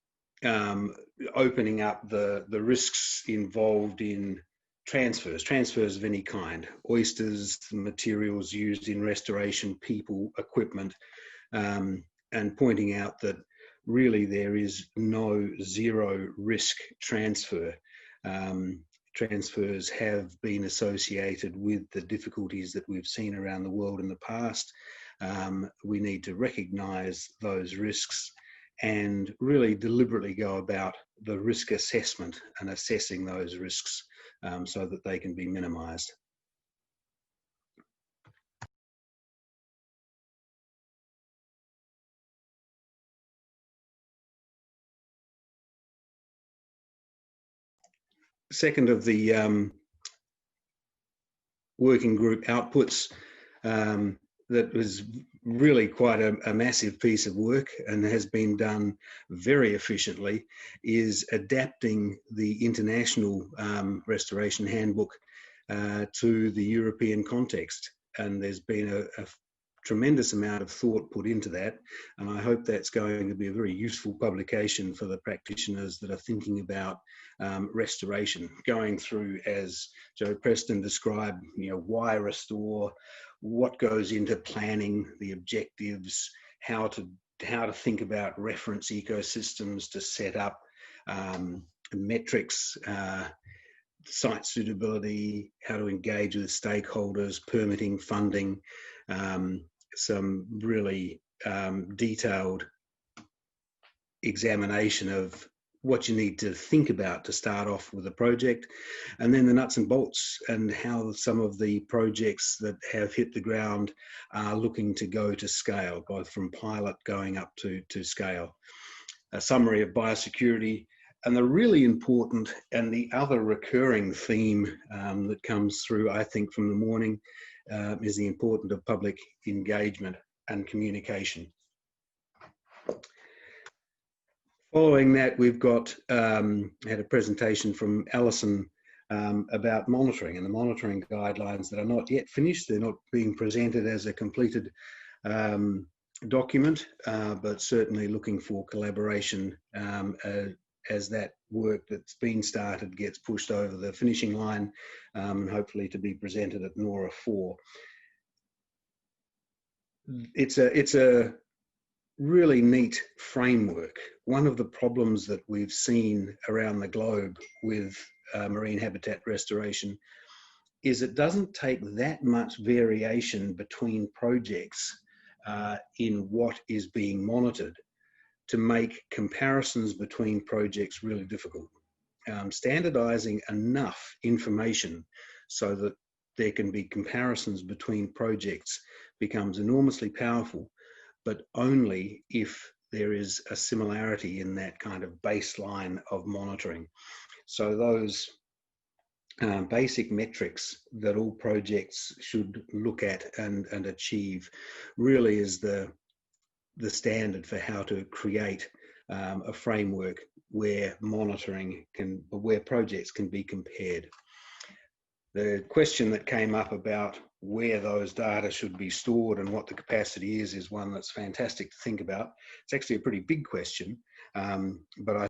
opening up the risks involved in transfers of any kind, oysters, the materials used in restoration, people, equipment, and pointing out that really there is no zero risk transfer. Transfers have been associated with the difficulties that we've seen around the world in the past. We need to recognize those risks and really deliberately go about the risk assessment and assessing those risks so that they can be minimized. Second of the working group outputs that was really quite a massive piece of work and has been done very efficiently is adapting the international restoration handbook to the European context. And there's been a tremendous amount of thought put into that, and I hope that's going to be a very useful publication for the practitioners that are thinking about restoration, going through, as Joe Preston described, you know, why restore, what goes into planning, the objectives, how to think about reference ecosystems to set up metrics, site suitability, how to engage with stakeholders, permitting, funding, some really detailed examination of what you need to think about to start off with a project, and then the nuts and bolts and how some of the projects that have hit the ground are looking to go to scale, both from pilot going up to scale. A summary of biosecurity, and the really important and the other recurring theme that comes through, I think, from the morning is the importance of public engagement and communication. Following that, we've got had a presentation from Alison about monitoring and the monitoring guidelines that are not yet finished. They're not being presented as a completed document, but certainly looking for collaboration as that work that's been started gets pushed over the finishing line, and hopefully to be presented at NORA 4. It's a really neat framework. One of the problems that we've seen around the globe with marine habitat restoration is it doesn't take that much variation between projects in what is being monitored to make comparisons between projects really difficult. Standardizing enough information so that there can be comparisons between projects becomes enormously powerful, but only if there is a similarity in that kind of baseline of monitoring. So those basic metrics that all projects should look at and achieve really is the standard for how to create a framework where where projects can be compared. The question that came up about where those data should be stored and what the capacity is one that's fantastic to think about. It's actually a pretty big question, but I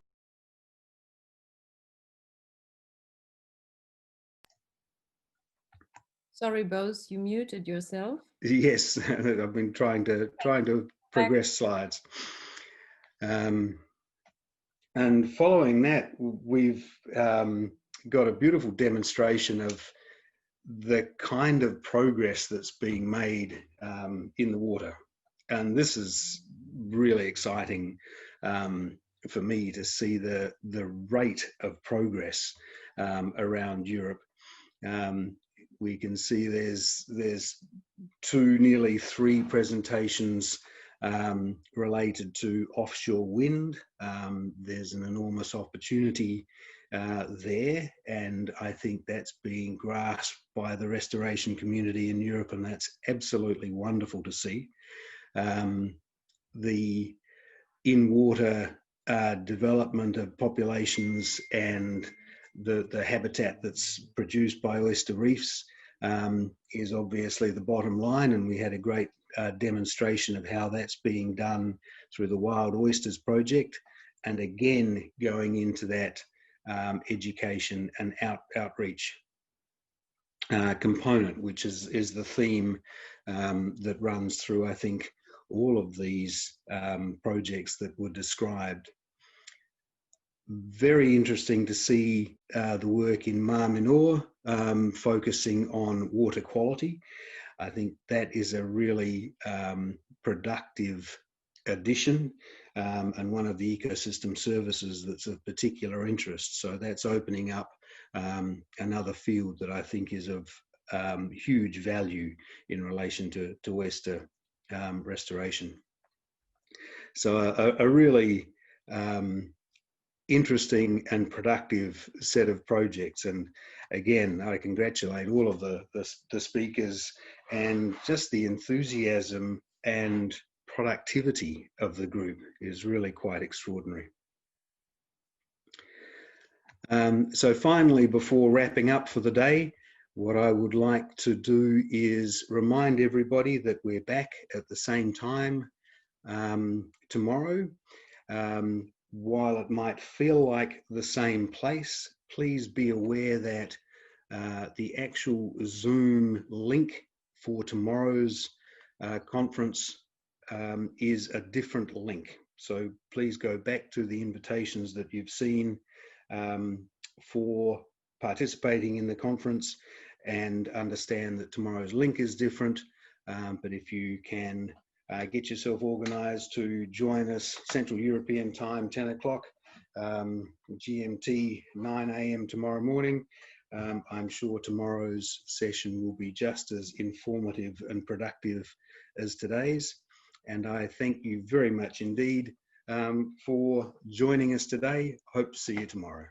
Sorry, Bose, you muted yourself. Yes, I've been trying to progress slides. And following that, we've got a beautiful demonstration of the kind of progress that's being made in the water. And this is really exciting for me to see the rate of progress around Europe. We can see there's nearly three presentations related to offshore wind. There's an enormous opportunity there, and I think that's being grasped by the restoration community in Europe, and that's absolutely wonderful to see. The in-water development of populations and the habitat that's produced by oyster reefs is obviously the bottom line, and we had a great demonstration of how that's being done through the Wild Oysters project, and again going into that education and outreach component, which is the theme that runs through, I think, all of these projects that were described. Very interesting to see the work in Menor focusing on water quality. I think that is a really productive addition and one of the ecosystem services that's of particular interest. So that's opening up another field that I think is of huge value in relation to oyster restoration. So a really interesting and productive set of projects, and again I congratulate all of the speakers, and just the enthusiasm and productivity of the group is really quite extraordinary. So finally, before wrapping up for the day, what I would like to do is remind everybody that we're back at the same time tomorrow. While it might feel like the same place, please be aware that the actual Zoom link for tomorrow's conference is a different link. So please go back to the invitations that you've seen for participating in the conference and understand that tomorrow's link is different. But if you can get yourself organized to join us Central European time, 10 o'clock, GMT, 9 a.m. tomorrow morning. I'm sure tomorrow's session will be just as informative and productive as today's. And I thank you very much indeed for joining us today. Hope to see you tomorrow.